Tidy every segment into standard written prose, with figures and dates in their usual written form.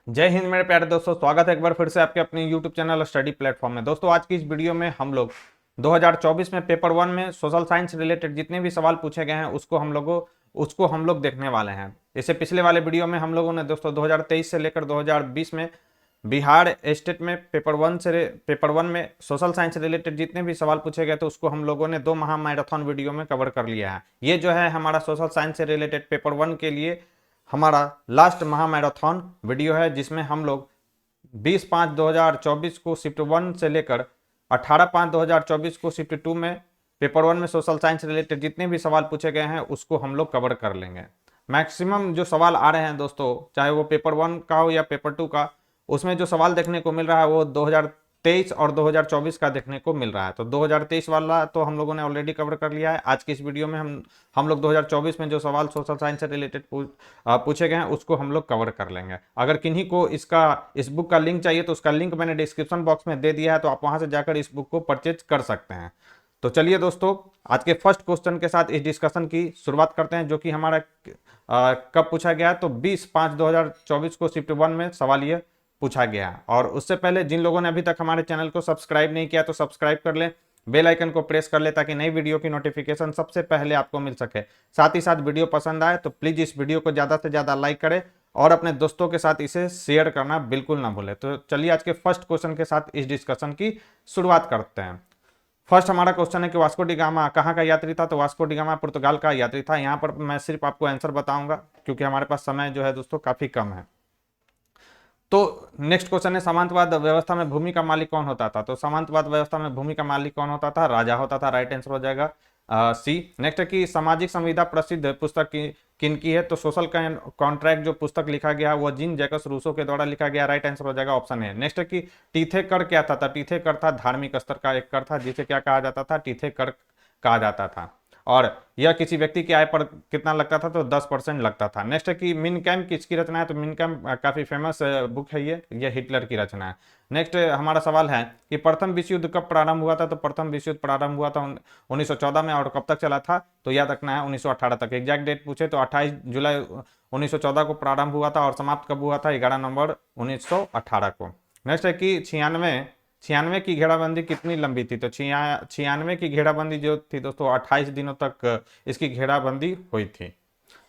जय हिंद मेरे प्यारे दोस्तों, स्वागत है एक बार फिर से आपके अपने YouTube चैनल स्टडी प्लेटफॉर्म में। दोस्तों आज की इस वीडियो में हम लोग 2024 में पेपर वन में सोशल साइंस रिलेटेड जितने भी सवाल पूछे गए हैं उसको हम लोग देखने वाले हैं। इससे पिछले वाले वीडियो में हम लोगों ने दोस्तों 2023 से लेकर 2020 में बिहार स्टेट में पेपर वन में सोशल साइंस रिलेटेड जितने भी सवाल पूछे गए थे उसको हम लोगों ने 2 महा मैराथन वीडियो में कवर कर लिया है। ये जो है हमारा सोशल साइंस से रिलेटेड पेपर वन के लिए हमारा लास्ट महा मैराथन वीडियो है, जिसमें हम लोग 20/5/2024 को शिफ्ट 1 से लेकर 18/5/2024 को शिफ्ट 2 में पेपर वन में सोशल साइंस रिलेटेड जितने भी सवाल पूछे गए हैं उसको हम लोग कवर कर लेंगे। मैक्सिमम जो सवाल आ रहे हैं दोस्तों, चाहे वो पेपर वन का हो या पेपर टू का, उसमें जो सवाल देखने को मिल रहा है वो 2023 और 2024 का देखने को मिल रहा है। तो 2023 वाला तो हम लोगों ने ऑलरेडी कवर कर लिया है। आज की इस वीडियो में हम लोग 2024 में जो सवाल सोशल साइंस से रिलेटेड पूछे गए हैं उसको हम लोग कवर कर लेंगे। अगर किन्हीं को इस बुक का लिंक चाहिए तो उसका लिंक मैंने डिस्क्रिप्शन बॉक्स में दे दिया है, तो आप वहां से जाकर इस बुक को परचेज कर सकते हैं। तो चलिए दोस्तों, आज के फर्स्ट क्वेश्चन के साथ इस डिस्कशन की शुरुआत करते हैं, जो कि हमारा कब पूछा गया है। तो 20/5/2024 को शिफ्ट 1 में सवाल ये पूछा गया है। और उससे पहले जिन लोगों ने अभी तक हमारे चैनल को सब्सक्राइब नहीं किया तो सब्सक्राइब कर लें, बेल आइकन को प्रेस कर ले ताकि नई वीडियो की नोटिफिकेशन सबसे पहले आपको मिल सके। साथ ही साथ वीडियो पसंद आए तो प्लीज इस वीडियो को ज्यादा से ज्यादा लाइक करें और अपने दोस्तों के साथ इसे शेयर करना बिल्कुल ना भूलें। तो चलिए आज के फर्स्ट क्वेश्चन के साथ इस डिस्कशन की शुरुआत करते हैं। फर्स्ट हमारा क्वेश्चन है कि वास्को डी गामा कहाँ का यात्री था। तो वास्को डी गामा पुर्तगाल का यात्री था। यहाँ पर मैं सिर्फ आपको आंसर बताऊंगा क्योंकि हमारे पास समय जो है दोस्तों काफी कम है। तो नेक्स्ट क्वेश्चन है, सामंतवाद व्यवस्था में भूमि का मालिक कौन होता था। तो सामंतवाद व्यवस्था में भूमि का मालिक कौन होता था? राजा होता था। राइट आंसर हो जाएगा सी। नेक्स्ट है कि सामाजिक संविदा प्रसिद्ध पुस्तक किन की है। तो सोशल कॉन्ट्रैक्ट जो पुस्तक लिखा गया वो जीन जैकस रूसो के द्वारा लिखा गया। राइट आंसर हो जाएगा ऑप्शन है। नेक्स्ट है कि टीथे कर क्या था। टीथे कर था धार्मिक स्तर का एक कर था जिसे क्या कहा जाता था? टीथे कर कहा जाता था। और यह किसी व्यक्ति की आय पर कितना लगता था? तो 10% लगता था। नेक्स्ट है कि मिन कैम्प किसकी रचना है। तो मिन कैम्प काफी फेमस बुक है, ये हिटलर की रचना है। नेक्स्ट हमारा सवाल है कि प्रथम विश्व युद्ध कब प्रारंभ हुआ था। तो प्रथम विश्व युद्ध प्रारंभ हुआ था 1914 में। और कब तक चला था? तो याद रखना है 1918 तक। एग्जैक्ट डेट पूछे तो 28 जुलाई 1914 को प्रारंभ हुआ था और समाप्त कब हुआ था? 11 नवंबर 1918 को। नेक्स्ट है कि 96 की घेराबंदी कितनी लंबी थी। तो 96 की घेराबंदी जो थी दोस्तों 28 दिनों तक इसकी घेराबंदी हुई थी।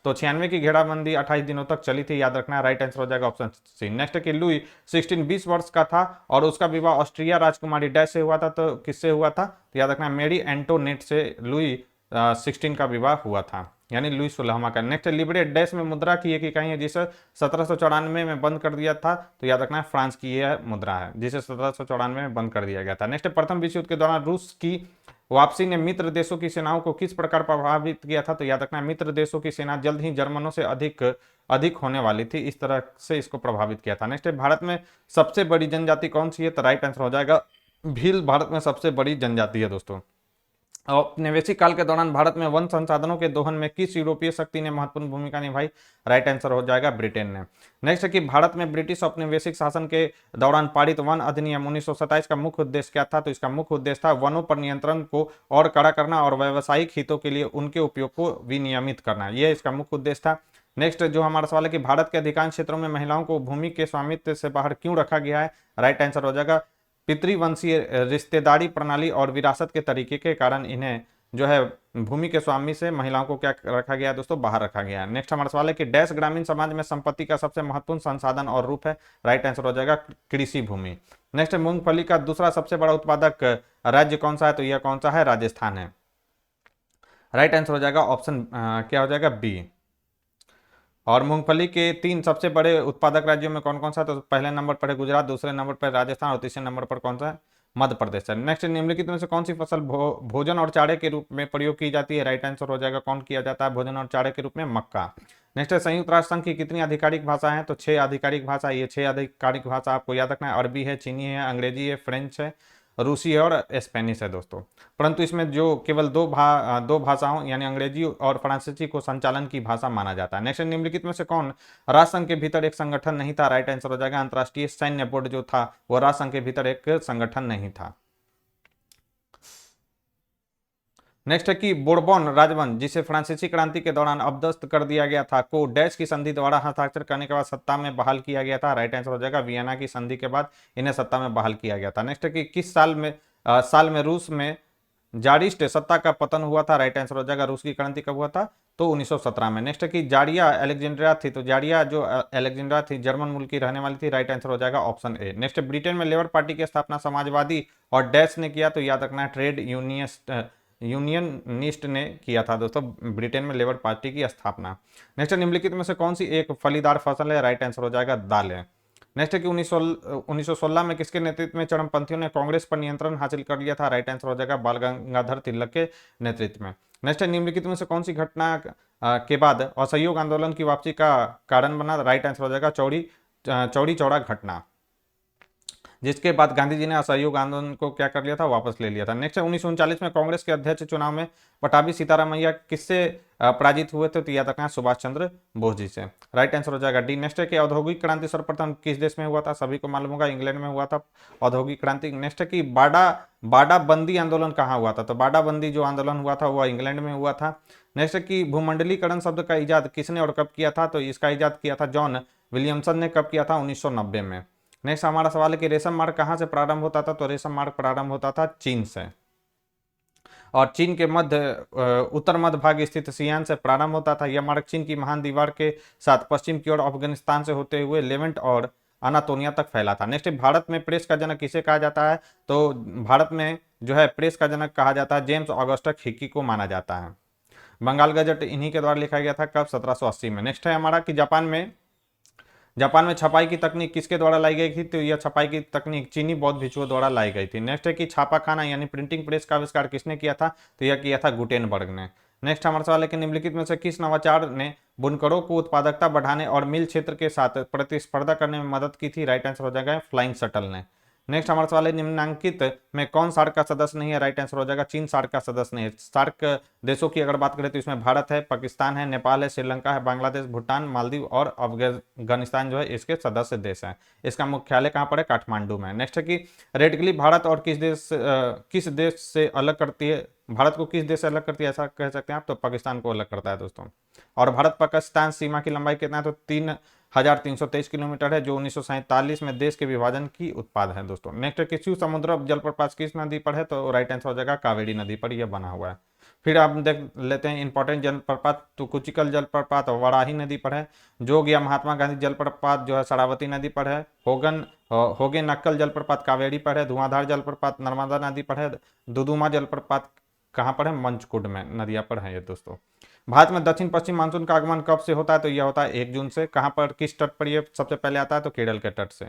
तो 96 की घेराबंदी 28 दिनों तक चली थी, याद रखना है। राइट आंसर हो जाएगा ऑप्शन सी। नेक्स्ट है कि लुई 20 वर्ष का था और उसका विवाह ऑस्ट्रिया राजकुमारी डैश से हुआ था। तो किससे हुआ था? तो याद रखना है मेरी एंटोनेट से लुई 16 का विवाह हुआ था, यानी लुई 16वां का। नेक्स्ट लिबरे डैश में मुद्रा की एक इकाई है जिसे 1794 में बंद कर दिया था। तो याद रखना है फ्रांस की यह मुद्रा है जिसे 1794 में बंद कर दिया गया था। नेक्स्ट प्रथम विश्व युद्ध के दौरान रूस की वापसी ने मित्र देशों की सेनाओं को किस प्रकार प्रभावित किया था। तो याद रखना है मित्र देशों की सेना जल्द ही जर्मनों से अधिक अधिक होने वाली थी, इस तरह से इसको प्रभावित किया था। नेक्स्ट भारत में सबसे बड़ी जनजाति कौन सी है। तो राइट आंसर हो जाएगा भील भारत में सबसे बड़ी जनजाति है दोस्तों। औपनिवेशिक काल के दौरान भारत में वन संसाधनों के दोहन में किस यूरोपीय शक्ति ने महत्वपूर्ण भूमिका निभाई। राइट आंसर हो जाएगा ब्रिटेन ने। नेक्स्ट है कि भारत में ब्रिटिश औपनिवेशिक शासन के दौरान पारित वन अधिनियम 1927 का मुख्य उद्देश्य क्या था। तो इसका मुख्य उद्देश्य था वनों पर नियंत्रण को और कड़ा करना और व्यावसायिक हितों के लिए उनके उपयोग को विनियमित करना, यह इसका मुख्य उद्देश्य था। नेक्स्ट जो हमारा सवाल है कि भारत के अधिकांश क्षेत्रों में महिलाओं को भूमि के स्वामित्व से बाहर क्यों रखा गया है। राइट आंसर हो जाएगा पितृवंशीय रिश्तेदारी प्रणाली और विरासत के तरीके के कारण इन्हें जो है भूमि के स्वामी से महिलाओं को क्या रखा गया है दोस्तों? बाहर रखा गया है। नेक्स्ट हमारा सवाल है कि डैश ग्रामीण समाज में संपत्ति का सबसे महत्वपूर्ण संसाधन और रूप है। राइट आंसर हो जाएगा कृषि भूमि। नेक्स्ट मूंगफली का दूसरा सबसे बड़ा उत्पादक राज्य कौन सा है। तो यह कौन सा है? राजस्थान है। राइट आंसर हो जाएगा ऑप्शन क्या हो जाएगा? बी। और मूंगफली के 3 सबसे बड़े उत्पादक राज्यों में कौन कौन सा? तो पहले नंबर पर है गुजरात, दूसरे नंबर पर राजस्थान और तीसरे नंबर पर कौन सा है? मध्य प्रदेश है। नेक्स्ट निम्नलिखित में से कौन सी फसल भोजन और चारे के रूप में प्रयोग की जाती है। राइट आंसर हो जाएगा कौन किया जाता है भोजन और चारे के रूप में? मक्का। नेक्स्ट है संयुक्त राष्ट्र संघ की कितनी आधिकारिक भाषा है। तो 6 आधिकारिक भाषा। ये 6 आधिकारिक भाषा आपको याद रखना है। अरबी है, चीनी है, अंग्रेजी है, फ्रेंच है, रूसी है और स्पेनिश है दोस्तों। परंतु इसमें जो केवल दो भाषाओं यानी अंग्रेजी और फ्रांसीसी को संचालन की भाषा माना जाता है। नेक्स्ट निम्नलिखित में से कौन राष्ट्रसंघ के भीतर एक संगठन नहीं था। राइट आंसर हो जाएगा अंतर्राष्ट्रीय सैन्य बोर्ड जो था वो राष्ट्रसंघ के भीतर एक संगठन नहीं था। नेक्स्ट है कि बोरबॉन राजवंश जिसे फ्रांसीसी क्रांति के दौरान अपदस्थ कर दिया गया था को डैश की संधि द्वारा हस्ताक्षर करने के बाद सत्ता में बहाल किया गया था। राइट आंसर हो जाएगा वियना की संधि के बाद इन्हें सत्ता में बहाल किया गया था। नेक्स्ट है कि किस साल में रूस में जारिस्ट सत्ता का पतन हुआ था। राइट आंसर हो जाएगा रूस की क्रांति कब हुआ था, तो 1917 में। नेक्स्ट है कि जारिया अलेक्जेंड्रिया थी, तो जारिया जो अलेक्जेंड्रिया थी जर्मन मुल्क की रहने वाली थी। राइट आंसर हो जाएगा ऑप्शन ए। नेक्स्ट ब्रिटेन में लेबर पार्टी की स्थापना समाजवादी और डैश ने किया, तो याद रखना है ट्रेड यूनियनिस्ट ने किया था दोस्तों ब्रिटेन में लेबर पार्टी की स्थापना। नेक्स्ट निम्नलिखित में से कौन सी एक फलीदार फसल है। राइट आंसर हो जाएगा दालें। नेक्स्ट है कि 1916 में किसके नेतृत्व में चरमपंथियों ने कांग्रेस पर नियंत्रण हासिल कर लिया था। राइट आंसर हो जाएगा बाल गंगाधर तिलक के नेतृत्व में। नेक्स्ट है निम्नलिखित में से कौन सी घटना के बाद असहयोग आंदोलन की वापसी का कारण बना। राइट आंसर हो जाएगा चौड़ी चौड़ा घटना, जिसके बाद गांधी जी ने असहयोग आंदोलन को क्या कर लिया था, वापस ले लिया था। नेक्स्ट है 1939 में कांग्रेस के अध्यक्ष चुनाव में पटाभी सीतारामैया किससे पराजित हुए थे, तो याद रखना सुभाष चंद्र बोस जी से। राइट आंसर हो जाएगा डी। नेक्स्ट है कि औद्योगिक क्रांति सर्वप्रथम किस देश में हुआ था, सभी को मालूम होगा इंग्लैंड में हुआ था औद्योगिक क्रांति। नेक्स्ट है कि बाड़ा बंदी आंदोलन कहाँ हुआ था, तो बाड़ा बंदी जो आंदोलन हुआ था वह इंग्लैंड में हुआ था। नेक्स्ट है कि भूमंडलीकरण शब्द का इजाद किसने और कब किया था, तो इसका इजाद किया था जॉन विलियमसन ने। कब किया था, 1990 में। नेक्स्ट हमारा सवाल है कि रेशम मार्ग कहाँ से प्रारंभ होता था, तो रेशम मार्ग प्रारंभ होता था चीन से, और चीन के उत्तर मध्य भाग स्थित सियान से प्रारंभ होता था। यह मार्ग चीन की महान दीवार के साथ पश्चिम की ओर अफगानिस्तान से होते हुए लेवेंट और अनातोनिया तक फैला था। नेक्स्ट भारत में प्रेस का जनक किसे कहा जाता है, तो भारत में जो है प्रेस का जनक कहा जाता है जेम्स ऑगस्टस हिकी को माना जाता है। बंगाल गजट इन्हीं के द्वारा लिखा गया था, कब, 1780 में। नेक्स्ट है हमारा कि जापान में छपाई की तकनीक किसके द्वारा लाई गई थी, तो यह छपाई की तकनीक चीनी बौद्ध भिक्षुओं द्वारा लाई गई थी। नेक्स्ट है कि छापाखाना यानी प्रिंटिंग प्रेस का आविष्कार किसने किया था, तो यह किया था गुटेनबर्ग ने। नेक्स्ट हमारा सवाल है कि निम्नलिखित में से किस नवाचार ने बुनकरों को उत्पादकता बढ़ाने और मिल क्षेत्र के साथ प्रतिस्पर्धा करने में मदद की थी। राइट आंसर हो जाएगा फ्लाइंग शटल ने। नेक्स्ट हमारा सवाल है निम्नांकित में कौन सार्क का सदस्य नहीं है। राइट आंसर हो जाएगा चीन सार्क का सदस्य नहीं है। सार्क देशों की अगर बात करें तो इसमें भारत है, पाकिस्तान है, नेपाल है, श्रीलंका है, बांग्लादेश, भूटान, मालदीव और अफगानिस्तान जो है इसके सदस्य देश हैं। इसका मुख्यालय कहाँ पर है, काठमांडू में। नेक्स्ट है कि रेड क्लिफ भारत और किस देश से अलग करती है, भारत को किस देश से अलग करती है ऐसा कह सकते हैं आप, तो पाकिस्तान को अलग करता है दोस्तों। और भारत पाकिस्तान सीमा की लंबाई कितना है, तो 3,323 किलोमीटर है, जो 1947 में देश के विभाजन की उत्पाद है दोस्तों। नेक्स्ट किसी समुद्र जलप्रपात किस नदी पर है, तो राइट आंसर हो जाएगा कावेरी नदी पर यह बना हुआ है। फिर आप देख लेते हैं इंपॉर्टेंट जलप्रपात, तो कुचिकल जलप्रपात वाराही नदी पर है। जोग या महात्मा गांधी जलप्रपात जो है शरावती नदी पर है। होगे नक्कल जलप्रपात कावेरी पर है। धुआंधार जलप्रपात नर्मदा नदी पर है। दुदुमा जलप्रपात कहाँ पर है, मंचकुंड में नदिया पर है ये दोस्तों। भारत में दक्षिण पश्चिम मानसून का आगमन कब से होता है, तो यह होता है 1 जून से। कहाँ पर, किस तट पर यह सबसे पहले आता है, तो केरल के तट से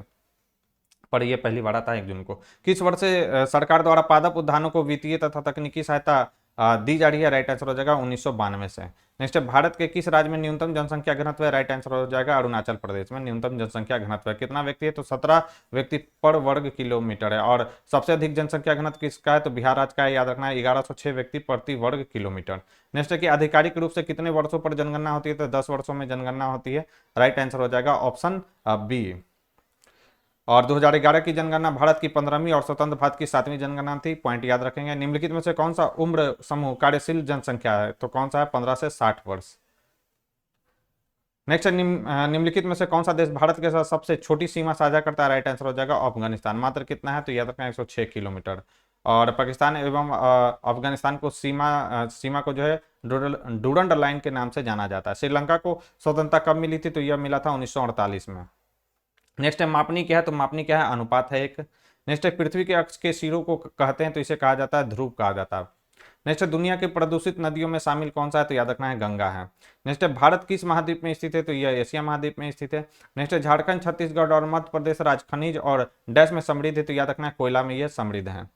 पर यह पहली बार आता है 1 जून को। किस वर्ष से सरकार द्वारा पादप उद्यानों को वित्तीय तथा तकनीकी सहायता दी जा रही है। राइट आंसर हो जाएगा 1992 से। नेक्स्ट भारत के किस राज्य में न्यूनतम जनसंख्या घनत्व है। राइट आंसर हो जाएगा अरुणाचल प्रदेश में न्यूनतम जनसंख्या घनत्व है। कितना व्यक्ति है, तो 17 व्यक्ति पर वर्ग किलोमीटर है। और सबसे अधिक जनसंख्या घनत्व किसका है, तो बिहार राज्य का है, याद रखना है 1106 व्यक्ति प्रति वर्ग किलोमीटर। नेक्स्ट है कि आधिकारिक रूप से कितने वर्षों पर जनगणना होती है, तो 10 वर्षों में जनगणना होती है। राइट आंसर हो जाएगा ऑप्शन बी। और 2011 की जनगणना भारत की 15वीं और स्वतंत्र भारत की 7वीं जनगणना थी। पॉइंट याद रखेंगे। निम्नलिखित में से कौन सा उम्र समूह कार्यशील जनसंख्या है, तो कौन सा है, 15 से 60 वर्ष। नेक्स्ट निम्नलिखित में से कौन सा देश भारत के साथ सबसे छोटी सीमा साझा करता है। राइट आंसर हो जाएगा अफगानिस्तान। मात्र कितना है, तो याद रखना 106 किलोमीटर। और पाकिस्तान एवं अफगानिस्तान को सीमा को जो है डूरंड लाइन के नाम से जाना जाता है। श्रीलंका को स्वतंत्रता कब मिली थी, तो यह मिला था 1948 में। नेक्स्ट है मापनी क्या है, तो मापनी क्या है, अनुपात है एक। नेक्स्ट है पृथ्वी के अक्ष के सिरों को कहते हैं, तो इसे कहा जाता है ध्रुव कहा जाता है। नेक्स्ट है दुनिया के प्रदूषित नदियों में शामिल कौन सा है, तो याद रखना है गंगा है। नेक्स्ट है भारत किस महाद्वीप में स्थित है, तो यह एशिया महाद्वीप में स्थित है। नेक्स्ट है झारखंड, छत्तीसगढ़ और मध्य प्रदेश राज्य खनिज और डैश में समृद्ध है, तो याद रखना है कोयला में यह समृद्ध है।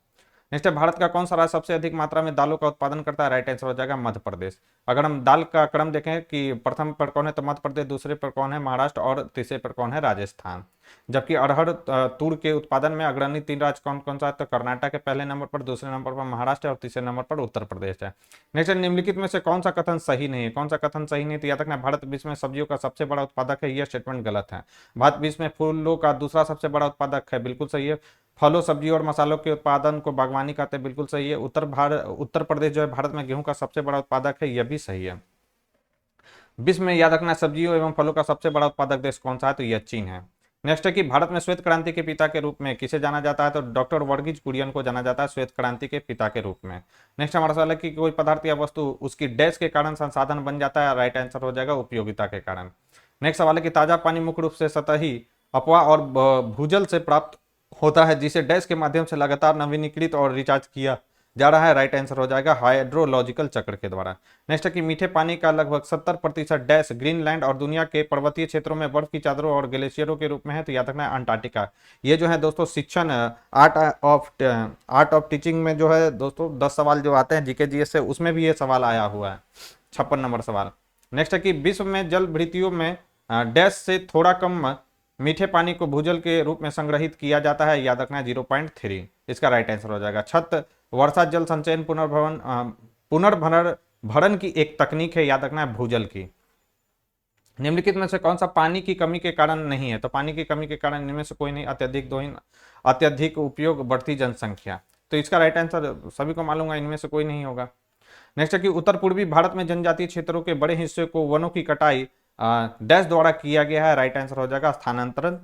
नेक्स्ट है भारत का कौन सा राज्य सबसे अधिक मात्रा में दालों का उत्पादन करता है। राइट आंसर हो जाएगा मध्य प्रदेश। अगर हम दाल का क्रम देखें कि प्रथम पर कौन है, तो मध्य प्रदेश, दूसरे पर कौन है, महाराष्ट्र, और तीसरे पर कौन है, राजस्थान। जबकि अरहर तूर के उत्पादन में अग्रणी 3 राज्य कौन कौन सा है, तो कर्नाटक है पहले नंबर पर, दूसरे नंबर पर महाराष्ट्र और तीसरे नंबर पर उत्तर प्रदेश है। नेक्स्ट निम्नलिखित में से कौन सा कथन सही नहीं है, कौन सा कथन सही नहीं, तो याद रखना भारत विश्व में सब्जियों का सबसे बड़ा उत्पादक है, यह स्टेटमेंट गलत है। भारत विश्व में फूलों का दूसरा सबसे बड़ा उत्पादक है, बिल्कुल सही है। फलों सब्जियों और मसालों के उत्पादन को बागवानी कहते हैं, बिल्कुल सही है। उत्तर प्रदेश जो है भारत में गेहूं का सबसे बड़ा उत्पादक है, यह भी सही है। विश्व में याद रखना सब्जियों एवं फलों का सबसे बड़ा उत्पादक देश कौन सा है, तो यह चीन है। नेक्स्ट है कि भारत में श्वेत क्रांति के पिता के रूप में किसे जाना जाता है, तो डॉक्टर वर्गीज कुरियन को जाना जाता है श्वेत क्रांति के पिता के रूप में। नेक्स्ट हमारा सवाल है कि कोई पदार्थ या वस्तु उसकी डैश के कारण संसाधन बन जाता है, राइट आंसर हो जाएगा उपयोगिता के कारण। नेक्स्ट सवाल है कि ताजा पानी मुख्य रूप से सतही अपवाह और भूजल से प्राप्त होता है, जिसे डैश के माध्यम से लगातार नवीनीकृत और रिचार्ज किया जा रहा है, राइट आंसर हो जाएगा हाइड्रोलॉजिकल चक्र के द्वारा। नेक्स्ट है कि मीठे पानी का लगभग 70% डैश ग्रीनलैंड और दुनिया के पर्वतीय क्षेत्रों में बर्फ की चादरों और ग्लेशियरों के रूप में है, तो याद रखना है अंटार्कटिका। ये जो है दोस्तों शिक्षण आर्ट ऑफ टीचिंग में जो है दोस्तों 10 सवाल जो आते हैं जीके जीएस से, उसमें भी ये सवाल आया हुआ है, 56 नंबर सवाल। नेक्स्ट है कि विश्व में जल भृतियों में डैश से थोड़ा कम मीठे पानी को भूजल के रूप में संग्रहित किया जाता है, याद रखना है 0.3, इसका राइट आंसर हो जाएगा। छत वर्षा जल संचयन पुनर्भरण की एक तकनीक है, याद रखना है भूजल की। निम्नलिखित में से कौन सा पानी की कमी के कारण नहीं है, तो पानी की कमी के कारण इनमें से कोई नहीं, अत्यधिक दोहन, अत्यधिक उपयोग, बढ़ती जनसंख्या, तो इसका राइट आंसर सभी को मालूम है, इनमें से कोई नहीं होगा। नेक्स्ट है कि उत्तर पूर्वी भारत में जनजातीय क्षेत्रों के बड़े हिस्से को वनों की कटाई डैश द्वारा किया गया है, राइट आंसर हो जाएगा स्थानांतरण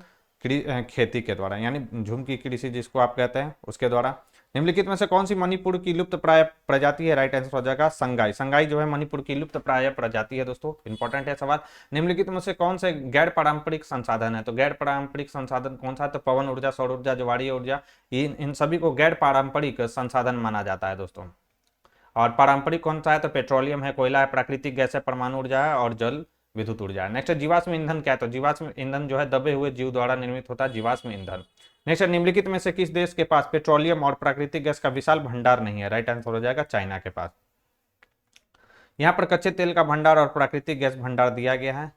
खेती के द्वारा, यानी झुमकी कृषि जिसको आप कहते हैं उसके द्वारा। निम्नलिखित में से कौन सी मणिपुर की लुप्त प्राय प्रजाति है, राइट आंसर हो जाएगा संगाई। संगाई जो है मणिपुर की लुप्त प्राय प्रजाति है दोस्तों, इंपॉर्टेंट है सवाल। निम्नलिखित में से कौन से गैर पारंपरिक संसाधन है, तो गैर पारंपरिक संसाधन कौन सा है, तो पवन ऊर्जा, सौर ऊर्जा, ज्वारीय ऊर्जा, इन सभी को गैर पारंपरिक संसाधन माना जाता है दोस्तों। और पारंपरिक कौन सा है, तो पेट्रोलियम है, कोयला है, प्राकृतिक गैस है, परमाणु ऊर्जा है और जल विद्युत ऊर्जा है। नेक्स्ट जीवाश्म ईंधन क्या है, तो जीवाश्म ईंधन जो है दबे हुए जीव द्वारा निर्मित होता है जीवाश्म ईंधन। नेक्स्ट निम्नलिखित में से किस देश के पास पेट्रोलियम और प्राकृतिक गैस का विशाल भंडार नहीं है, राइट आंसर हो जाएगा चाइना के पास। यहाँ पर कच्चे तेल का भंडार और प्राकृतिक गैस भंडार दिया गया है।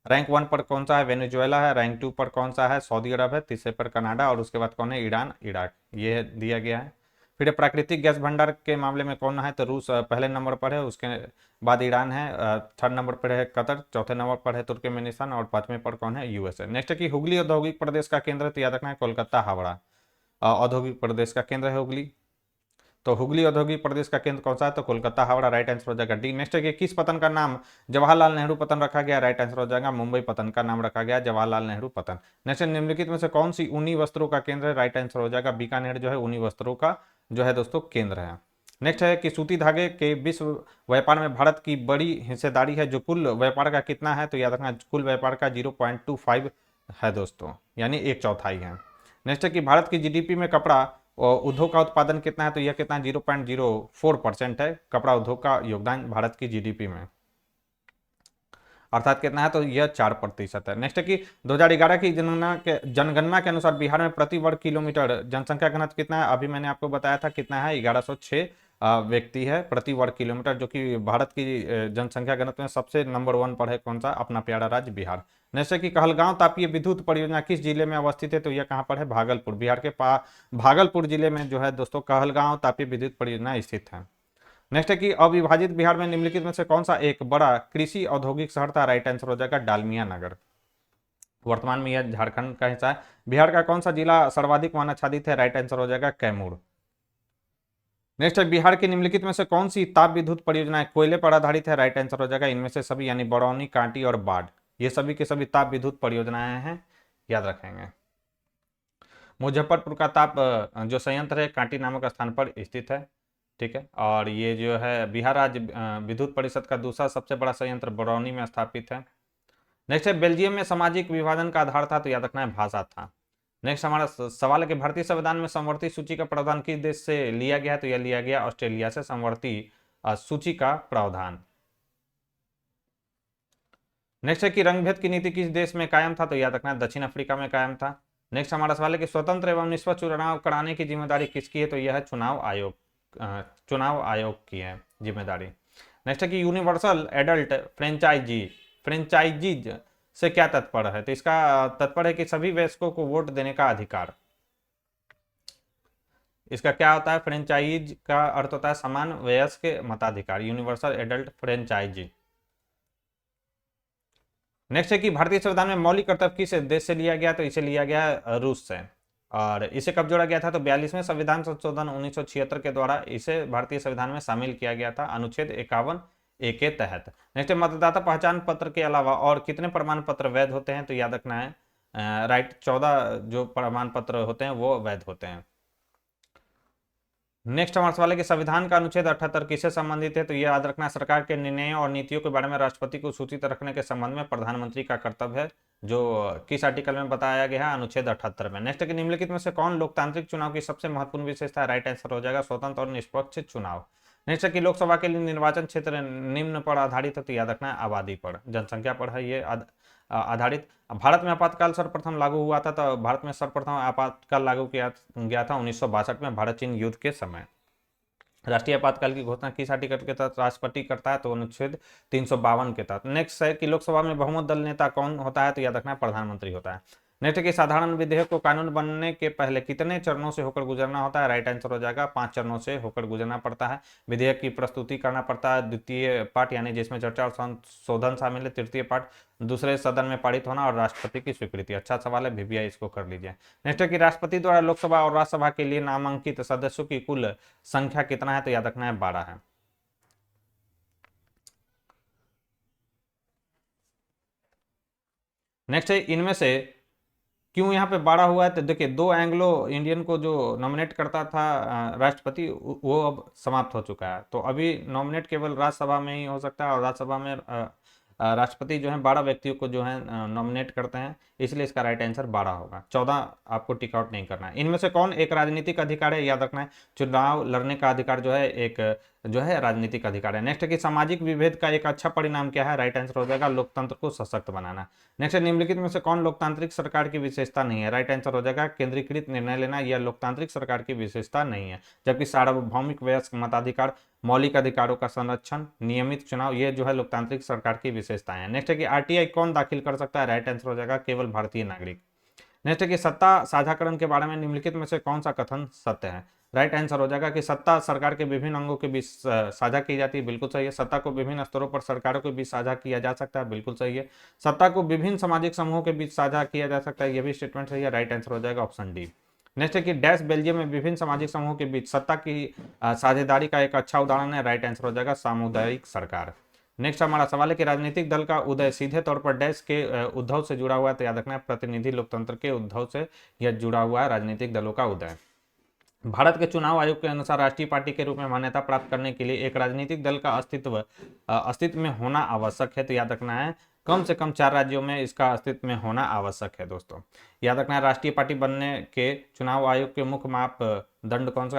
रैंक 1 पर कौन सा है, वेनेजुएला है। रैंक 2 पर कौन सा है, सऊदी अरब है। तीसरे पर कनाडा और उसके बाद कौन है, ईरान, इराक, ये दिया गया है। फिर प्राकृतिक गैस भंडार के मामले में कौन है, तो रूस पहले नंबर पर है, उसके बाद ईरान है, थर्ड नंबर पर है कतर, चौथे नंबर पर है तुर्कमेनिस्तान और पांचवें पर कौन है, यूएसए। नेक्स्ट है कि हुगली औद्योगिक प्रदेश का केंद्र, तो याद रखना है कोलकाता हावड़ा औद्योगिक प्रदेश का केंद्र है हुगली। तो हुगली औद्योगिक प्रदेश का केंद्र कौन सा है, तो कोलकाता हावड़ा, राइट आंसर हो जाएगा डी। नेक्स्ट है कि किस पतन का नाम जवाहरलाल नेहरू पतन रखा गया, राइट आंसर हो जाएगा मुंबई पतन का नाम रखा गया जवाहरलाल नेहरू पतन। नेक्स्ट निम्नलिखित में से कौन सी ऊनी वस्त्रों का केंद्र है, राइट आंसर हो जाएगा बीकानेर जो है ऊनी वस्त्रों का जो है दोस्तों केंद्र है। नेक्स्ट है कि सूती धागे के विश्व व्यापार में भारत की बड़ी हिस्सेदारी है, जो कुल व्यापार का कितना है, तो याद रखना कुल व्यापार का 0.25 है दोस्तों, यानी 1/4 है। नेक्स्ट है कि भारत की जीडीपी में कपड़ा उद्योग का उत्पादन कितना है, तो यह कितना 0.04% है कपड़ा उद्योग का योगदान भारत की जीडीपी में, अर्थात कितना है, तो यह 4% है। नेक्स्ट है कि 2011 की जनगणना के अनुसार बिहार में प्रति वर्ग किलोमीटर जनसंख्या घनत्व कितना है, अभी मैंने आपको बताया था कितना है, 1106 व्यक्ति है प्रति वर्ग किलोमीटर, जो कि भारत की जनसंख्या घनत्व में सबसे नंबर 1 पर है, कौन सा, अपना प्यारा राज्य बिहार। नेक्स्ट है कि कहलगांव तापीय विद्युत परियोजना किस जिले में अवस्थित है, तो यह कहाँ पर है, भागलपुर, बिहार के भागलपुर जिले में जो है दोस्तों कहलगांव तापीय विद्युत परियोजना स्थित है। नेक्स्ट है कि अविभाजित बिहार में निम्नलिखित में से कौन सा एक बड़ा कृषि औद्योगिक शहर था, राइट आंसर हो जाएगा डालमिया नगर, वर्तमान में यह झारखंड का हिस्सा है। बिहार का कौन सा जिला सर्वाधिक वन आच्छादित है, राइट आंसर हो जाएगा कैमूर। नेक्स्ट है बिहार की निम्नलिखित में से कौन सी ताप विद्युत परियोजना कोयले पर आधारित है, राइट आंसर हो जाएगा इनमें से सभी, यानी बरौनी, कांटी और बाढ़, ये सभी के सभी ताप विद्युत परियोजनाएं हैं, याद रखेंगे। मुजफ्फरपुर का ताप जो संयंत्र है कांटी नामक स्थान पर स्थित है, ठीक है। और ये जो है बिहार राज्य विद्युत परिषद का दूसरा सबसे बड़ा संयंत्र बरौनी में स्थापित है। नेक्स्ट है बेल्जियम में सामाजिक विभाजन का आधार था, तो याद रखना है भाषा था। नेक्स्ट हमारा सवाल है कि भारतीय संविधान में समवर्ती सूची का प्रावधान किस देश से लिया गया है, तो यह लिया गया ऑस्ट्रेलिया से समवर्ती सूची का प्रावधान। नेक्स्ट है कि रंगभेद की नीति किस देश में कायम था, तो याद रखना है दक्षिण अफ्रीका में कायम था। नेक्स्ट हमारा सवाल है कि स्वतंत्र एवं निष्पक्ष चुनाव कराने की जिम्मेदारी किसकी है, तो यह है चुनाव आयोग की है जिम्मेदारी। नेक्स्ट है कि यूनिवर्सल एडल्ट फ्रेंचाइजीज से क्या तात्पर्य है, तो इसका तात्पर्य है कि सभी वयस्कों को वोट देने का अधिकार। इसका क्या होता है, फ्रेंचाइज का अर्थ होता है समान वयस्क मताधिकार, यूनिवर्सल एडल्ट फ्रेंचाइजी। नेक्स्ट है कि भारतीय संविधान में मौलिक कर्तव्य किस देश से लिया गया, तो इसे लिया गया रूस से। और इसे कब जोड़ा गया था, तो 42वें संविधान संशोधन 1976 के द्वारा इसे भारतीय संविधान में शामिल किया गया था अनुच्छेद 51A के तहत। नेक्स्ट, मतदाता पहचान पत्र के अलावा और कितने प्रमाण पत्र वैध होते हैं, तो याद रखना है राइट 14 जो प्रमाण पत्र होते हैं वो वैध होते हैं। नेक्स्ट हमारे सवाल है कि संविधान का अनुच्छेद 78 किससे संबंधित है, तो यह याद रखना सरकार के निर्णयों और नीतियों के बारे में राष्ट्रपति को सूचित रखने के संबंध में प्रधानमंत्री का कर्तव्य है, जो किस आर्टिकल में बताया गया है, अनुच्छेद 78 में। नेक्स्ट कि निम्नलिखित में से कौन लोकतांत्रिक चुनाव की सबसे महत्वपूर्ण विशेषता है, राइट आंसर हो जाएगा स्वतंत्र और निष्पक्ष चुनाव। नेक्स्ट कि लोकसभा के लिए निर्वाचन क्षेत्र निम्न पर आधारित है, तो याद रखना है आबादी पर, जनसंख्या पर है ये आधारित। भारत में आपातकाल सर्वप्रथम लागू हुआ था, तो भारत में सर्वप्रथम आपातकाल लागू किया गया था 1962 में भारत चीन युद्ध के समय। राष्ट्रीय आपातकाल की घोषणा किस आर्टिकल के तहत राष्ट्रपति करता है, तो अनुच्छेद 352 के तहत। नेक्स्ट है कि लोकसभा में बहुमत दल नेता कौन होता है, तो याद रखना प्रधानमंत्री होता है। नेक्स्ट कि साधारण विधेयक को कानून बनने के पहले कितने चरणों से होकर गुजरना होता है, राइट आंसर हो जाएगा 5 चरणों से होकर गुजरना पड़ता है। विधेयक की प्रस्तुति करना पड़ता है, द्वितीय पार्ट यानी जिसमें चर्चा और संशोधन शामिल है, तृतीय पार्ट दूसरे सदन में पारित होना और राष्ट्रपति की स्वीकृति। अच्छा सवाल है, VVI इसको कर लीजिए। नेक्स्ट है कि राष्ट्रपति द्वारा लोकसभा और राज्यसभा के लिए नामांकित सदस्यों की कुल संख्या कितना है, तो याद रखना है 12 है। नेक्स्ट है इनमें से क्यों यहाँ पे 12 हुआ है, तो देखिए 2 एंग्लो इंडियन को जो नॉमिनेट करता था राष्ट्रपति वो अब समाप्त हो चुका है, तो अभी नॉमिनेट केवल राज्यसभा में ही हो सकता है और राज्यसभा में राष्ट्रपति जो है 12 व्यक्तियों को जो है नॉमिनेट करते हैं, इसलिए इसका राइट आंसर 12 होगा, 14 आपको टिक आउट नहीं करना है। इनमें से कौन एक राजनीतिक अधिकार है, याद रखना है चुनाव लड़ने का अधिकार जो है एक जो है राजनीतिक अधिकार है। नेक्स्ट कि सामाजिक विभेद का एक अच्छा परिणाम क्या है, राइट आंसर हो जाएगा लोकतंत्र को सशक्त बनाना। नेक्स्ट निम्नलिखित में से कौन लोकतांत्रिक सरकार की विशेषता नहीं है, राइट आंसर हो जाएगा केंद्रीकृत निर्णय लेना, यह लोकतांत्रिक सरकार की विशेषता नहीं है। जबकि सार्वभौमिक वयस्क मताधिकार, मौलिक अधिकारों का संरक्षण, नियमित चुनाव, ये जो है लोकतांत्रिक सरकार की विशेषताएं हैं। नेक्स्ट है कि RTI कौन दाखिल कर सकता है, राइट आंसर हो जाएगा केवल भारतीय नागरिक। नेक्स्ट है कि सत्ता साझाकरण के बारे में निम्नलिखित में से कौन सा कथन सत्य है, राइट आंसर हो जाएगा कि सत्ता सरकार के विभिन्न अंगों के बीच साझा की जाती है, बिल्कुल सही है। सत्ता को विभिन्न स्तरों पर सरकारों के बीच साझा किया जा सकता है, बिल्कुल सही है। सत्ता को विभिन्न सामाजिक समूहों के बीच साझा किया जा सकता है, यह भी स्टेटमेंट सही है, राइट आंसर हो जाएगा ऑप्शन डी। नेक्स्ट है कि डैश बेल्जियम में विभिन्न सामाजिक समूहों के बीच सत्ता की साझेदारी का एक अच्छा उदाहरण है, राइट आंसर हो जाएगा सामुदायिक सरकार। नेक्स्ट हमारा सवाल है कि राजनीतिक दल का उदय सीधे तौर पर डैश के उद्भव से जुड़ा हुआ है, तो याद रखना है प्रतिनिधि लोकतंत्र के उद्भव से यह जुड़ा हुआ है राजनीतिक दलों का उदय। भारत के चुनाव आयोग के अनुसार राष्ट्रीय पार्टी के रूप में मान्यता प्राप्त करने के लिए एक राजनीतिक दल का अस्तित्व में होना आवश्यक है, तो याद रखना है कम से कम 4 राज्यों में इसका अस्तित्व में होना आवश्यक है। दोस्तों याद रखना है राष्ट्रीय पार्टी बनने के चुनाव आयोग के मुख्य मापदंड कौन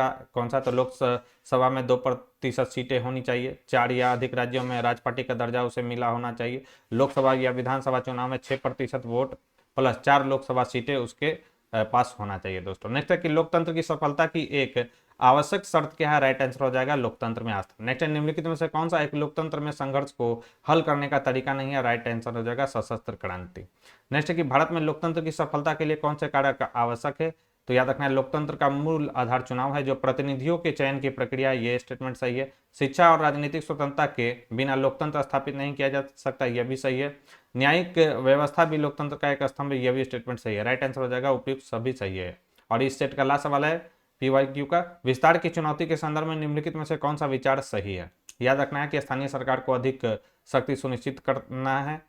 सा, तो लोकसभा में 2% सीटें होनी चाहिए, 4 या अधिक राज्यों में राज्य पार्टी का दर्जा उसे मिला होना चाहिए, लोकसभा या विधानसभा चुनाव में 6% वोट प्लस 4 लोकसभा सीटें उसके पास होना चाहिए। दोस्तों नेक्स्ट है कि लोकतंत्र की सफलता की एक आवश्यक शर्त क्या है, राइट आंसर हो जाएगा लोकतंत्र में आस्था। नेक्स्ट निम्नलिखित में से कौन सा एक लोकतंत्र में संघर्ष को हल करने का तरीका नहीं है, राइट आंसर हो जाएगा सशस्त्र क्रांति। नेक्स्ट है कि भारत में लोकतंत्र की सफलता के लिए कौन से कारक आवश्यक है, तो याद रखना है लोकतंत्र का मूल आधार चुनाव है, जो प्रतिनिधियों के चयन की प्रक्रिया, ये स्टेटमेंट सही है। शिक्षा और राजनीतिक स्वतंत्रता के बिना लोकतंत्र स्थापित नहीं किया जा सकता, यह भी सही है। न्यायिक व्यवस्था भी लोकतंत्र का एक स्तंभ है, यह भी स्टेटमेंट सही है, राइट आंसर हो जाएगा उपयुक्त सभी सही है। और इस सेट का लास्ट सवाल है PYQ का, विस्तार की चुनौती के संदर्भ में निम्नलिखित में से कौन सा विचार सही है, याद रखना है कि स्थानीय सरकार को अधिक शक्ति सुनिश्चित करना है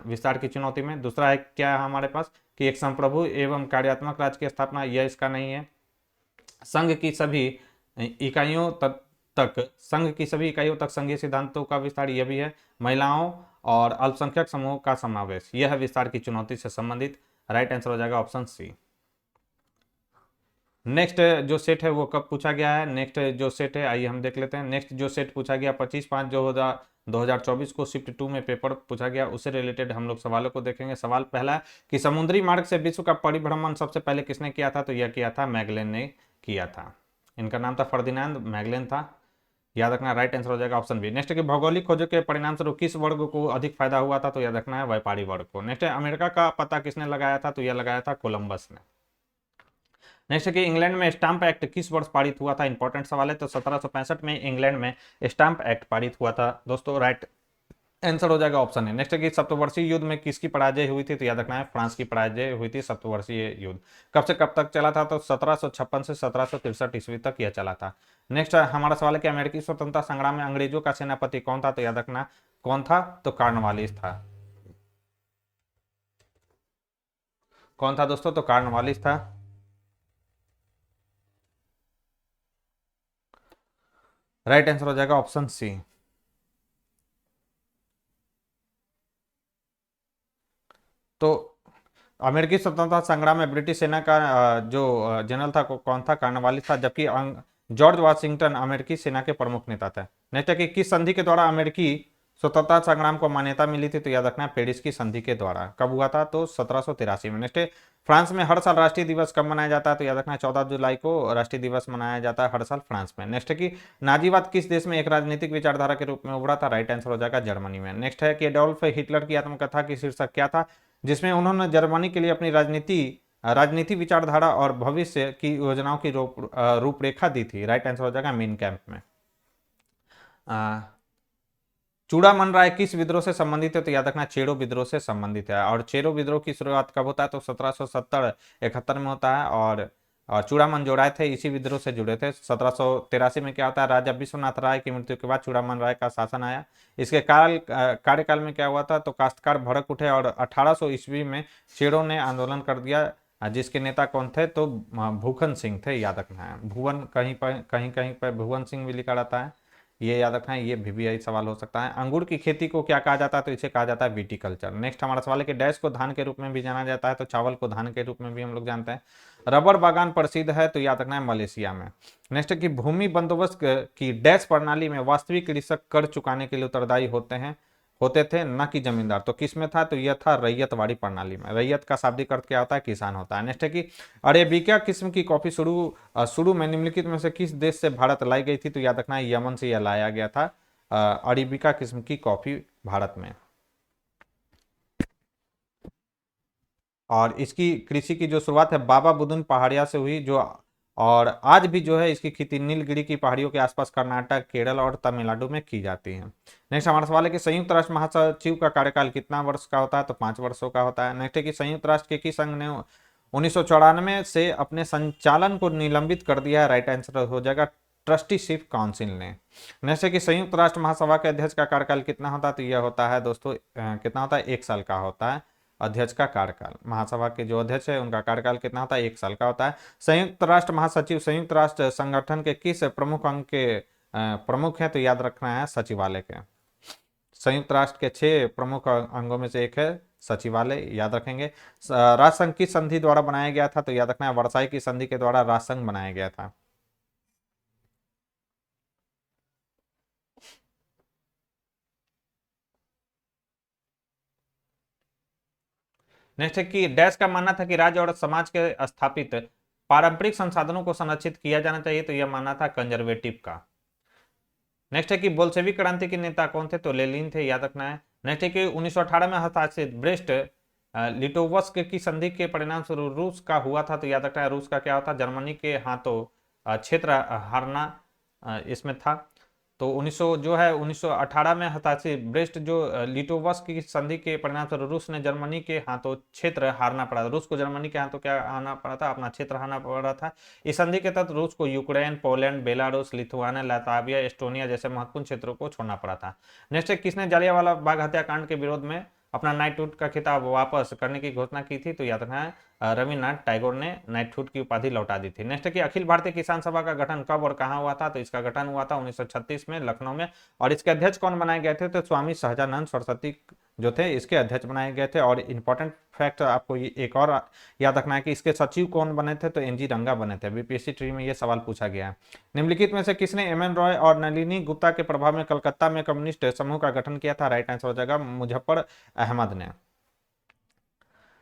विस्तार की चुनौती में। दूसरा है क्या है हमारे पास कि एक संप्रभु एवं कार्यात्मक राज्य की स्थापना, यह इसका नहीं है। संघ की सभी इकाइयों तक संघीय सिद्धांतों का विस्तार, यह भी है। महिलाओं और अल्पसंख्यक समूहों का समावेश, यह है विस्तार की चुनौती से संबंधित, राइट आंसर हो जाएगा ऑप्शन सी। नेक्स्ट जो सेट है वो कब पूछा गया है, नेक्स्ट जो सेट है आइए हम देख लेते हैं। नेक्स्ट जो सेट पूछा गया 25/5/2024 को शिफ्ट 2 में पेपर पूछा गया, उससे रिलेटेड हम लोग सवालों को देखेंगे। सवाल पहला कि समुद्री मार्ग से विश्व का परिभ्रमण सबसे पहले किसने किया था, तो यह किया था मैगलेन ने किया था। इनका नाम था फर्दिनांद मैगलेन था, याद रखना राइट आंसर हो जाएगा ऑप्शन बी। नेक्स्ट कि भौगोलिक खोजों के परिणाम स्वरूप किस वर्ग को अधिक फायदा हुआ था, तो याद रखना है व्यापारी वर्ग को। नेक्स्ट अमेरिका का पता किसने लगाया था, तो यह लगाया था कोलंबस ने। नेक्स्ट कि इंग्लैंड में स्टाम्प एक्ट किस वर्ष पारित हुआ था, इंपॉर्टेंट सवाल है, तो 1765 में इंग्लैंड में स्टाम्प एक्ट पारित हुआ था दोस्तों, राइट आंसर हो जाएगा ऑप्शन है। नेक्स्ट है कि सप्तवर्षीय युद्ध में किसकी पराजय हुई थी, तो याद रखना है फ्रांस की पराजय हुई थी सप्तवर्षीय युद्ध। कब से कब तक चला था, तो 1756 से 1763 ईस्वी तक यह चला था। नेक्स्ट हमारा सवाल है कि अमेरिकी स्वतंत्रता संग्राम में अंग्रेजों का सेनापति कौन था, तो याद रखना कौन था, तो कॉर्नवालिस था। कौन था दोस्तों, तो कॉर्नवालिस था। राइट आंसर हो जाएगा ऑप्शन सी। तो अमेरिकी स्वतंत्रता संग्राम में ब्रिटिश सेना का जो जनरल था कौन था, कॉर्नवालिस था, जबकि जॉर्ज वाशिंगटन अमेरिकी सेना के प्रमुख नेता थे। नेक्स्ट है कि किस संधि के द्वारा अमेरिकी स्वतंत्रता संग्राम को मान्यता मिली थी, तो याद रखना है पेरिस की संधि के द्वारा। कब हुआ था, तो 1783 में। नेक्स्ट है फ्रांस में हर साल राष्ट्रीय दिवस कब मनाया जाता है, तो याद रखना है 14 जुलाई को राष्ट्रीय दिवस मनाया जाता है हर साल फ्रांस में। नेक्स्ट है कि नाजीवाद किस देश में एक राजनीतिक विचारधारा के रूप में उभरा था, राइट आंसर हो जाएगा जर्मनी में। नेक्स्ट है कि एडोल्फ हिटलर की आत्मकथा की शीर्षक क्या था, जिसमें उन्होंने जर्मनी के लिए अपनी राजनीति विचारधारा और भविष्य की योजनाओं की रूपरेखा दी थी, राइट आंसर हो जाएगा मेन कैंप में। चूड़ामन राय किस विद्रोह से संबंधित है, तो याद रखना चेरो विद्रोह से संबंधित है। और चेरो विद्रोह की शुरुआत कब होता है, तो 1770-71 में होता है। और चूड़ामन जो राय थे इसी विद्रोह से जुड़े थे। 1783 में क्या होता है, राजा विश्वनाथ राय की मृत्यु के बाद चूड़ामन राय का शासन आया। इसके कार्यकाल में क्या हुआ था, तो काश्तकार भड़क उठे और 1800 ईस्वी में चेरो ने आंदोलन कर दिया, जिसके नेता कौन थे, तो भूखन सिंह थे, याद रखना है। भुवन कहीं कहीं पर भुवन सिंह भी लिखा रहता है, ये याद रखना है, ये भी सवाल हो सकता है। अंगूर की खेती को क्या कहा जाता है, तो इसे कहा जाता है विटिकल्चर। नेक्स्ट हमारा सवाल है कि डैश को धान के रूप में भी जाना जाता है, तो चावल को धान के रूप में भी हम लोग जानते हैं। रबर बागान प्रसिद्ध है, तो याद रखना है मलेशिया में। नेक्स्ट है कि भूमि बंदोबस्त की डैश प्रणाली में वास्तविक कृषक कर चुकाने के लिए उत्तरदायी होते थे, न कि जमींदार। तो किस में था, तो यह था रैयतवाड़ी प्रणाली में। रैयत का शाब्दिक अर्थ क्या होता है, किसान होता है। नेक्स्ट है कि अरेबिका किस्म की कॉफी शुरू में निम्नलिखित में से किस देश से भारत लाई गई थी, तो याद रखना है यमन से यह लाया गया था, अरेबिका किस्म की कॉफी भारत में। और इसकी कृषि की जो शुरुआत है बाबा बुदुन पहाड़िया से हुई, जो और आज भी जो है इसकी खेती नीलगिरी की पहाड़ियों के आसपास कर्नाटक, केरल और तमिलनाडु में की जाती है। नेक्स्ट हमारा सवाल है कि संयुक्त राष्ट्र महासचिव का कार्यकाल कितना वर्ष का होता है, तो 5 वर्षों का होता है। नेक्स्ट है कि संयुक्त राष्ट्र के किस संघ ने 1994 से अपने संचालन को निलंबित कर दिया है, राइट आंसर हो जाएगा ट्रस्टीशिप काउंसिल ने। नेक्स्ट है कि संयुक्त राष्ट्र महासभा के अध्यक्ष का कार्यकाल कितना होता है, तो यह होता है दोस्तों कितना होता है, 1 साल का होता है अध्यक्ष का कार्यकाल। महासभा के जो अध्यक्ष है उनका कार्यकाल कितना होता है, 1 साल का होता है। संयुक्त राष्ट्र महासचिव संयुक्त राष्ट्र संगठन के किस प्रमुख अंग के प्रमुख हैं, तो याद रखना है सचिवालय के। संयुक्त राष्ट्र के 6 प्रमुख अंगों में से एक है सचिवालय, याद रखेंगे। राष्ट्रसंघ किस संधि द्वारा बनाया गया था, तो याद रखना है वर्साई की संधि के द्वारा राष्ट्रसंघ बनाया गया था। नेक्स्ट है कि डैश का मानना था कि राज्य और समाज के स्थापित पारंपरिक संसाधनों को संरक्षित किया जाना चाहिए, तो यह मानना था कंजर्वेटिव का। नेक्स्ट है कि बोल्शेविक क्रांति के नेता कौन थे, तो लेनिन थे, याद रखना है। नेक्स्ट है कि 1918 में हस्ताक्षरित ब्रेस्ट लिटोवस्क की संधि के परिणाम स्वरूप रूस का हुआ था, तो याद रखना है रूस का क्या होता, जर्मनी के हाथों क्षेत्र हारना इसमें था। तो 1918 में हस्ताक्षरित ब्रेस्ट जो लिटोवस्क की संधि के परिणाम स्वरूप रूस ने जर्मनी के हाथों क्षेत्र हारना पड़ा था। रूस को जर्मनी के हाथों क्या हारना पड़ा था, अपना क्षेत्र हारना पड़ा था। इस संधि के तहत रूस को Ukraine, Poland, Belarus, Lithuania, Latvia, Estonia जैसे महत्वपूर्ण क्षेत्रों को छोड़ना पड़ा था। नेक्स्ट है किसने जालियांवाला बाग हत्याकांड के विरोध में अपना नाइटहुड का खिताब वापस करने की घोषणा की थी, तो याद रखना है रविन्द्रनाथ टैगोर ने नाइटहुड की उपाधि लौटा दी थी। नेक्स्ट है कि अखिल भारतीय किसान सभा का गठन कब और कहां हुआ था, तो इसका गठन हुआ था 1936 में लखनऊ में। और इसके अध्यक्ष कौन बनाए गए थे, तो स्वामी सहजानंद सरस्वती जो थे इसके अध्यक्ष बनाए गए थे। और इंपॉर्टेंट फैक्ट आपको एक और याद रखना है कि इसके सचिव कौन बने थे, तो एनजी रंगा बने थे। बीपीएससी ट्री में यह सवाल पूछा गया है। निम्नलिखित में से किसने एमएन रॉय और नलिनी गुप्ता के प्रभाव में कलकत्ता में कम्युनिस्ट समूह का गठन किया था, राइट आंसर हो जाएगा मुजफ्फर अहमद ने।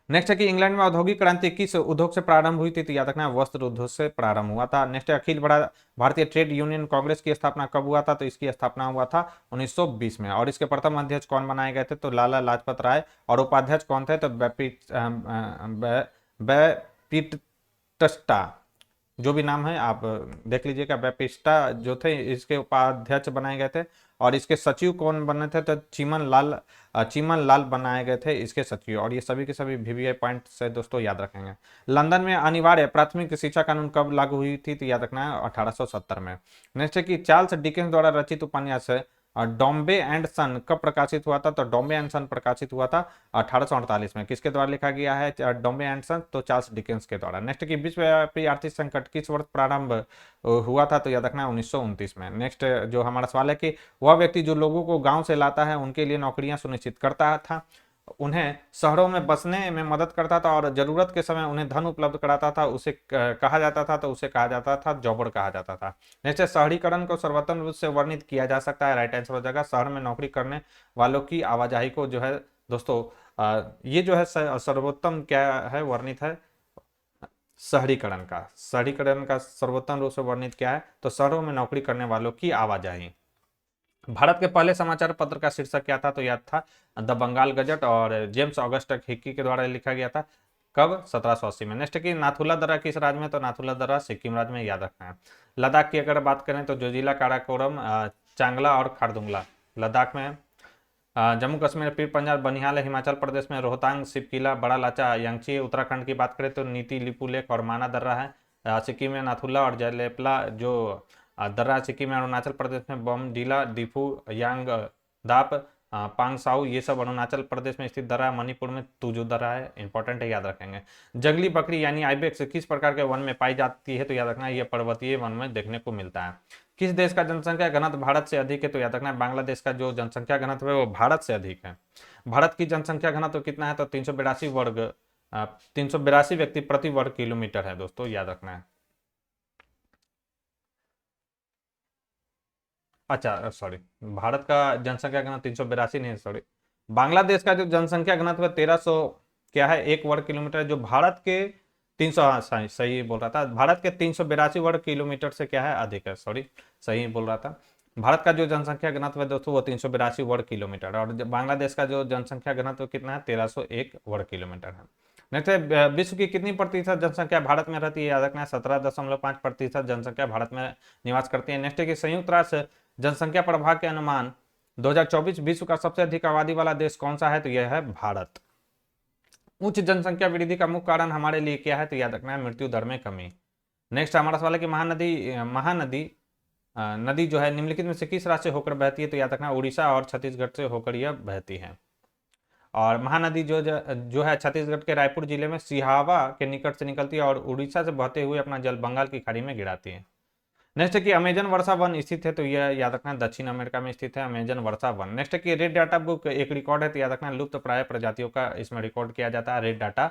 नेक्स्ट है कि इंग्लैंड में औद्योगिक क्रांति किस उद्योग से प्रारंभ हुई थी, तो याद रखना वस्त्र उद्योग से प्रारंभ हुआ था। नेक्स्ट है अखिल भारतीय ट्रेड यूनियन कांग्रेस की स्थापना कब हुआ था, तो इसकी स्थापना हुआ था 1920 में। और इसके प्रथम अध्यक्ष कौन बनाए गए थे, तो लाला लाजपत राय। और उपाध्यक्ष कौन थे, तो बैपिस्टा, जो भी नाम है आप देख लीजिएगा। बैपिस्टा जो थे इसके उपाध्यक्ष बनाए गए थे। और इसके सचिव कौन बने थे, तो चीमन लाल बनाए गए थे इसके सचिव। और ये सभी के सभी वीवीआई पॉइंट से दोस्तों याद रखेंगे। लंदन में अनिवार्य प्राथमिक शिक्षा कानून कब लागू हुई थी, तो याद रखना है 1870 में। नेक्स्ट है कि चार्ल्स डिकेंस द्वारा रचित उपन्यास है डॉम्बे एंड सन कब प्रकाशित हुआ था, तो डॉम्बे एंड सन प्रकाशित हुआ था 1848 में। किसके द्वारा लिखा गया है डॉम्बे एंड सन, तो चार्ल्स डिकेंस के द्वारा। नेक्स्ट की विश्वव्यापी आर्थिक संकट किस वर्ष प्रारंभ हुआ था, तो याद रखना है 1929 में। नेक्स्ट जो हमारा सवाल है कि वह व्यक्ति जो लोगों को गांव से लाता है उनके लिए नौकरियां सुनिश्चित करता था, उन्हें शहरों में बसने में मदद करता था और जरूरत के समय उन्हें धन उपलब्ध कराता था, उसे कहा जाता था, तो उसे कहा जाता था जॉबर कहा जाता था। जैसे शहरीकरण को सर्वोत्तम रूप से वर्णित किया जा सकता है, राइट आंसर हो जाएगा शहर में नौकरी करने वालों की आवाजाही को जो है दोस्तों ये जो है सर्वोत्तम क्या है वर्णित है, शहरीकरण का सर्वोत्तम रूप से वर्णित क्या है, तो शहरों में नौकरी करने वालों की आवाजाही। भारत के पहले समाचार पत्र का शीर्षक क्या था, तो याद था द बंगाल गजट, और जेम्स ऑगस्टस हिक्की के द्वारा लिखा गया था कब, 1780 में। नेक्स्ट की नाथुला दर्रा किस राज्य में, तो नाथुला दर्रा सिक्किम राज्य में, याद रखना है। लद्दाख की अगर बात करें तो जोजिला, काराकोरम, चांगला और खारदुंगला लद्दाख में है। जम्मू कश्मीर, पीर पंजाब, बनिहाल हिमाचल प्रदेश में, रोहतांग, सिपकिला, बड़ा लाचा, यांगची उत्तराखंड की बात करें तो नीति, लिपू लेक और माना दर्रा है। सिक्किम में नाथुला और जलेपला जो दर्रा, सिक्किम में अरुणाचल प्रदेश में बमडीला, दिफू, यांग दाप, पांगसाउ ये सब अरुणाचल प्रदेश में स्थित दर्रा, मणिपुर में तुजू दर्रा है, इंपॉर्टेंट है, याद रखेंगे। जंगली बकरी यानी आइबेक्स किस प्रकार के वन में पाई जाती है, तो याद रखना ये पर्वतीय वन में देखने को मिलता है। किस देश का जनसंख्या घनत्व भारत से अधिक है, तो याद रखना है बांग्लादेश का जो जनसंख्या घनत्व है वो भारत से अधिक है। भारत की जनसंख्या घनत्व कितना है, तो 382 व्यक्ति प्रति वर्ग किलोमीटर है दोस्तों, याद रखना है। अच्छा सॉरी, भारत का जनसंख्या घनत्व 382 नहीं, सॉरी, बांग्लादेश का जो जनसंख्या घनत्व है 1300 क्या है 1 वर्ग किलोमीटर है, जो भारत के 300, हाँ सही बोल रहा था, भारत के 382 वर्ग किलोमीटर से क्या है अधिक है, सॉरी सही बोल रहा था। भारत का जो जनसंख्या घनत्व है दोस्तों वो 382 वर्ग किलोमीटर, और बांग्लादेश का जो जनसंख्या घनत्व कितना है 1301 वर्ग किलोमीटर है। नेक्स्ट है विश्व की कितनी प्रतिशत जनसंख्या भारत में रहती है, याद रखना है 17.5% जनसंख्या भारत में निवास करती है। नेक्स्ट है कि संयुक्त राष्ट्र जनसंख्या प्रभाग के अनुमान 2024 विश्व का सबसे अधिक आबादी वाला देश कौन सा है, तो यह है भारत। उच्च जनसंख्या वृद्धि का मुख्य कारण हमारे लिए क्या है, तो याद रखना है मृत्यु दर में कमी। नेक्स्ट हमारा सवाल है कि नदी जो है निम्नलिखित में से किस राज्य से होकर बहती है, तो याद रखना उड़ीसा और छत्तीसगढ़ से होकर यह बहती है। और महानदी जो है छत्तीसगढ़ के रायपुर जिले में सिहावा के निकट से निकलती है और उड़ीसा से बहते हुए अपना जल बंगाल की खाड़ी में गिराती है। नेक्स्ट है कि अमेजन वर्षा वन स्थित है, तो यह याद रखना है दक्षिण अमेरिका में स्थित है अमेजन वर्षा वन। नेक्स्ट है कि रेड डाटा बुक एक रिकॉर्ड है, तो याद रखना है लुप्त प्राय प्रजातियों का इसमें रिकॉर्ड किया जाता है रेड डाटा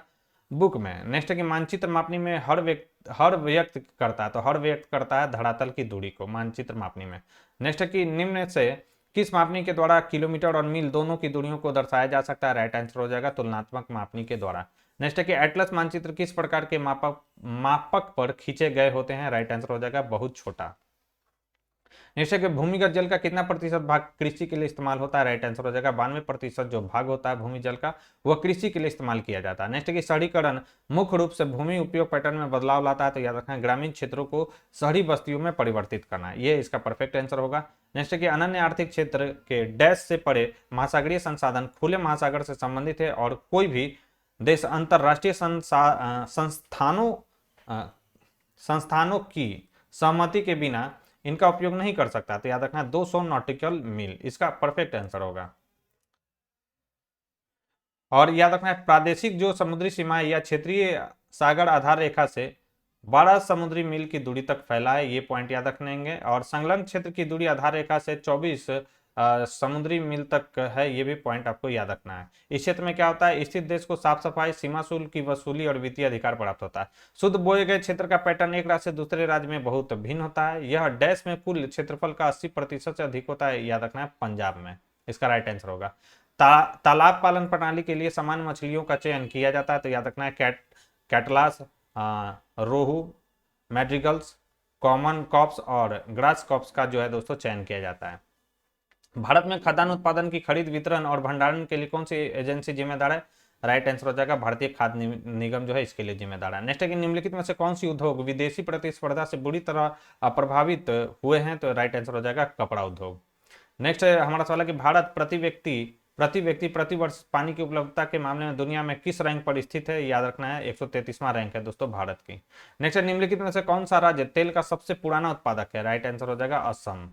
बुक में। नेक्स्ट है कि मानचित्र मापनी में हर व्यक्त करता है, तो हर व्यक्त करता है धरातल की दूरी को मानचित्र मापनी में। नेक्स्ट है कि निम्न से किस मापनी के द्वारा किलोमीटर और मील दोनों की दूरियों को दर्शाया जा सकता है, राइट आंसर हो जाएगा तुलनात्मक मापनी के द्वारा। नेक्स्ट है कि एटलस मानचित्र किस प्रकार के मापक पर खींचे गए होते हैं, राइट आंसर हो जाएगा बहुत छोटा। नेक्स्ट है कि भूमिगत जल का कितना प्रतिशत भाग कृषि के लिए इस्तेमाल होता है, राइट आंसर हो जाएगा 92% जो भाग होता है भूमि जल का वह कृषि के लिए इस्तेमाल किया जाता है। नेक्स्ट है कि शहरीकरण मुख्य रूप से भूमि उपयोग पैटर्न में बदलाव लाता है, तो याद रखना ग्रामीण क्षेत्रों को शहरी बस्तियों में परिवर्तित करना, ये इसका परफेक्ट आंसर होगा। नेक्स्ट है कि अनन्य आर्थिक क्षेत्र के डैश से परे महासागरीय संसाधन खुले महासागर से संबंधित है और कोई भी देश अंतरराष्ट्रीय संस्थानों की सहमति के बिना इनका उपयोग नहीं कर सकता, तो याद रखना 200 नॉटिकल मील इसका परफेक्ट आंसर होगा। और याद रखना है प्रादेशिक जो समुद्री सीमा या क्षेत्रीय सागर आधार रेखा से 12 समुद्री मील की दूरी तक फैला है, ये पॉइंट याद रखने। और संलग्न क्षेत्र की दूरी आधार रेखा से 24 समुद्री मील तक है, ये भी पॉइंट आपको याद रखना है। इस क्षेत्र में क्या होता है स्थित देश को साफ सफाई, सीमा शुल्क की वसूली और वित्तीय अधिकार प्राप्त होता है। शुद्ध बोए गए क्षेत्र का पैटर्न एक राज्य से दूसरे राज्य में बहुत भिन्न होता है। यह डैश में कुल क्षेत्रफल का 80% से अधिक होता है, याद रखना है पंजाब में, इसका राइट आंसर होगा। तालाब पालन प्रणाली के लिए समान मछलियों का चयन किया जाता है, तो याद रखना है कैटलास, रोहू, मैड्रिगल्स, कॉमन कॉप्स और ग्रास कॉप्स का जो है दोस्तों चयन किया जाता है। भारत में खाद्यान्न उत्पादन की खरीद, वितरण और भंडारण के लिए कौन सी एजेंसी जिम्मेदार है, राइट आंसर हो जाएगा भारतीय खाद्य निगम जो है इसके लिए जिम्मेदार है। नेक्स्ट है कि निम्नलिखित में से कौन सी उद्योग विदेशी प्रतिस्पर्धा से बुरी तरह प्रभावित हुए हैं, तो राइट आंसर हो जाएगा कपड़ा उद्योग। नेक्स्ट हमारा सवाल है कि भारत प्रति व्यक्ति प्रति वर्ष पानी की उपलब्धता के मामले में दुनिया में किस रैंक पर स्थित है, याद रखना है 133वां रैंक है दोस्तों भारत की। नेक्स्ट निम्नलिखित में से कौन सा राज्य तेल का सबसे पुराना उत्पादक है, राइट आंसर हो जाएगा असम।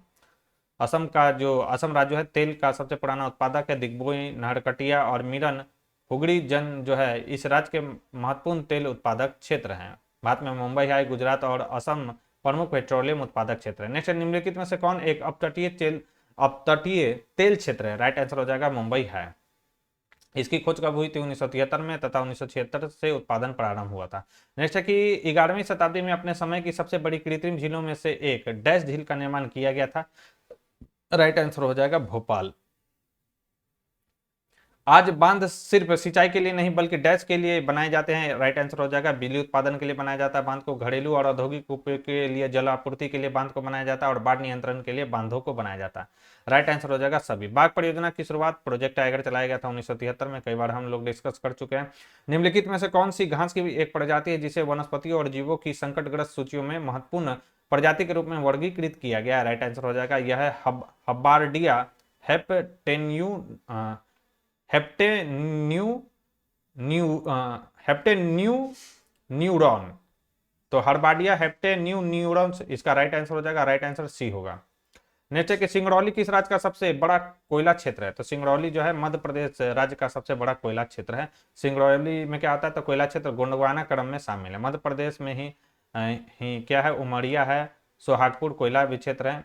असम राज्य है तेल का सबसे पुराना उत्पादक है। दिग्बोई, नहरकटिया और मिरन हुगड़ी जन जो है इस राज्य के महत्वपूर्ण तेल उत्पादक क्षेत्र हैं। भारत में मुंबई है, गुजरात और असम प्रमुख पेट्रोलियम उत्पादक क्षेत्र है। नेक्स्ट निम्नलिखित में से कौन एक अपतटीय तेल क्षेत्र है, राइट आंसर हो जाएगा मुंबई है। इसकी खोज कब हुई थी, 1973 में तथा 1976 से उत्पादन प्रारंभ हुआ था। नेक्स्ट है कि 11वीं शताब्दी में अपने समय की सबसे बड़ी कृत्रिम झीलों में से एक डैश झील का निर्माण किया गया था, राइट आंसर हो जाएगा भोपाल। आज बांध सिर्फ सिंचाई के लिए नहीं बल्कि डैश के लिए बनाए जाते हैं, राइट आंसर हो जाएगा बिजली उत्पादन के लिए बनाया जाता है बांध को। घरेलू और औद्योगिक उपयोग के लिए जल आपूर्ति के लिए बांध को बनाया जाता है और बाढ़ नियंत्रण के लिए बांधों को बनाया जाता है, राइट आंसर हो जाएगा सभी। बाघ परियोजना की शुरुआत प्रोजेक्ट टाइगर चलाया गया था 1973 में, कई बार हम लोग डिस्कस कर चुके हैं। निम्नलिखित में से कौन सी घास की एक प्रजाति है जिसे वनस्पतियों और जीवों की संकटग्रस्त सूचियों में महत्वपूर्ण प्रजाति के रूप में वर्गीकृत किया गया है, राइट आंसर हो जाएगा यह है हब्बार्डिया हेप्टेन्यूरॉन। तो हर्बाडिया हेप्टेन्यूरॉन इसका राइट आंसर हो जाएगा, राइट आंसर सी होगा। नेक्स्ट है कि सिंगरौली किस राज्य का सबसे बड़ा कोयला क्षेत्र है, तो सिंगरौली जो है मध्य प्रदेश राज्य का सबसे बड़ा कोयला क्षेत्र है। सिंगरौली में क्या आता है, तो कोयला क्षेत्र गोंडवाना क्रम में शामिल है। मध्य प्रदेश में ही क्या है, उमरिया है, सोहागपुर कोयला क्षेत्र है,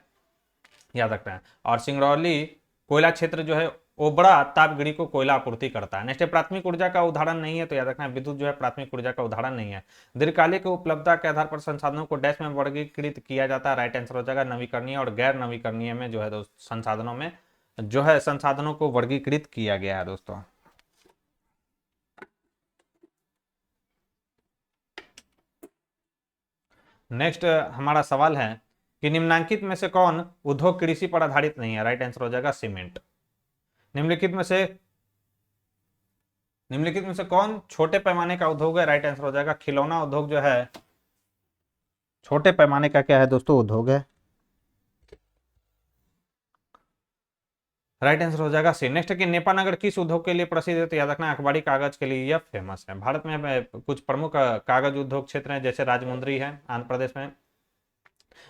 याद रखना है। और सिंगरौली कोयला क्षेत्र जो है ओबड़ा तापगढ़ी को कोयला आपूर्ति करता है। नेक्स्ट प्राथमिक ऊर्जा का उदाहरण नहीं है, तो याद रखना है विद्युत जो है प्राथमिक ऊर्जा का उदाहरण नहीं है। दीर्घकालिक उपलब्धता के आधार पर संसाधनों को डैश में वर्गीकृत किया जाता है, राइट आंसर हो जाएगा नवीकरणीय और गैर नवीकरणीय में जो है संसाधनों में जो है संसाधनों को वर्गीकृत किया गया है दोस्तों। नेक्स्ट हमारा सवाल है कि निम्नांकित में से कौन उद्योग कृषि पर आधारित नहीं है, राइट आंसर हो जाएगा सीमेंट। निम्नलिखित में से कौन छोटे पैमाने का उद्योग है, राइट आंसर हो जाएगा खिलौना उद्योग जो है छोटे पैमाने का क्या है दोस्तों उद्योग है, राइट आंसर हो जाएगा सी। नेक्स्ट है कि नेपानगर किस उद्योग के लिए प्रसिद्ध है, तो याद रखना अखबारी कागज के लिए यह फेमस है। भारत में कुछ प्रमुख कागज उद्योग क्षेत्र हैं, जैसे राजमुंद्री है आंध्र प्रदेश में,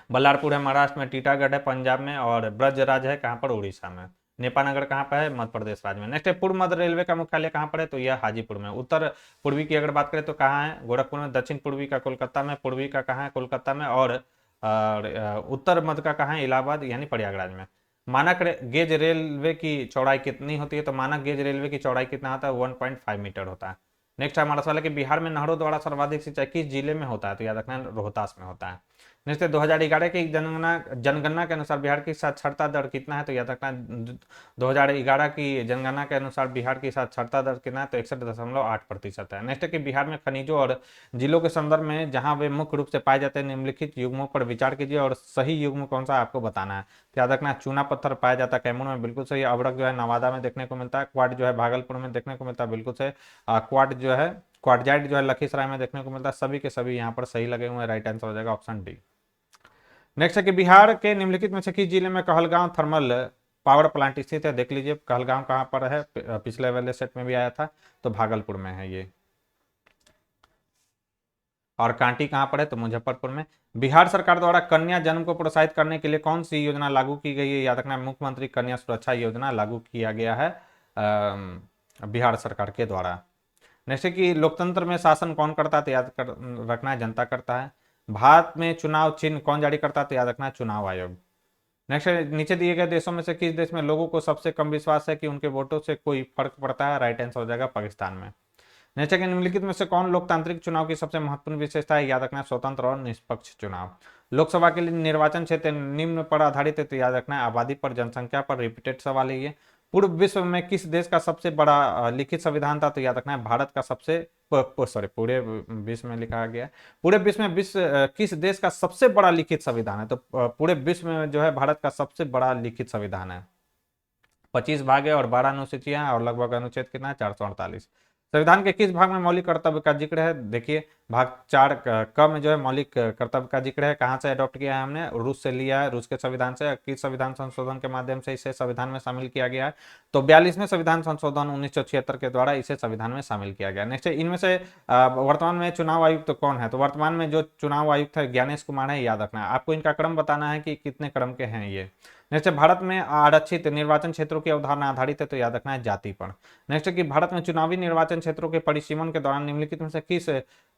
बल्लारपुर है महाराष्ट्र में, टीटागढ़ है पंजाब में और ब्रजराज है कहाँ पर, उड़ीसा में। नेपानगर कहाँ पर है, मध्य प्रदेश राज्य में। नेक्स्ट है पूर्व मध्य रेलवे का मुख्यालय कहाँ पर है, तो यह हाजीपुर में। उत्तर पूर्वी की अगर बात करें तो कहाँ है, गोरखपुर में। दक्षिण पूर्वी का कोलकाता में, पूर्वी का कहाँ है, कोलकाता में। और उत्तर मध्य का कहाँ है, इलाहाबाद यानी प्रयागराज में। मानक गेज रेलवे की चौड़ाई कितनी होती है, तो मानक गेज रेलवे की चौड़ाई कितना होता है, 1.5 मीटर होता है। नेक्स्ट हमारा सवाल है कि बिहार में नहरों द्वारा सर्वाधिक सिंचाई किस जिले में होता है, तो याद रखना रोहतास में होता है। नेक्स्ट 2011 की जनगणना के अनुसार बिहार की साक्षरता दर कितना है, तो याद रखना 2011 की जनगणना के अनुसार बिहार की साक्षरता दर कितना है, तो 61.8% है। नेक्स्ट है कि बिहार में खनिजों और जिलों के संदर्भ में जहां वे मुख्य रूप से पाए जाते हैं निम्नलिखित युग्मों पर विचार कीजिए और सही युग्म कौन सा आपको बताना है। तो याद रखना चूना पत्थर पाया जाता है कैमूर में, बिल्कुल सही। अभ्रक जो है नवादा में देखने को मिलता है। क्वाड जो है भागलपुर में देखने को मिलता है, बिल्कुल सही। क्वाडजाइट जो है लखीसराय में देखने को मिलता है। सभी के सभी यहाँ पर सही लगे हुए हैं, राइट आंसर हो जाएगा ऑप्शन डी। नेक्स्ट है कि बिहार के निम्नलिखित में से किस जिले में कहलगांव थर्मल पावर प्लांट स्थित है, देख लीजिए कहलगांव कहाँ पर है, पिछले वाले सेट में भी आया था, तो भागलपुर में है ये। और कांटी कहाँ पर है, तो मुजफ्फरपुर में। बिहार सरकार द्वारा कन्या जन्म को प्रोत्साहित करने के लिए कौन सी योजना लागू की गई है, याद रखना मुख्यमंत्री कन्या सुरक्षा योजना लागू किया गया है बिहार सरकार के द्वारा। नेक्स्ट है कि लोकतंत्र में शासन कौन करता है, तो याद रखना है जनता करता है। भारत में चुनाव चिन्ह कौन जारी करता है, तो याद रखना है चुनाव आयोग। नेक्स्ट नीचे दिए गए देशों में से किस देश में लोगों को सबसे कम विश्वास है कि उनके वोटों से कोई फर्क पड़ता है, राइट आंसर हो जाएगा पाकिस्तान में। नेक्स्ट है कि निम्नलिखित में से कौन लोकतांत्रिक चुनाव की सबसे महत्वपूर्ण विशेषता है, याद रखना है स्वतंत्र और निष्पक्ष चुनाव। लोकसभा के लिए निर्वाचन क्षेत्र निम्न पर आधारित है, तो याद रखना है आबादी पर, जनसंख्या पर। रिपीटेड सवाल है ये। पूर्व विश्व में किस देश का सबसे बड़ा लिखित संविधान था, तो याद रखना है भारत का सबसे पूरे विश्व में लिखा गया है। पूरे विश्व में किस देश का सबसे बड़ा लिखित संविधान है, तो पूरे विश्व में जो है भारत का सबसे बड़ा लिखित संविधान है। 25 भाग है और 12 अनुसूचियां और लगभग अनुच्छेद कितना है, 448। संविधान के किस भाग में मौलिक कर्तव्य का जिक्र है? देखिए भाग 4 क में जो है मौलिक कर्तव्य का जिक्र है। कहाँ से अडॉप्ट किया है हमने? रूस से लिया है, रूस के संविधान से। किस संविधान संशोधन के माध्यम से इसे संविधान में शामिल किया गया है? तो 42वें संविधान संशोधन 1976 के द्वारा इसे संविधान में शामिल किया गया। नेक्स्ट, इनमें से वर्तमान में चुनाव आयुक्त कौन है? तो वर्तमान में जो चुनाव आयुक्त है ज्ञानेश कुमार है, याद रखना है आपको। इनका क्रम बताना है कि कितने क्रम के हैं ये। नेक्स्ट, भारत में आरक्षित निर्वाचन क्षेत्रों की अवधारणा आधारित है, तो याद रखना है जाति पर। नेक्स्ट, कि भारत में चुनावी निर्वाचन क्षेत्रों के परिसीमन के दौरान निम्नलिखित में से किस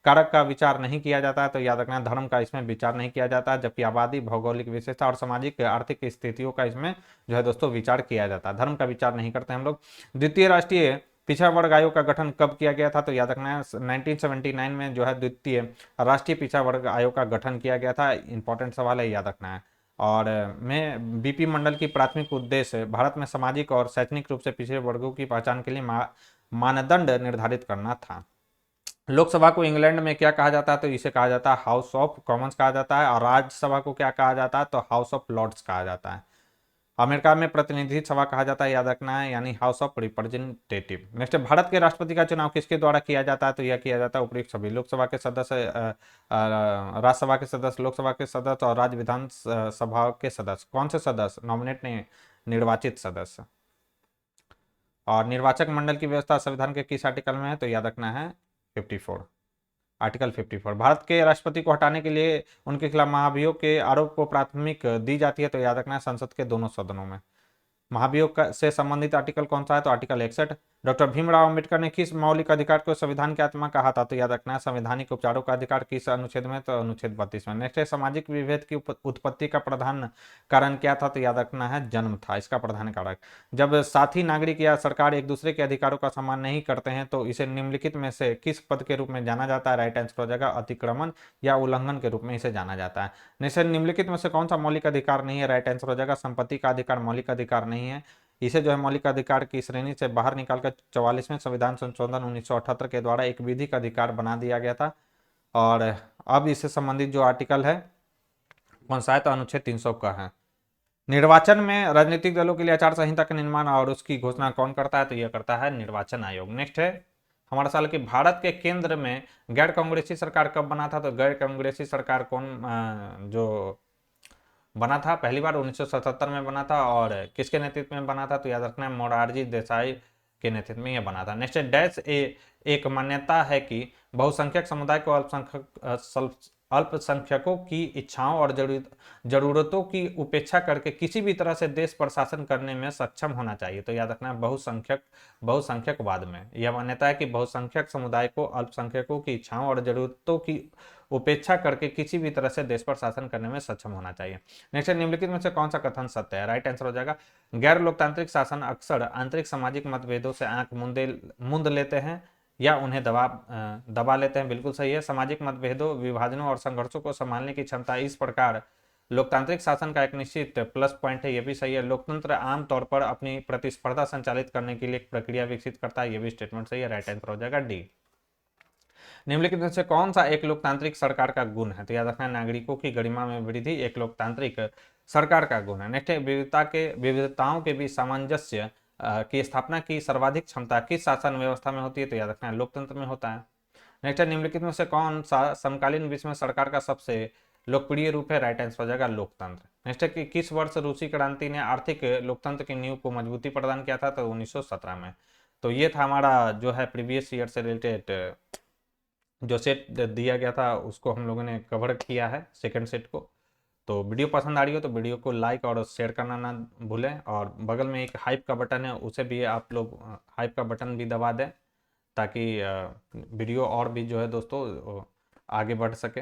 कारक का विचार नहीं किया जाता है? तो याद रखना है धर्म का इसमें विचार नहीं किया जाता है, जबकि आबादी, भौगोलिक विशेषता और सामाजिक आर्थिक स्थितियों का इसमें जो है दोस्तों विचार किया जाता है। धर्म का विचार नहीं करते हम लोग। द्वितीय राष्ट्रीय पिछड़ा वर्ग आयोग का गठन कब किया गया था? तो याद रखना है 1979 में जो है द्वितीय राष्ट्रीय पिछड़ा वर्ग आयोग का गठन किया गया था। इंपॉर्टेंट सवाल है, याद रखना है। और में बीपी मंडल की प्राथमिक उद्देश्य भारत में सामाजिक और शैक्षणिक रूप से पिछड़े वर्गों की पहचान के लिए मानदंड निर्धारित करना था। लोकसभा को इंग्लैंड में क्या कहा जाता है? तो इसे कहा जाता है हाउस ऑफ कॉमन्स कहा जाता है। और राज्यसभा को क्या कहा जाता है? तो हाउस ऑफ लॉर्ड्स कहा जाता है। अमेरिका में प्रतिनिधि सभा कहा जाता है, याद रखना है, यानी house of representative. Next, Bharat के राष्ट्रपति का चुनाव किसके द्वारा किया जाता है? तो यह किया जाता है उपयुक्त सभी लोकसभा के सदस्य, राज्यसभा के सदस्य, लोकसभा के सदस्य और राज्य विधान सभा के सदस्य। कौन से सदस्य? नॉमिनेट नहीं, निर्वाचित सदस्य। और निर्वाचक मंडल की व्यवस्था संविधान के किस आर्टिकल में है? तो याद रखना है 54, आर्टिकल 54। भारत के राष्ट्रपति को हटाने के लिए उनके खिलाफ महाभियोग के आरोप को प्राथमिक दी जाती है, तो याद रखना है संसद के दोनों सदनों में। महाभियोग से संबंधित आर्टिकल कौन सा है? तो आर्टिकल 61। डॉक्टर भीमराव अंबेडकर ने किस मौलिक अधिकार को संविधान की आत्मा कहा था? तो याद रखना है संवैधानिक उपचारों का अधिकार। किस अनुच्छेद में? तो अनुच्छेद 32 में। नेक्स्ट है, सामाजिक विभेद की उत्पत्ति का प्रधान कारण क्या था? तो याद रखना है जन्म था इसका प्रधान कारक। जब साथी नागरिक या सरकार एक दूसरे के अधिकारों का सम्मान नहीं करते हैं तो इसे निम्नलिखित में से किस पद के रूप में जाना जाता है? राइट आंसर हो जाएगा अतिक्रमण या उल्लंघन के रूप में इसे जाना जाता है। निश्चय निम्नलिखित में से कौन सा मौलिक अधिकार नहीं है? राइट आंसर हो जाएगा संपत्ति का अधिकार मौलिक अधिकार नहीं है। इसे जो है मौलिक अधिकार की श्रेणी से बाहर निकालकर 44वें संविधान संशोधन 1978 के द्वारा एक विधिक अधिकार बना दिया गया था। और अब इससे संबंधित जो आर्टिकल है कौन सा है? तो अनुच्छेद 300 का है। निर्वाचन में राजनीतिक दलों के लिए आचार संहिता का निर्माण और उसकी घोषणा कौन करता है? तो यह करता है निर्वाचन आयोग। नेक्स्ट है हमारा सवाल कि भारत के केंद्र में गैर कांग्रेसी सरकार कब बना था? तो गैर कांग्रेसी सरकार कौन जो बना था? पहली बार 1977 में बना था। और किसके नेतृत्व में बना था? तो याद रखना है मोरारजी देसाई के नेतृत्व में यह बना था। नेक्स्ट डैश एक मान्यता है कि बहुसंख्यक समुदाय को अल्पसंख्यकों की इच्छाओं और जरूरतों की उपेक्षा करके किसी भी तरह से देश पर शासन करने में सक्षम होना चाहिए। तो याद रखना है बहुसंख्यकवाद में यह मान्यता है कि बहुसंख्यक समुदाय को अल्पसंख्यकों की इच्छाओं और जरूरतों की उपेक्षा करके किसी भी तरह से देश पर शासन करने में सक्षम होना चाहिए। नेक्स्ट, निम्नलिखित में से कौन सा कथन सत्य है? राइट आंसर हो जाएगा गैर लोकतांत्रिक शासन अक्सर आंतरिक सामाजिक मतभेदों से आंख मूंद लेते हैं या उन्हें दबा लेते हैं। बिल्कुल सही है। सामाजिक मतभेदों, विभाजनों और संघर्षों को संभालने की क्षमता इस प्रकार लोकतांत्रिक शासन का एक निश्चित प्लस पॉइंट है। यह भी सही है। लोकतंत्र आमतौर पर अपनी प्रतिस्पर्धा संचालित करने के लिए एक प्रक्रिया विकसित करता है। यह भी स्टेटमेंट सही है। राइट आंसर हो जाएगा डी। निम्नलिखित में से कौन सा एक लोकतांत्रिक सरकार का गुण है? तो याद रखना नागरिकों की गरिमा में वृद्धि एक लोकतांत्रिक सरकार का गुण है। नेक्स्ट, विविधताओं के बीच सामंजस्य की स्थापना की सर्वाधिक क्षमता किस शासन व्यवस्था में होती है? तो याद रखना लोकतंत्र में होता है। नेक्स्ट, निम्नलिखित में से कौन सा समकालीन विश्व में सरकार का सबसे लोकप्रिय रूप है? राइट आंसर हो जाएगा लोकतंत्र। नेक्स्ट है कि किस वर्ष रूसी क्रांति ने आर्थिक लोकतंत्र की नींव को मजबूती प्रदान किया था? तो 1917 में। तो ये था हमारा जो है प्रीवियस ईयर से रिलेटेड जो सेट दिया गया था उसको हम लोगों ने कवर किया है, सेकंड सेट को। तो वीडियो पसंद आ रही हो तो वीडियो को लाइक और शेयर करना ना भूलें। और बगल में एक हाइप का बटन है, उसे भी आप लोग हाइप का बटन भी दबा दें ताकि वीडियो और भी जो है दोस्तों आगे बढ़ सके।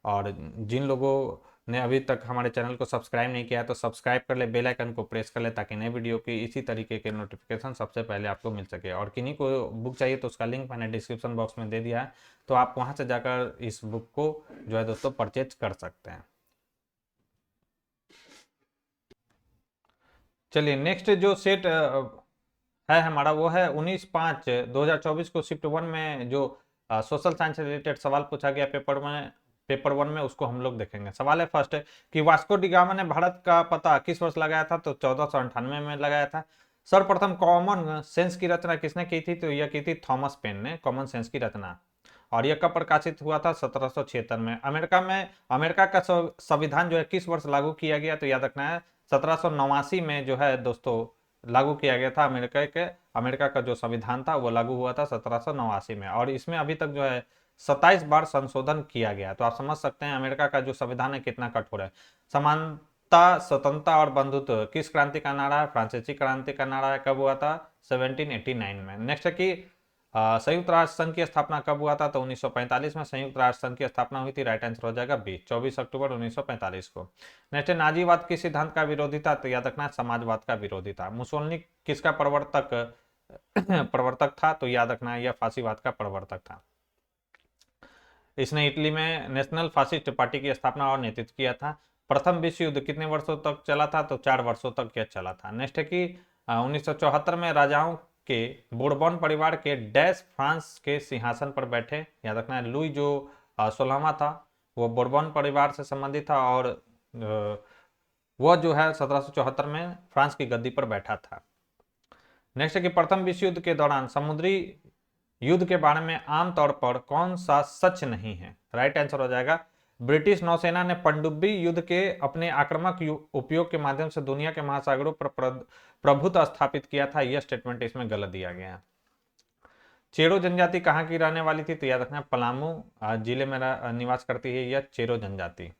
और जिन लोगों ने अभी तक हमारे चैनल को सब्सक्राइब नहीं किया है तो सब्सक्राइब कर ले, बेल आइकन को प्रेस कर ले ताकि नए वीडियो की इसी तरीके के नोटिफिकेशन सबसे पहले आपको मिल सके। और किन्हीं को बुक चाहिए तो उसका लिंक मैंने डिस्क्रिप्शन बॉक्स में दे दिया है, तो आप वहां से जाकर इस बुक को जो है दोस्तों परचेज कर सकते हैं। चलिए नेक्स्ट जो सेट है हमारा वो है 19/5/2024 को शिफ्ट 1 में जो सोशल साइंस से रिलेटेड सवाल पूछा गया पेपर 1 में, उसको हम लोग देखेंगे। सवाल है फर्स्ट कि वास्को डी गामा ने भारत का पता किस वर्ष लगाया था? तो 1498 में लगाया था। सर्वप्रथम कॉमन सेंस की रचना किसने की थी? तो यह की थी थॉमस पेन ने कॉमन सेंस की रचना। और यह कब प्रकाशित हुआ था? 1776 में। अमेरिका का संविधान जो है किस वर्ष लागू किया गया? तो याद रखना है 1789 में जो है दोस्तों लागू किया गया था। अमेरिका का जो संविधान था वो लागू हुआ था 1789 में, और इसमें अभी तक जो है 27 बार संशोधन किया गया। तो आप समझ सकते हैं अमेरिका का जो संविधान है कितना कठोर है। समानता, स्वतंत्रता और बंधुत्व किस क्रांति का नारा है? फ्रांसीसी क्रांति का नारा है। कब हुआ था? 1789 में। नेक्स्ट है कि संयुक्त राष्ट्र संघ की स्थापना कब हुआ था? तो 1945 में संयुक्त राष्ट्र संघ की स्थापना हुई थी। राइट आंसर हो जाएगा बी, 24 अक्टूबर 1945 को। नेक्स्ट है नाजीवाद किस सिद्धांत का विरोधी था? तो याद रखना समाजवाद का विरोधी था। मुसोलिनी किसका प्रवर्तक था? तो याद रखना यह फांसीवाद का प्रवर्तक था। इसने इटली में नेशनल फासिस्ट पार्टी की स्थापना और नेतृत्व किया था। प्रथम विश्व युद्ध कितने वर्षों तक चला था? तो 4 वर्षों तक यह चला था। नेक्स्ट है कि 1974 में राजाओं के बोरबॉन परिवार के डैश फ्रांस के सिंहासन पर बैठे। याद रखना है लुई जो 16वां था वो बोरबॉन परिवार से संबंधित था, और वह जो है 1774 में फ्रांस की गद्दी पर बैठा था। नेक्स्ट है कि प्रथम विश्व युद्ध के दौरान समुद्री युद्ध के बारे में आमतौर पर कौन सा सच नहीं है? राइट आंसर हो जाएगा ब्रिटिश नौसेना ने पनडुब्बी युद्ध के अपने आक्रामक उपयोग के माध्यम से दुनिया के महासागरों पर प्रभुत्व स्थापित किया था। यह स्टेटमेंट इसमें गलत दिया गया है। चेरो जनजाति कहाँ की रहने वाली थी? तो याद रखना पलामू जिले में निवास करती है यह चेरो जनजाति।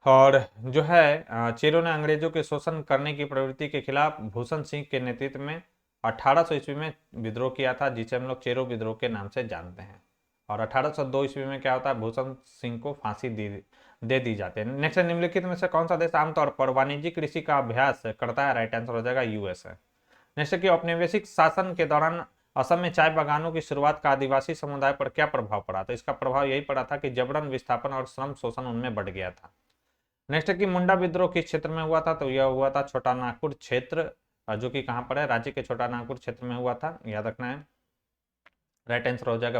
और जो है चेरो ने अंग्रेजों के शोषण करने की प्रवृत्ति के खिलाफ भूषण सिंह के नेतृत्व में 1800 ईस्वी में विद्रोह किया था, जिसे हम लोग चेरो विद्रोह के नाम से जानते हैं। और 1802 ईस्वी में क्या होता है? भूषण सिंह को फांसी दे दी जाती है। नेक्स्ट, निम्नलिखित में से कौन सा देश आमतौर पर वाणिज्यिक कृषि का अभ्यास करता है? राइट आंसर हो जाएगा यूएस है। नेक्स्ट, कि औपनिवेशिक शासन के दौरान असम में चाय बागानों की शुरुआत का आदिवासी समुदाय पर क्या प्रभाव पड़ा? तो इसका प्रभाव यही पड़ा था कि जबरन विस्थापन और श्रम शोषण उनमें बढ़ गया था। नेक्स्ट है कि मुंडा विद्रोह किस क्षेत्र में हुआ था? तो यह हुआ था छोटा नागपुर क्षेत्र, जो कि कहां पर है? राज्य के छोटा नागपुर क्षेत्र में हुआ था। याद रखना है। राइट आंसर हो जाएगा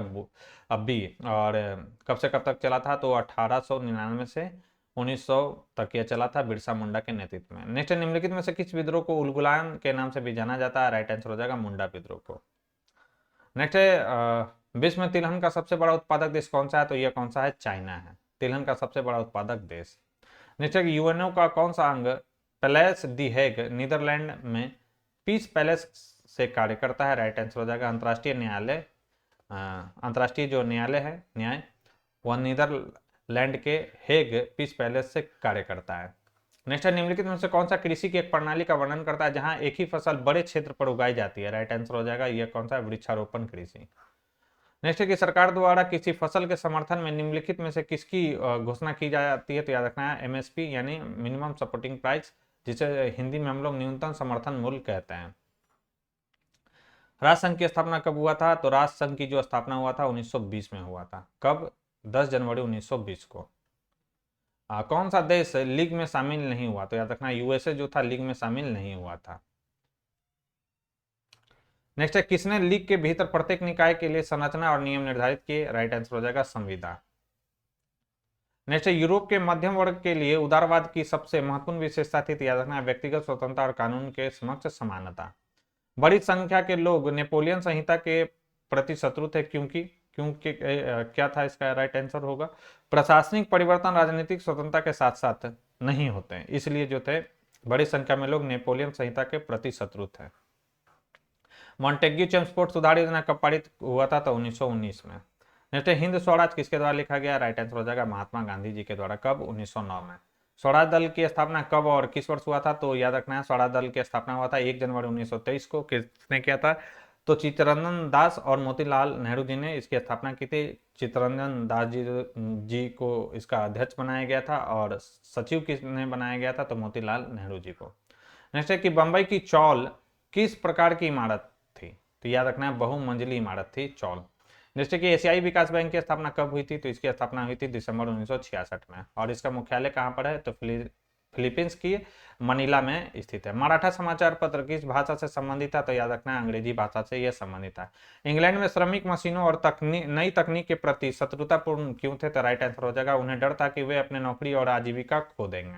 बी। और कब से कब तक चला था? तो 1899 से 1900 तक यह चला था बिरसा मुंडा के नेतृत्व में। नेक्स्ट, निम्नलिखित में से किस विद्रोह को उलगुलान के नाम से भी जाना जाता है? राइट आंसर हो जाएगा मुंडा विद्रोह को। नेक्स्ट है विश्व में तिलहन का सबसे बड़ा उत्पादक देश कौन सा है? तो यह कौन सा है? चाइना है तिलहन का सबसे बड़ा उत्पादक देश। नेक्स्ट है यूएनओ का कौन सा अंग पैलेस दी हेग नीदरलैंड में पीस पैलेस से कार्य करता है? राइट आंसर हो जाएगा अंतर्राष्ट्रीय न्यायालय। अंतर्राष्ट्रीय जो न्यायालय है न्याय वह नीदरलैंड के हेग पीस पैलेस से कार्य करता है। नेक्स्ट है निम्नलिखित में से कौन सा कृषि की एक प्रणाली का वर्णन करता है जहां एक ही फसल बड़े क्षेत्र पर उगाई जाती है? राइट आंसर हो जाएगा यह कौन सा? वृक्षारोपण कृषि। नेक्स्ट है कि सरकार द्वारा किसी फसल के समर्थन में निम्नलिखित में से किसकी घोषणा की जाती है? तो याद रखना है एमएसपी यानी मिनिमम सपोर्टिंग प्राइस, जिसे हिंदी में हम लोग न्यूनतम समर्थन मूल्य कहते हैं। राष्ट्र संघ की स्थापना कब हुआ था? तो राष्ट्र संघ की जो स्थापना हुआ था 1920 में हुआ था। कब? 10 जनवरी 1920 को। कौन सा देश लीग में शामिल नहीं हुआ? तो याद रखना यूएसए जो था लीग में शामिल नहीं हुआ था। नेक्स्ट है किसने लीग के भीतर प्रत्येक निकाय के लिए संरचना और नियम निर्धारित किए? राइट आंसर हो जाएगा संविदा। नेक्स्ट है यूरोप के मध्यम वर्ग के लिए उदारवाद की सबसे महत्वपूर्ण विशेषता थी? तो याद रखना है व्यक्तिगत स्वतंत्रता और कानून के समक्ष समानता। बड़ी संख्या के लोग नेपोलियन संहिता के प्रति शत्रु थे क्योंकि क्या था इसका? राइट आंसर होगा प्रशासनिक परिवर्तन राजनीतिक स्वतंत्रता के साथ साथ नहीं होते हैं, इसलिए जो थे बड़ी संख्या में लोग नेपोलियन संहिता के प्रति शत्रु थे। मॉन्टेग्यू चेम्सफोर्ड सुधार योजना कब पारित हुआ था? तो 1919 में। नेक्स्ट हिंद स्वराज किसके द्वारा लिखा गया? राइट आंसर हो जाएगा महात्मा गांधी जी के द्वारा। कब? 1909 में। स्वराज दल की स्थापना कब और किस वर्ष हुआ था? तो याद रखना है स्वराज दल की स्थापना हुआ था 1 जनवरी 1923 को। किसने किया था? तो चित्तरंजन दास और मोतीलाल नेहरू जी ने इसकी स्थापना की थी। चित्तरंजन दास जी को इसका अध्यक्ष बनाया गया था और सचिव किसने बनाया गया था? तो मोतीलाल नेहरू जी को। नेक्स्ट है कि बंबई की चौल किस प्रकार की इमारत थी? तो याद रखना है बहुमंजिली इमारत थी चौल। जैसे कि एशियाई विकास बैंक की स्थापना कब हुई थी? तो इसकी स्थापना हुई थी दिसंबर 1966 में। और इसका मुख्यालय कहाँ पर है? तो फिलीपींस की मनीला में स्थित है। मराठा समाचार पत्र किस भाषा से संबंधित था? तो याद रखना है अंग्रेजी भाषा से यह संबंधित है। इंग्लैंड में श्रमिक मशीनों और नई तकनीक के प्रति शत्रुतापूर्ण क्यों थे? तो राइट आंसर हो जाएगा उन्हें डर था कि वे अपने नौकरी और आजीविका खो देंगे।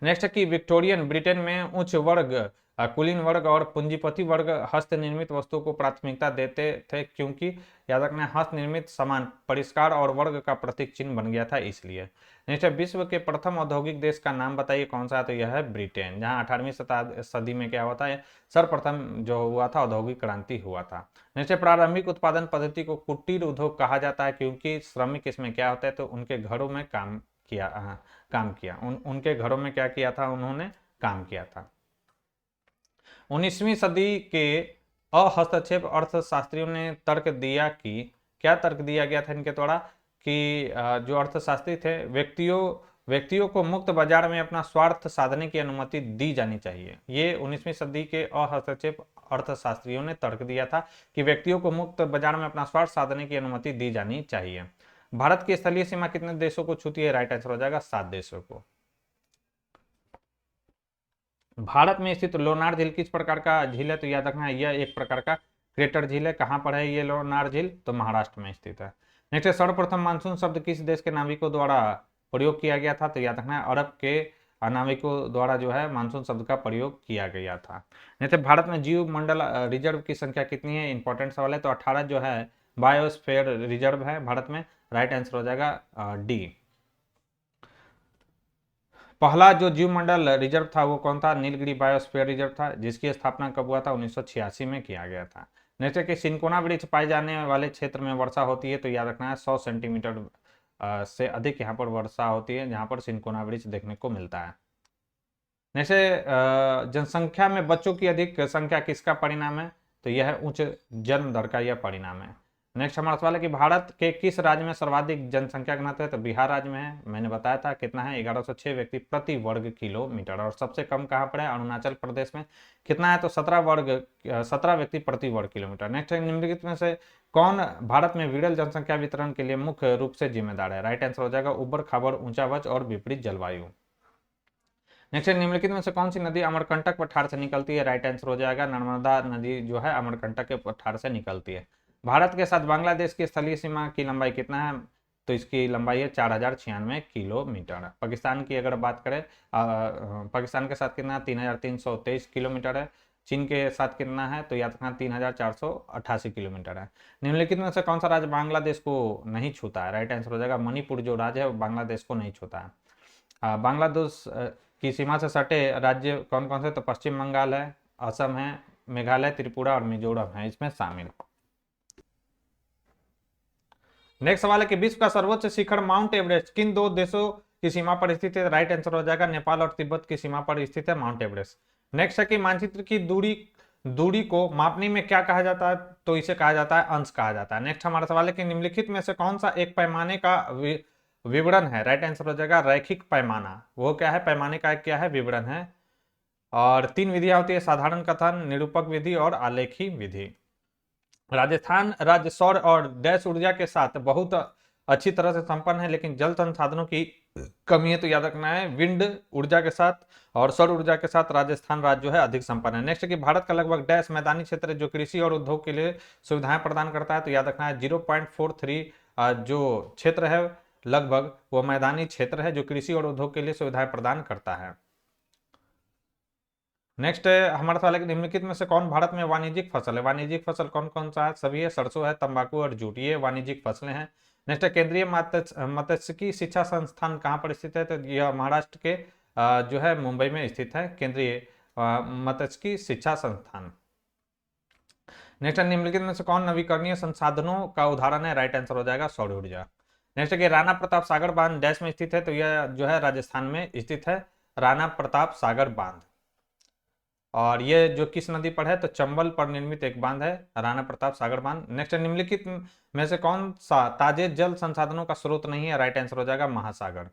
नेक्स्ट है कि विक्टोरियन ब्रिटेन में उच्च वर्ग, कुलीन वर्ग और पूंजीपति वर्ग हस्त निर्मित वस्तुओं को प्राथमिकता देते थे, क्योंकि याद रखना हस्त निर्मित सामान परिष्कार और वर्ग का प्रतीक चिन्ह बन गया था इसलिए। नेक्स्ट है विश्व के प्रथम औद्योगिक देश का नाम बताइए कौन सा है, तो यह है ब्रिटेन, जहां 18वीं सदी में क्या होता है, सर्वप्रथम जो हुआ था औद्योगिक क्रांति हुआ था। नेक्स्ट है प्रारंभिक उत्पादन पद्धति को कुटीर उद्योग कहा जाता है, क्योंकि श्रमिक इसमें क्या होता है, तो उनके घरों में काम किया उनके घरों में क्या किया था, उन्होंने काम किया था। 19वीं सदी के हस्तक्षेप अर्थशास्त्रियों ने तर्क दिया कि, क्या तर्क दिया गया था इनके द्वारा, कि जो अर्थशास्त्री थे, व्यक्तियों को मुक्त बाजार में अपना स्वार्थ साधने की अनुमति दी जानी चाहिए। ये 19वीं सदी के हस्तक्षेप अर्थशास्त्रियों ने तर्क दिया था कि व्यक्तियों को मुक्त बाजार में अपना स्वार्थ साधने की अनुमति दी जानी चाहिए। भारत की स्थलीय सीमा कितने देशों को छूती है, राइट आंसर हो जाएगा 7 देशों को। भारत में स्थित लोनार झील किस प्रकार का झील है, तो याद रखना है यह एक प्रकार का क्रेटर झील है। कहां पर है ये लोनार झील, तो महाराष्ट्र में स्थित है। नेक्स्ट है सर्वप्रथम मानसून शब्द किस देश के नाविकों द्वारा प्रयोग किया गया था, तो याद रखना है अरब के नाविकों द्वारा जो है मानसून शब्द का प्रयोग किया गया था। नेक्स्ट भारत में जीव मंडल रिजर्व की संख्या कितनी है, इंपॉर्टेंट सवाल है। तो 18 जो है बायोस्फीयर रिजर्व है भारत में, राइट आंसर हो जाएगा डी। पहला जो जीव मंडल रिजर्व था वो कौन था, नीलगिरी बायोस्फीयर रिजर्व था, जिसकी स्थापना कब हुआ था, 1986 में किया गया था। नेक्स्ट कि सिनकोना वृक्ष पाए जाने वाले क्षेत्र में वर्षा होती है, तो याद रखना है 100 सेंटीमीटर से अधिक यहाँ पर वर्षा होती है, जहाँ पर सिनकोना वृक्ष देखने को मिलता है। जैसे जनसंख्या में बच्चों की अधिक संख्या किसका परिणाम है, तो यह उच्च जन्म दर का यह परिणाम है। नेक्स्ट हमारा सवाल है कि भारत के किस राज्य में सर्वाधिक जनसंख्या घनत्व है, तो बिहार राज्य में है। मैंने बताया था कितना है, 1106 व्यक्ति प्रति वर्ग किलोमीटर। और सबसे कम कहाँ पर है, अरुणाचल प्रदेश में। कितना है, तो 17 व्यक्ति प्रति वर्ग किलोमीटर। नेक्स्ट निम्नलिखित में से कौन भारत में विरल जनसंख्या वितरण के लिए मुख्य रूप से जिम्मेदार है, राइट आंसर हो जाएगा उबड़ खाबड़, ऊंचा वच और विपरीत जलवायु। नेक्स्ट निम्नलिखित में से कौन सी नदी अमरकंटक पठार से निकलती है, राइट आंसर हो जाएगा नर्मदा नदी जो है अमरकंटक के पठार से निकलती है। भारत के साथ बांग्लादेश की स्थलीय सीमा की लंबाई कितना है, तो इसकी लंबाई है 4096 किलोमीटर। पाकिस्तान की अगर बात करें, पाकिस्तान के साथ कितना 3323 किलोमीटर है। चीन के साथ कितना है, तो याद रखना 3488 किलोमीटर है। निम्नलिखित में से कौन सा राज्य बांग्लादेश को नहीं छूता है, राइट आंसर हो जाएगा मणिपुर जो राज्य है वो बांग्लादेश को नहीं छूता है। बांग्लादेश की सीमा से सटे राज्य कौन कौन से, तो पश्चिम बंगाल है, असम है, मेघालय, त्रिपुरा और मिजोरम है इसमें शामिल। नेक्स्ट सवाल है कि विश्व का सर्वोच्च शिखर माउंट एवरेस्ट किन 2 देशों की सीमा पर स्थित है, राइट आंसर हो जाएगा नेपाल और तिब्बत की सीमा पर स्थित है माउंट एवरेस्ट। नेक्स्ट है कि मानचित्र की दूरी को मापने में क्या कहा जाता है, तो इसे कहा जाता है अंश कहा जाता है। नेक्स्ट हमारा सवाल है कि निम्नलिखित में से कौन सा एक पैमाने का विवरण है, राइट आंसर हो जाएगा रैखिक पैमाना। वो क्या है, पैमाने का क्या है, विवरण है। और 3 विधियां होती है, साधारण कथन, निरूपक विधि और आलेखी विधि। राजस्थान राज्य सौर और डैश ऊर्जा के साथ बहुत अच्छी तरह से संपन्न है, लेकिन जल संसाधनों की कमी है, तो याद रखना है विंड ऊर्जा के साथ और सौर ऊर्जा के साथ राजस्थान राज्य जो है अधिक संपन्न है। नेक्स्ट कि भारत का लगभग डैश मैदानी क्षेत्र है जो कृषि और उद्योग के लिए सुविधाएं प्रदान करता है, तो याद रखना है 0.43 जो क्षेत्र है लगभग वो मैदानी क्षेत्र है जो कृषि और उद्योग के लिए सुविधाएं प्रदान करता है। नेक्स्ट हमारा सवाल है कि निम्नलिखित में से कौन भारत में वाणिज्यिक फसल है, वाणिज्यिक फसल कौन कौन सा है, सभी है, सरसों है, तंबाकू और जूट, ये वाणिज्यिक फसलें हैं। नेक्स्ट केंद्रीय मत्स्यिकी शिक्षा संस्थान कहाँ पर स्थित है, तो यह महाराष्ट्र के जो है मुंबई में स्थित है केंद्रीय मत्स्यिकी शिक्षा संस्थान। नेक्स्ट निम्नलिखित में से कौन नवीकरणीय संसाधनों का उदाहरण है, राइट आंसर हो जाएगा सौर ऊर्जा। नेक्स्ट कि राणा प्रताप सागर बांध डैश में स्थित है, तो यह जो है राजस्थान में स्थित है राणा प्रताप सागर बांध। और ये जो किस नदी पर है, तो चंबल पर निर्मित एक बांध है राणा प्रताप सागर बांध। नेक्स्ट निम्नलिखित में से कौन सा ताजे जल संसाधनों का स्रोत नहीं है, राइट आंसर हो जाएगा महासागर।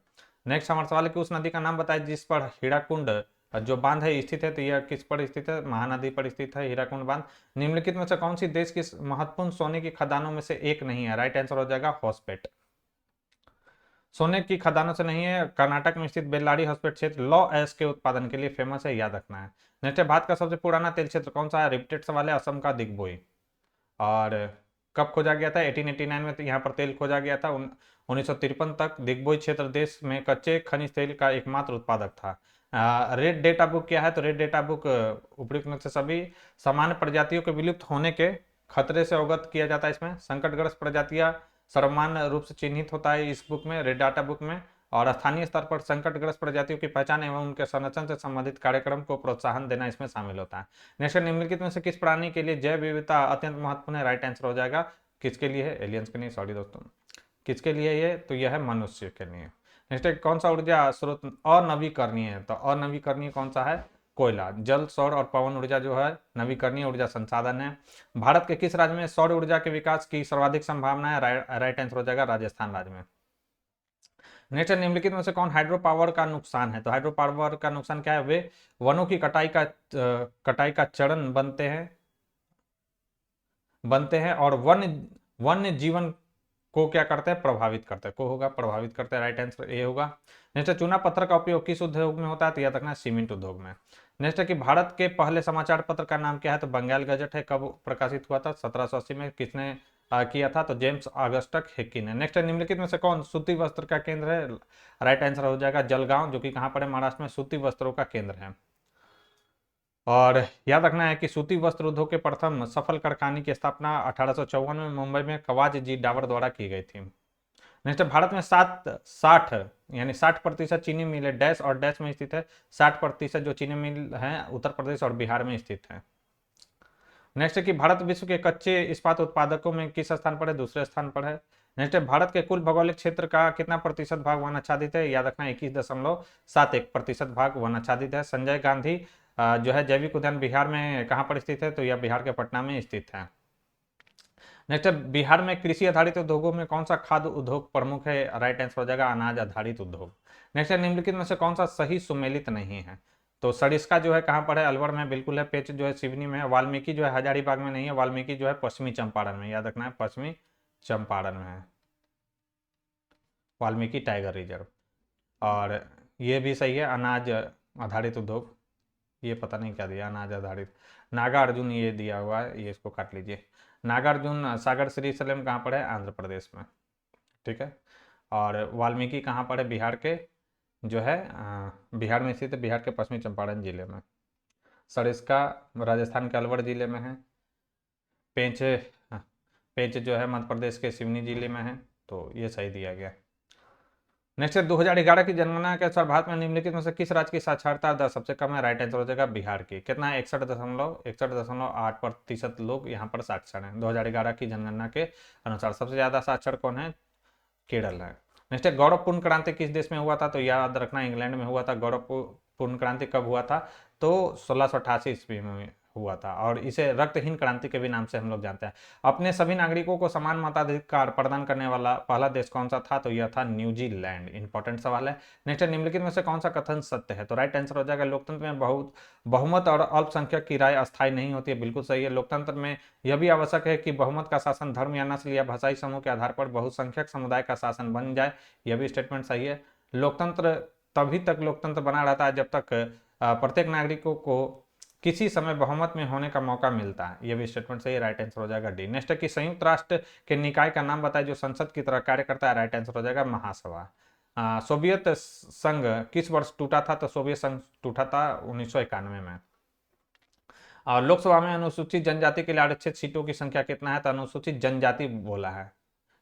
नेक्स्ट हमारा सवाल है कि उस नदी का नाम बताए जिस पर हीराकुंड जो बांध है स्थित है, तो यह किस पर स्थित है, महानदी पर स्थित है हीराकुंड बांध। निम्नलिखित में से कौन सी देश की महत्वपूर्ण सोने की खदानों में से एक नहीं है, राइट आंसर हो जाएगा हॉस्पेट। सोने की खदानों से नहीं है, कर्नाटक में स्थित बेल्लारी हॉस्पेट क्षेत्र लॉ एश के उत्पादन के लिए फेमस है, याद रखना है। नेक्स्ट भारत का सबसे पुराना तेल क्षेत्र कौन सा है, रिपीटेड सवाल है, असम का दिग्बोई। और कब खोजा गया था, 1889 में, तो यहाँ पर तेल खोजा गया था। 1953 तक दिग्बोई क्षेत्र देश में कच्चे खनिज तेल का एकमात्र उत्पादक था। रेड डेटा बुक क्या है? तो रेड डेटा बुक उपयुक्त में से सभी सामान्य प्रजातियों के विलुप्त होने के खतरे से अवगत किया जाता है। इसमें संकटग्रस्त प्रजातियां सर्वमान्य रूप से चिन्हित होता है इस बुक में, रेड डाटा बुक में। और स्थानीय स्तर पर संकटग्रस्त प्रजातियों की पहचान एवं उनके संरक्षण से संबंधित कार्यक्रम को प्रोत्साहन देना इसमें शामिल होता है। नेक्स्ट, निम्नलिखित में से किस प्राणी के लिए जैव विविधता अत्यंत महत्वपूर्ण है? राइट आंसर हो जाएगा, किसके लिए है? एलियंस के लिए, सॉरी दोस्तों, किसके लिए ये? तो यह है मनुष्य के लिए। नेक्स्ट, कौन सा ऊर्जा स्रोत अनवीकरणीय है? तो अनवीकरणीय कौन सा है? कोयला। जल, सौर और पवन ऊर्जा जो है नवीकरणीय ऊर्जा संसाधन है। भारत के किस राज्य में सौर ऊर्जा के विकास की सर्वाधिक संभावना है? राइट आंसर हो जाएगा राजस्थान राज्य में। नेक्स्ट, निम्नलिखित में से कौन हाइड्रो पावर का नुकसान है? तो हाइड्रो पावर का नुकसान क्या है? वे वनों की कटाई का चरण बनते हैं और वन्य जीवन को क्या करते हैं? प्रभावित करते हैं। को होगा प्रभावित करते हैं, राइट आंसर ए होगा। नेक्स्ट, चूना पत्थर का उपयोग किस उद्योग में होता है? तो याद रखना सीमेंट उद्योग में। नेक्स्ट है कि भारत के पहले समाचार पत्र का नाम क्या है? तो बंगाल गजट है। कब प्रकाशित हुआ था? 1780 में। किसने किया था? तो जेम्स ऑगस्टस हिक्की ने। नेक्स्ट है, निम्नलिखित में से कौन सूती वस्त्र का केंद्र है? राइट आंसर हो जाएगा जलगांव, जो कि कहां पर है? महाराष्ट्र में सूती वस्त्रों का केंद्र है। और याद रखना है कि सूती वस्त्र उद्योग के प्रथम सफल कारखाने की स्थापना 1854 में मुंबई में कवाज जी डावर द्वारा की गई थी। नेक्स्ट, भारत में 60% चीनी मिल डैश और डैश में स्थित है। 60% जो चीनी मिल है उत्तर प्रदेश और बिहार में स्थित है। नेक्स्ट है कि भारत विश्व के कच्चे इस्पात उत्पादकों में किस स्थान पर है? दूसरे स्थान पर है। नेक्स्ट है, भारत के कुल भौगोलिक क्षेत्र का कितना प्रतिशत भाग वन आच्छादित है? याद रखना 21.71% भाग वन आच्छादित है। संजय गांधी जो है जैविक उद्यान बिहार में कहाँ पर स्थित है? तो यह बिहार के पटना में स्थित है। नेक्स्ट, बिहार में कृषि आधारित उद्योगों में कौन सा खाद्य उद्योग प्रमुख है? राइट आंसर हो जाएगा अनाज आधारित उद्योग। नेक्स्ट, निम्नलिखित में से कौन सा सही सुमेलित नहीं है? तो सरिस्का जो है कहाँ पर है? अलवर में बिल्कुल है। पेच जो है सिवनी में है। वाल्मीकि जो है हजारीबाग में नहीं है। वाल्मीकि जो है पश्चिमी चंपारण में, याद रखना है पश्चिमी चंपारण में है वाल्मीकि टाइगर रिजर्व। और ये भी सही है, अनाज आधारित उद्योग। ये पता नहीं क्या दिया, अनाज आधारित। नागार्जुन ये दिया हुआ है, ये इसको काट लीजिए। नागार्जुन सागर श्रीशैलम कहाँ पर है? आंध्र प्रदेश में, ठीक है। और वाल्मीकि कहाँ पर है? बिहार के जो है बिहार में स्थित है, बिहार के पश्चिमी चंपारण जिले में। सरिस्का राजस्थान के अलवर जिले में है। पेंच पेंच जो है मध्य प्रदेश के सिवनी जिले में है। तो ये सही दिया गया। नेक्स्ट है, 2011 की जनगणना के अनुसार भारत में निम्नलिखित में से किस राज्य की साक्षरता दर सबसे कम है? राइट आंसर हो जाएगा बिहार की। कितना है? 61.8% लोग यहाँ पर साक्षर हैं 2011 की जनगणना के अनुसार। सबसे ज्यादा साक्षर कौन है? केरल है। नेक्स्ट है, गौरव पूर्ण क्रांति किस देश में हुआ था? तो याद रखना इंग्लैंड में हुआ था। गौरव पूर्ण क्रांति कब हुआ था? तो 1688 ईस्वी में हुआ था और इसे रक्तहीन क्रांति के भी नाम से हम लोग जानते हैं। अपने सभी नागरिकों को समान मताधिकार प्रदान करने वाला पहला देश कौन सा था? तो यह था न्यूजीलैंड। इंपॉर्टेंट सवाल है। नेक्स्ट, निम्नलिखित में से कौन सा कथन सत्य है? तो राइट आंसर हो जाएगा लोकतंत्र में बहुमत और अल्पसंख्यक की राय अस्थायी नहीं होती है। बिल्कुल सही है। लोकतंत्र में यह भी आवश्यक है कि बहुमत का शासन धर्म या नस्ल या भाषाई समूह के आधार पर बहुसंख्यक समुदाय का शासन बन जाए। यह भी स्टेटमेंट सही है। लोकतंत्र तभी तक लोकतंत्र बना रहता है जब तक प्रत्येक नागरिकों को किसी समय बहुमत में होने का मौका मिलता है। यह भी स्टेटमेंट सही है। राइट आंसर हो जाएगा डी। नेक्स्ट है कि संयुक्त राष्ट्र के निकाय का नाम बताए जो संसद की तरह कार्य करता है। राइट आंसर हो जाएगा महासभा। सोवियत संघ किस वर्ष टूटा था? तो सोवियत संघ टूटा था 1991 में। और लोकसभा में अनुसूचित जनजाति के लिए आरक्षित सीटों की संख्या कितना है? तो अनुसूचित जनजाति बोला है,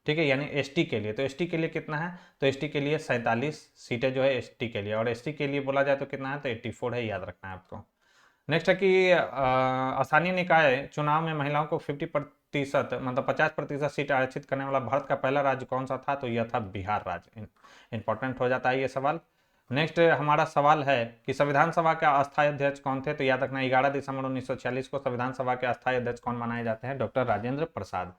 ठीक है, यानी एसटी के लिए। तो एसटी के लिए कितना है? तो एसटी के लिए 47 सीटें जो है एसटी के लिए। और एसटी के लिए बोला जाए तो कितना है? तो 84 है, याद रखना है आपको। नेक्स्ट है कि स्थानीय निकाय चुनाव में महिलाओं को 50% मतलब 50% सीट आरक्षित करने वाला भारत का पहला राज्य कौन सा था? तो यह था बिहार राज्य। इंपॉर्टेंट हो जाता है ये सवाल। नेक्स्ट हमारा सवाल है कि संविधान सभा के अस्थायी अध्यक्ष कौन थे? तो याद रखना 11 दिसंबर 1946 को संविधान सभा के अस्थायी अध्यक्ष कौन बनाए जाते हैं? डॉक्टर राजेंद्र प्रसाद।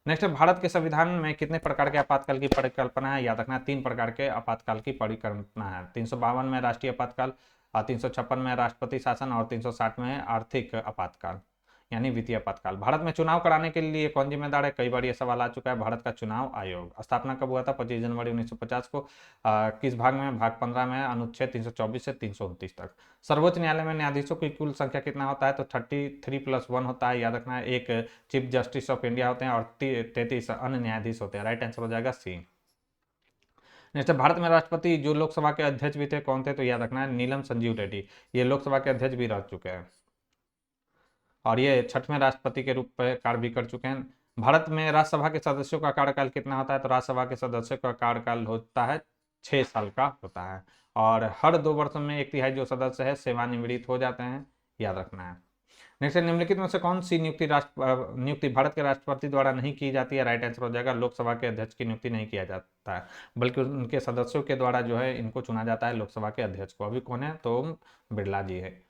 नेक्स्ट, भारत के संविधान में कितने प्रकार के आपातकाल की परिकल्पना है? याद रखना 3 प्रकार के आपातकाल की परिकल्पना है। 352 में राष्ट्रीय आपातकाल, 356 में राष्ट्रपति शासन और 360 में आर्थिक आपातकाल यानी वित्तीय आपातकाल। भारत में चुनाव कराने के लिए कौन जिम्मेदार है? कई बार ये सवाल आ चुका है। भारत का चुनाव आयोग। स्थापना कब हुआ था? 25 जनवरी 1950 को। किस भाग में? भाग 15 में, अनुच्छेद 324 से 329 तक। सर्वोच्च न्यायालय में न्यायाधीशों की कुल संख्या कितना होता है? तो 33+1 होता है, याद रखना है। एक चीफ जस्टिस ऑफ इंडिया होते हैं और 33 अन्य न्यायाधीश होते हैं। राइट आंसर हो जाएगा सी। नेक्स्ट, भारत में राष्ट्रपति जो लोकसभा के अध्यक्ष भी थे कौन थे, तो याद रखना है नीलम संजीव रेड्डी, ये लोकसभा के अध्यक्ष भी रह चुके हैं और ये 6वें राष्ट्रपति के रूप में कार्य भी कर चुके हैं। भारत में राज्यसभा के सदस्यों का कार्यकाल कितना होता है, तो राज्यसभा के सदस्यों का कार्यकाल होता है 6 साल का होता है और हर 2 वर्ष में 1/3 जो सदस्य है सेवानिवृत्त हो जाते हैं, याद रखना है। नेक्स्ट, निम्नलिखित में से कौन सी नियुक्ति भारत के राष्ट्रपति द्वारा नहीं की जाती है, राइट आंसर हो जाएगा लोकसभा के अध्यक्ष की नियुक्ति नहीं किया जाता है बल्कि उनके सदस्यों के द्वारा जो है इनको चुना जाता है लोकसभा के अध्यक्ष को। अभी कौन है, तो ओम बिरला जी है,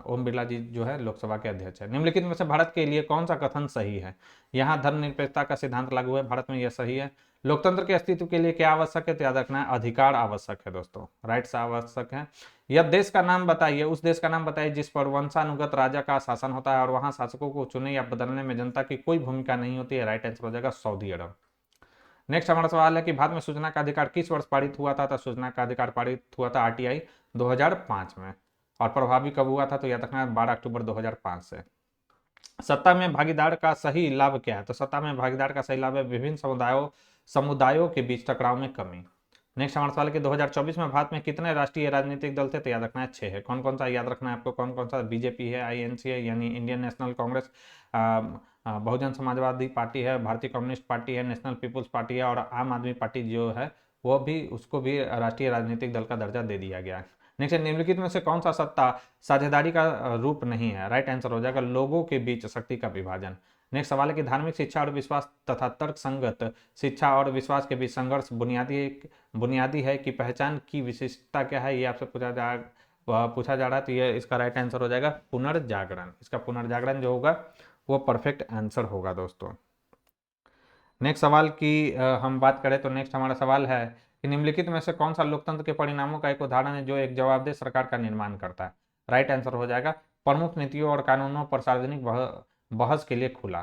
ओम बिरला जी जो है लोकसभा के अध्यक्ष है। निम्नलिखित में से भारत के लिए कौन सा कथन सही है, यहाँ धर्मनिरपेक्षता का सिद्धांत लागू है भारत में, यह सही है। लोकतंत्र के अस्तित्व के लिए क्या आवश्यक है, तो याद रखना है अधिकार आवश्यक है दोस्तों, राइट्स आवश्यक है। यह देश का नाम बताइए, उस देश का नाम बताइए जिस पर वंशानुगत राजा का शासन होता है और वहां शासकों को चुने या बदलने में जनता की कोई भूमिका नहीं होती है, राइट आंसर हो जाएगा सऊदी अरब। नेक्स्ट हमारा सवाल है कि भारत में सूचना का अधिकार किस वर्ष पारित हुआ था, तो सूचना का अधिकार पारित हुआ था आरटीआई 2005 में और प्रभावी कब हुआ था, तो याद रखना है 12 अक्टूबर 2005 से। सत्ता में भागीदार का सही लाभ क्या है, तो सत्ता में भागीदार का सही लाभ है विभिन्न समुदायों के बीच टकराव में कमी। नेक्स्ट हमारा सवाल है कि 2024 में भारत में कितने राष्ट्रीय राजनीतिक दल थे, तो याद रखना है 6 है। कौन कौन सा याद रखना है आपको, कौन कौन सा, बीजेपी है, आईएनसी है यानी Indian national Congress, Bahujan Samajwadi party है, भारतीय कम्युनिस्ट पार्टी है, नेशनल पीपुल्स पार्टी है और आम आदमी पार्टी जो है वो भी, उसको भी राष्ट्रीय राजनीतिक दल का दर्जा दे दिया गया है। नेक्स्ट, निम्नलिखित में से कौन सा सत्ता साझेदारी का रूप नहीं है, राइट आंसर हो जाएगा लोगों के बीच शक्ति का विभाजन। नेक्स्ट सवाल है कि धार्मिक शिक्षा और विश्वास तथा तर्क संगत शिक्षा और विश्वास के बीच संघर्ष बुनियादी है कि पहचान की विशिष्टता क्या है, ये आपसे पूछा जा रहा है, तो ये इसका राइट आंसर हो जाएगा पुनर्जागरण। इसका पुनर्जागरण जो होगा वो परफेक्ट आंसर होगा दोस्तों। नेक्स्ट सवाल की हम बात करें तो नेक्स्ट हमारा सवाल है कि निम्नलिखित में से कौन सा लोकतंत्र के परिणामों का एक उदाहरण है जो एक जवाबदेह सरकार का निर्माण करता है, राइट आंसर हो जाएगा प्रमुख नीतियों और कानूनों पर सार्वजनिक बहस के लिए खुला।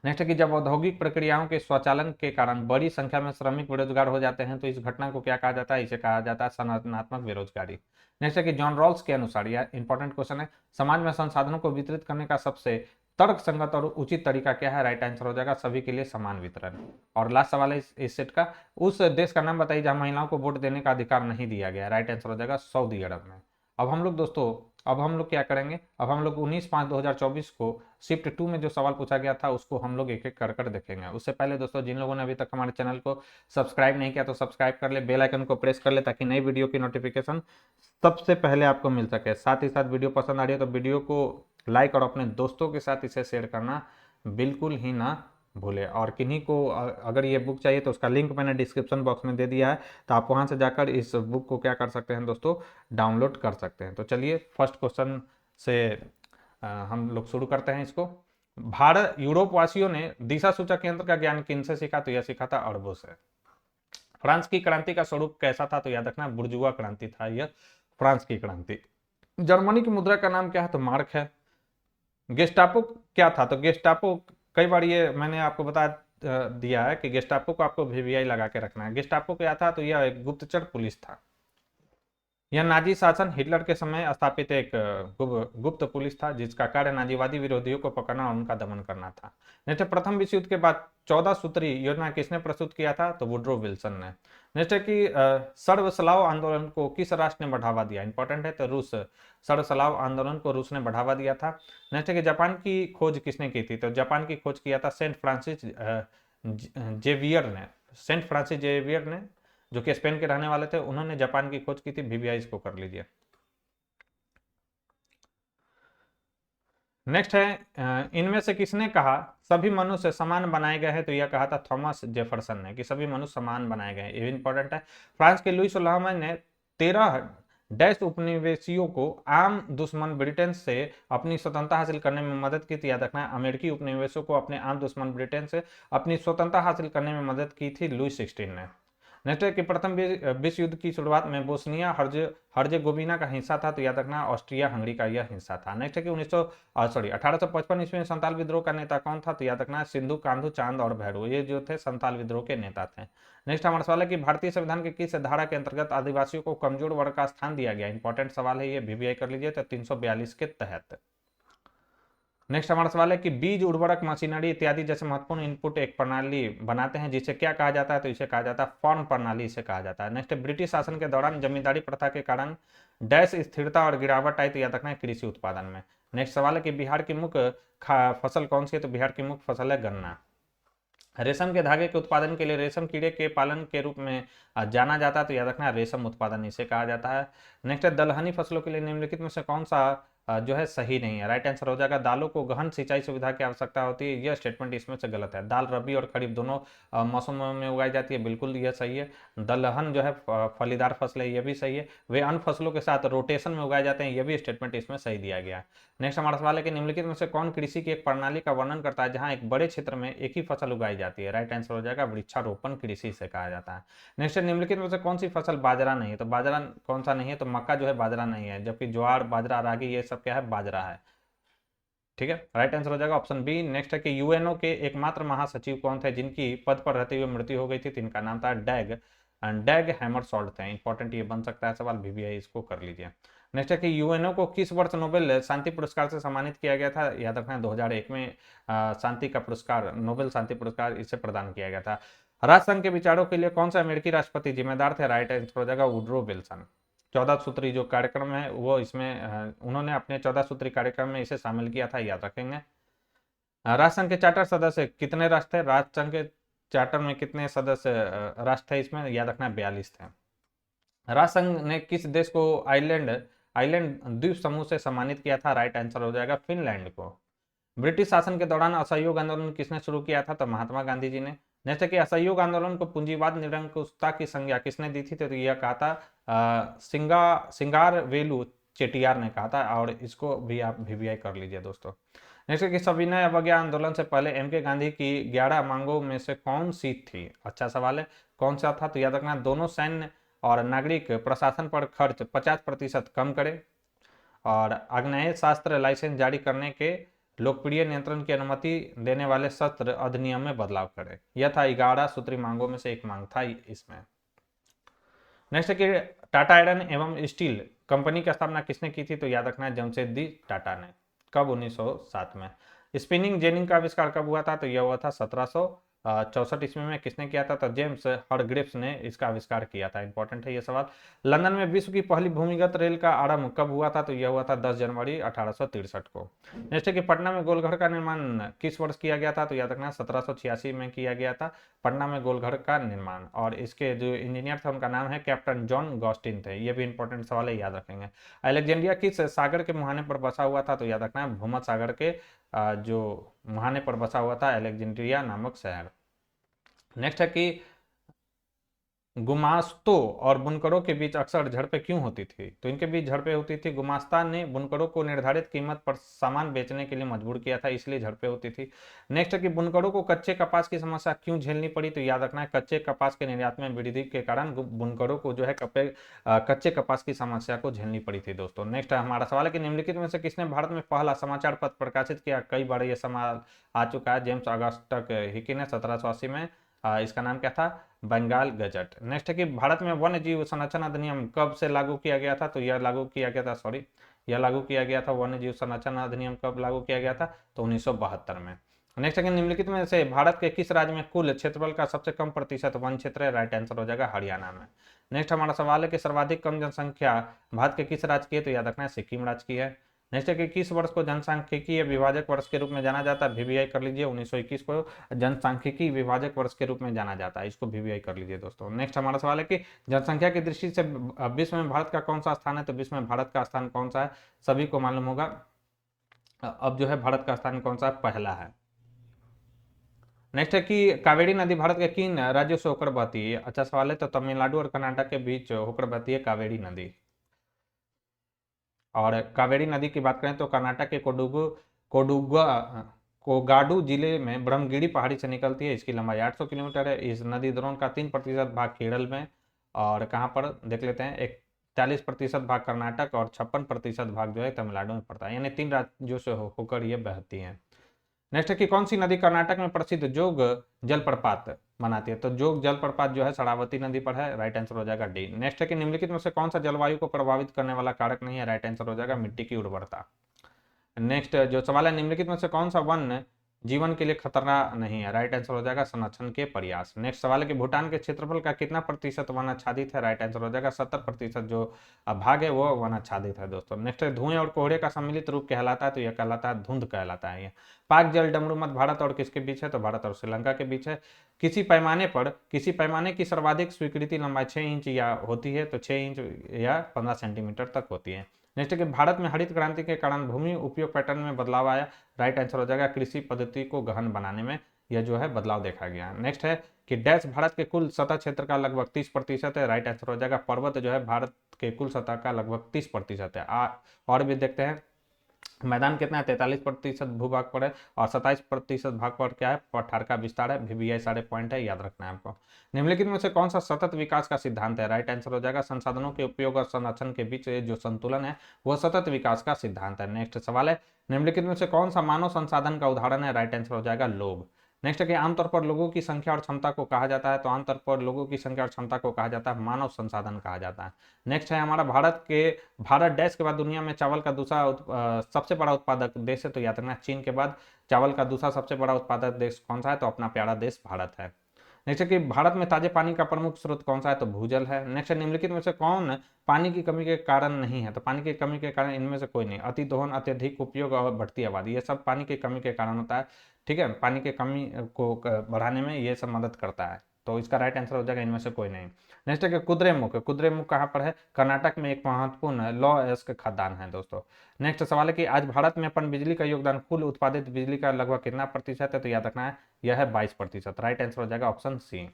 नेक्स्ट है कि जब औद्योगिक प्रक्रियाओं के स्वचालन के कारण बड़ी संख्या में श्रमिक बेरोजगार हो जाते हैं तो इस घटना को क्या कहा जाता है, इसे कहा जाता है संगठनात्मक बेरोजगारी। नेक्स्ट है कि जॉन रॉल्स के अनुसार, यह इंपॉर्टेंट क्वेश्चन है, समाज में संसाधनों को वितरित करने का सबसे तर्क संगत और उचित तरीका क्या है, राइट आंसर हो जाएगा सभी के लिए समान वितरण। और लास्ट सवाल है इस सेट का, उस देश का नाम बताइए जहां महिलाओं को वोट देने का अधिकार नहीं दिया गया, राइट आंसर हो जाएगा सऊदी अरब में। अब हम लोग दोस्तों, अब हम लोग क्या करेंगे, अब हम लोग 19/5/2024 को शिफ्ट 2 में जो सवाल पूछा गया था उसको हम लोग एक एक कर देखेंगे। उससे पहले दोस्तों जिन लोगों ने अभी तक हमारे चैनल को सब्सक्राइब नहीं किया तो सब्सक्राइब कर ले, बेल आइकन को प्रेस कर ले ताकि नई वीडियो की नोटिफिकेशन सबसे पहले आपको मिल सके। साथ ही साथ वीडियो पसंद आ रही है तो वीडियो को लाइक और अपने दोस्तों के साथ इसे शेयर करना बिल्कुल ही ना भूले। और किन्हीं को अगर ये बुक चाहिए तो उसका लिंक मैंने डिस्क्रिप्शन बॉक्स में दे दिया है, तो आप वहां से जाकर इस बुक को क्या कर सकते हैं दोस्तों, डाउनलोड कर सकते हैं। तो चलिए फर्स्ट क्वेश्चन से हम लोग शुरू करते हैं इसको। भारत यूरोप वासियों ने दिशा सूचक यंत्र का ज्ञान किनसे सीखा, तो यह सीखा था अरबों से। फ्रांस की क्रांति का स्वरूप कैसा था, तो याद रखना बुर्जुआ क्रांति था यह फ्रांस की क्रांति। जर्मनी की मुद्रा का नाम क्या है, तो मार्क है। गेस्टापो क्या था, तो गेस्टापो, कई बार ये मैंने आपको बता दिया है कि गेस्टापो को आपको वीवीआई लगा के रखना है। गेस्टापो क्या था, तो यह एक गुप्तचर पुलिस था। यह नाजी शासन हिटलर के समय स्थापित एक गुप्त पुलिस था जिसका कार्य नाजीवादी विरोधियों को पकड़ना और उनका दमन करना था। नेक्स्ट, प्रथम विश्व युद्ध के बाद 14 सूत्री योजना किसने प्रस्तुत किया था, तो वुड्रो विल्सन ने। नेक्स्ट है कि सर्वसलाव आंदोलन को किस राष्ट्र ने बढ़ावा दिया, इंपॉर्टेंट है, तो रूस। सर्वसलाव आंदोलन को रूस ने बढ़ावा दिया था। नेक्स्ट है कि जापान की खोज किसने की थी, तो जापान की खोज किया था सेंट फ्रांसिस जेवियर ने, जो कि स्पेन के रहने वाले थे, उन्होंने जापान की खोज की थी। वीवीआई इसको कर लीजिए। नेक्स्ट है इनमें से किसने कहा सभी मनुष्य समान बनाए गए हैं, तो यह कहा था थॉमस जेफरसन ने कि सभी मनुष्य समान बनाए गए हैं, ये इंपॉर्टेंट है। फ्रांस के लुई सोलहवां ने 13 डैश उपनिवेशियों को आम दुश्मन ब्रिटेन से अपनी स्वतंत्रता हासिल करने में मदद की थी, याद रखना है अमेरिकी उपनिवेशों को अपने आम दुश्मन ब्रिटेन से अपनी स्वतंत्रता हासिल करने में मदद की थी लुई 16 ने। नेक्स्ट है कि प्रथम विश्व युद्ध की शुरुआत में बोस्निया हर्जेगोविना का हिस्सा था, तो याद रखना ऑस्ट्रिया हंगरी का यह हिस्सा था। नेक्स्ट है कि 1855 ईस्वी में संताल विद्रोह का नेता कौन था, तो याद रखना सिंधु कांधु चांद और भैरू, ये जो थे संताल विद्रोह के नेता थे। नेक्स्ट हमारा सवाल है कि भारतीय संविधान के किस धारा के अंतर्गत आदिवासियों को कमजोर वर्ग का स्थान दिया गया, इंपॉर्टेंट सवाल है ये, वीवीआई कर लीजिए, तो 342 के तहत। नेक्स्ट हमारा सवाल है कि बीज उर्वरक मशीनरी इत्यादि जैसे महत्वपूर्ण इनपुट एक प्रणाली बनाते हैं जिसे क्या कहा जाता है, तो इसे कहा जाता है फॉर्म प्रणाली, इसे कहा जाता है। नेक्स्ट, ब्रिटिश शासन के दौरान जमींदारी प्रथा के कारण डैश स्थिरता और गिरावट आई, तो याद रखना है कृषि उत्पादन में। नेक्स्ट सवाल है कि बिहार की मुख्य फसल कौन सी है, तो बिहार की मुख्य फसल है गन्ना। रेशम के धागे के उत्पादन के लिए रेशम कीड़े के पालन के रूप में जाना जाता है, तो याद रखना है रेशम उत्पादन इसे कहा जाता है। नेक्स्ट है दलहनी फसलों के लिए निम्नलिखित में से कौन सा जो है सही नहीं है, राइट आंसर हो जाएगा दालों को गहन सिंचाई सुविधा की आवश्यकता होती है, यह स्टेटमेंट इसमें से गलत है। दाल रबी और खरीफ दोनों मौसमों में उगाई जाती है, बिल्कुल यह सही है। दलहन जो है फलीदार फसल है, यह भी सही है। वे अन्य फसलों के साथ रोटेशन में उगाए जाते हैं, यह भी स्टेटमेंट इसमें सही दिया गया है। नेक्स्ट हमारा सवाल है कि निम्नलिखित में से कौन कृषि की एक प्रणाली का वर्णन करता है जहां एक बड़े क्षेत्र में एक ही फसल उगाई जाती है, राइट आंसर हो जाएगा वृक्षारोपण कृषि से कहा जाता है। नेक्स्ट निम्नलिखित में से कौन सी फसल बाजरा नहीं है, तो बाजरा कौन सा नहीं है, तो मक्का जो है बाजरा नहीं है, जबकि ज्वार बाजरा रागी ये सब क्या है, बाजरा है। ठीक है, राइट आंसर हो जाएगा ऑप्शन बी। नेक्स्ट है कि यूएनओ के एकमात्र महासचिव कौन थे जिनकी पद पर रहते हुए मृत्यु हो गई थी, तो इनका नाम था डैग डैग हैमरसॉल्ट थे। इंपॉर्टेंट ये बन सकता है सवाल, VBI इसको कर लीजिए। नेक्स्ट है कि यूएनओ को किस वर्ष नोबेल शांति पुरस्कार से सम्मानित किया गया था, याद रखना है 2001 में शांति का पुरस्कार, नोबेल शांति पुरस्कार इसे प्रदान किया गया था। राष्ट्रसंघ के विचारों के लिए कौन सा अमेरिकी राष्ट्रपति जिम्मेदार थे, राइट आंसर हो जाएगा वुडरो विल्सन। 14 सूत्री जो कार्यक्रम है वो इसमें उन्होंने अपने 14 सूत्री कार्यक्रम में इसे शामिल किया था, याद रखेंगे। राष्ट्रसंघ के चार्टर सदस्य कितने राष्ट्र थे, राष्ट्रसंघ के चार्टर में कितने सदस्य राष्ट्र थे, इसमें याद रखना 42 थे। राष्ट्रसंघ ने किस देश को आइलैंड आइलैंड द्वीप समूह से सम्मानित किया था, राइट आंसर हो जाएगा फिनलैंड को। ब्रिटिश शासन के दौरान असहयोग आंदोलन किसने शुरू किया था, तो महात्मा गांधी जी ने। जैसे कि असहयोग आंदोलन को पूंजीवाद निरंकुशता की संज्ञा किसने दी थी, तो यह कहा था सिंगार वेलू चेटियार ने कहा था, और इसको भी आप VBI कर लीजिए दोस्तों। नेक्स्ट कि सविनय अवज्ञा आंदोलन से पहले MK गांधी की 11 मांगों में से कौन सी थी, अच्छा सवाल है, कौन सा था, तो याद रखना दोनों सैन्य और नागरिक प्रशासन पर खर्च 50% कम करे और आग्नेय शास्त्र लाइसेंस जारी करने के लोकप्रिय नियंत्रण की अनुमति देने वाले शस्त्र अधिनियम में बदलाव करे। यह था 11 सूत्री मांगों में से एक मांग था इसमें। नेक्स्ट है कि टाटा आयरन एवं स्टील कंपनी की स्थापना किसने की थी, तो याद रखना है जमशेदजी टाटा ने। कब, 1907 में। स्पिनिंग जेनिंग का आविष्कार कब हुआ था, तो यह हुआ था 1764 ईस्वी में। किसने किया था, तो जेम्स हरग्रीव्स ने इसका आविष्कार किया था। इंपॉर्टेंट है ये सवाल। लंदन में विश्व की पहली भूमिगत रेल का आरंभ कब हुआ था, तो यह हुआ था 10 जनवरी 1863 को। नेक्स्ट है कि पटना में गोलघर का निर्माण किस वर्ष किया गया था, तो याद रखना 1786 में किया गया था पटना में गोलघर का निर्माण, और इसके जो इंजीनियर थे उनका नाम है कैप्टन जॉन गॉस्टिन थे। ये भी इंपॉर्टेंट सवाल है, याद रखेंगे। अलेक्जेंड्रिया किस सागर के मुहाने पर बसा हुआ था, तो याद रखना है भूमध्य सागर के जो मुहाने पर बसा हुआ था अलेक्जेंड्रिया नामक शहर। नेक्स्ट है कि गुमास्तों और बुनकरों के बीच अक्सर झड़पें क्यों होती थी, तो इनके बीच झड़पें होती थी, गुमास्ता ने बुनकरों को निर्धारित कीमत पर सामान बेचने के लिए मजबूर किया था, इसलिए झड़पें होती थी। नेक्स्ट है कि बुनकरों को कच्चे कपास की समस्या क्यों झेलनी पड़ी, तो याद रखना है कच्चे कपास के निर्यात में वृद्धि के कारण बुनकरों को जो है कच्चे कपास की समस्या को झेलनी पड़ी थी दोस्तों। नेक्स्ट हमारा सवाल है कि निम्नलिखित में से किसने भारत में पहला समाचार पत्र प्रकाशित किया, कई बार यह सवाल आ चुका है। जेम्स ऑगस्टस हिकी ने 1780 में, इसका नाम क्या था, बंगाल गजट। नेक्स्ट है कि भारत में वन्य जीव संरक्षण अधिनियम कब से लागू किया गया था, तो यह लागू किया गया था वन्य जीव संरक्षण अधिनियम कब लागू किया गया था, तो 1972 में। नेक्स्ट है कि निम्नलिखित में से भारत के किस राज्य में कुल क्षेत्रफल का सबसे कम प्रतिशत वन क्षेत्र है, राइट आंसर हो जाएगा हरियाणा में। नेक्स्ट हमारा सवाल है कि सर्वाधिक कम जनसंख्या भारत के किस राज्य की है, तो याद रखना है सिक्किम राज्य की है। नेक्स्ट है कि किस वर्ष को जनसांख्यिकीय विभाजक वर्ष के रूप में जाना जाता है, VBI कर लीजिए। 1921 को जनसांख्यिकी विभाजक वर्ष के रूप में जाना जाता है, इसको VBI कर लीजिए दोस्तों। नेक्स्ट हमारा सवाल है कि जनसंख्या की दृष्टि से विश्व में भारत का कौन सा स्थान है, तो विश्व में भारत का स्थान कौन सा है, सभी को मालूम होगा। अब जो है भारत का स्थान कौन सा है, पहला है। नेक्स्ट है कि कावेरी नदी भारत के किन राज्यों से होकर बहती है, अच्छा सवाल है, तो तमिलनाडु और कर्नाटक के बीच होकर बहती है कावेरी नदी। और कावेरी नदी की बात करें तो कर्नाटक के कोगाडू जिले में ब्रह्मगिरी पहाड़ी से निकलती है। इसकी लंबाई 800 किलोमीटर है। इस नदी द्रोण का 3% भाग केरल में, और कहाँ पर देख लेते हैं, 41% भाग कर्नाटक और 56% भाग जो है तमिलनाडु में पड़ता है, यानी 3 राज्यों से होकर ये बहती है। नेक्स्ट है कि कौन सी नदी कर्नाटक में प्रसिद्ध जोग जलप्रपात बनाती है, तो जोग जलप्रपात जो है शरावती नदी पर है, राइट आंसर हो जाएगा डी। नेक्स्ट है कि निम्नलिखित में से कौन सा जलवायु को प्रभावित करने वाला कारक नहीं है, राइट आंसर हो जाएगा मिट्टी की उर्वरता। नेक्स्ट जो सवाल है, निम्नलिखित में से कौन सा वन जीवन के लिए खतरा नहीं है? राइट आंसर हो जाएगा संरक्षण के प्रयास। नेक्स्ट सवाल है कि भूटान के क्षेत्रफल का कितना प्रतिशत वन आच्छादित है? राइट आंसर हो जाएगा 70% जो भाग है वो वन आच्छादित है दोस्तों। नेक्स्ट है धुएं और कोहरे का सम्मिलित रूप कहलाता है, तो यह कहलाता है धुंध कहलाता है। ये पाक जल डमरू मध्य भारत और किसके बीच है? तो भारत और श्रीलंका के बीच है। किसी पैमाने की सर्वाधिक स्वीकृति लंबाई 6 इंच या होती है, तो 6 इंच या 15 सेंटीमीटर तक होती है। नेक्स्ट है कि भारत में हरित क्रांति के कारण भूमि उपयोग पैटर्न में बदलाव आया। राइट आंसर हो जाएगा कृषि पद्धति को गहन बनाने में यह जो है बदलाव देखा गया। नेक्स्ट है कि डैश भारत के कुल सतह क्षेत्र का लगभग 30% है। राइट आंसर हो जाएगा पर्वत जो है भारत के कुल सतह का लगभग 30% है। और भी देखते हैं मैदान कितना है? 43% भूभाग पर है और 27% भाग पर क्या है? पठार का विस्तार है। VBI सारे पॉइंट है, याद रखना है आपको। निम्नलिखित में से कौन सा सतत विकास का सिद्धांत है? राइट आंसर हो जाएगा संसाधनों के उपयोग और संरक्षण के बीच जो संतुलन है वह सतत विकास का सिद्धांत है। नेक्स्ट सवाल है, निम्नलिखित में से कौन सा मानव संसाधन का उदाहरण है? राइट आंसर हो जाएगा लोग। नेक्स्ट है कि आमतौर पर लोगों की संख्या और क्षमता को कहा जाता है, तो आमतौर पर लोगों की संख्या और क्षमता को कहा जाता है मानव संसाधन कहा जाता है। नेक्स्ट है हमारा भारत डैश के बाद दुनिया में चावल का दूसरा सबसे बड़ा उत्पादक देश है, तो याद रखना चीन के बाद चावल का दूसरा सबसे बड़ा उत्पादक देश कौन सा है? तो अपना प्यारा देश भारत है। नेक्स्ट है कि भारत में ताजे पानी का प्रमुख स्रोत कौन सा है? तो भूजल है। नेक्स्ट है निम्नलिखित में से कौन पानी की कमी के कारण नहीं है? तो पानी की कमी के कारण इनमें से कोई नहीं। अति दोहन, अत्यधिक उपयोग और बढ़ती आबादी, ये सब पानी की कमी के कारण होता है। ठीक है, पानी की कमी को बढ़ाने में ये सब मदद करता है, तो इसका राइट आंसर हो जाएगा इनमें से कोई नहीं। नेक्स्ट है कि कुद्रेमुख कहाँ पर है? कर्नाटक में एक महत्वपूर्ण लौह अयस्क खदान है दोस्तों। नेक्स्ट सवाल है कि आज भारत में अपन बिजली का योगदान कुल उत्पादित बिजली का लगभग कितना प्रतिशत है? तो याद रखना है यह है 22%। राइट आंसर हो जाएगा ऑप्शन सी।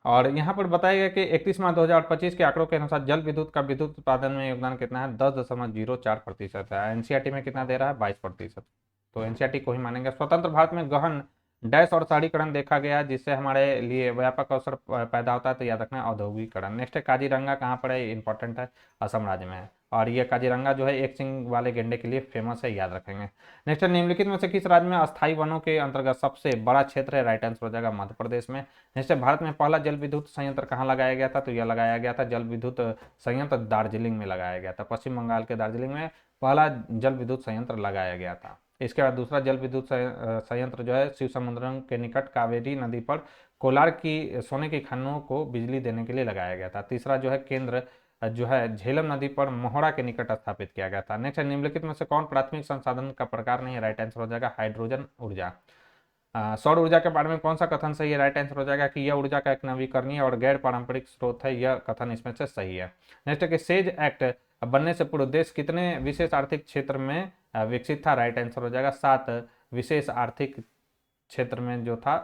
और यहाँ पर बताया गया कि 31 मार्च 2025 के आंकड़ों के अनुसार जल विद्युत का विद्युत उत्पादन में योगदान कितना है? 10.04% है। एनसीईआरटी में कितना दे रहा है? 22%। तो एनसीईआरटी को ही मानेंगे। स्वतंत्र भारत में गहन डैश और शहरीकरण देखा गया जिससे हमारे लिए व्यापक अवसर पैदा होता है, तो याद रखना है औद्योगिकरण। नेक्स्ट है काजीरंगा कहाँ पर है? इंपॉर्टेंट है, असम राज्य में है। और ये काजीरंगा जो है एक सिंग वाले गेंडे के लिए फेमस है, याद रखेंगे। नेक्स्ट है निम्नलिखित में से किस राज्य में अस्थायी वनों के अंतर्गत सबसे बड़ा क्षेत्र है? राइट आंसर हो जाएगा मध्य प्रदेश में। नेक्स्ट है भारत में पहला जल विद्युत संयंत्र कहाँ लगाया गया था? तो यह लगाया गया था जल विद्युत संयंत्र दार्जिलिंग में लगाया गया था। पश्चिम बंगाल के दार्जिलिंग में पहला जल विद्युत संयंत्र लगाया गया था। इसके बाद दूसरा जल विद्युत संयंत्र जो है शिव समुद्रम के निकट कावेरी नदी पर कोलार की सोने की खानों को बिजली देने के लिए लगाया गया था। तीसरा जो है केंद्र जो है झेलम नदी पर मोहड़ा के निकट स्थापित किया गया था। नेक्स्ट है निम्नलिखित में से कौन प्राथमिक संसाधन का प्रकार नहीं है? राइट आंसर हो जाएगा हाइड्रोजन ऊर्जा। सौर ऊर्जा के बारे में कौन सा कथन सही है? राइट आंसर हो जाएगा कि यह ऊर्जा का एक नवीकरणीय और गैर पारंपरिक स्रोत है, यह कथन इसमें से सही है। नेक्स्ट है कि सेज एक्ट बनने से पूर्व देश कितने विशेष आर्थिक क्षेत्र में विकसित था? राइट आंसर हो जाएगा 7 विशेष आर्थिक क्षेत्र में जो था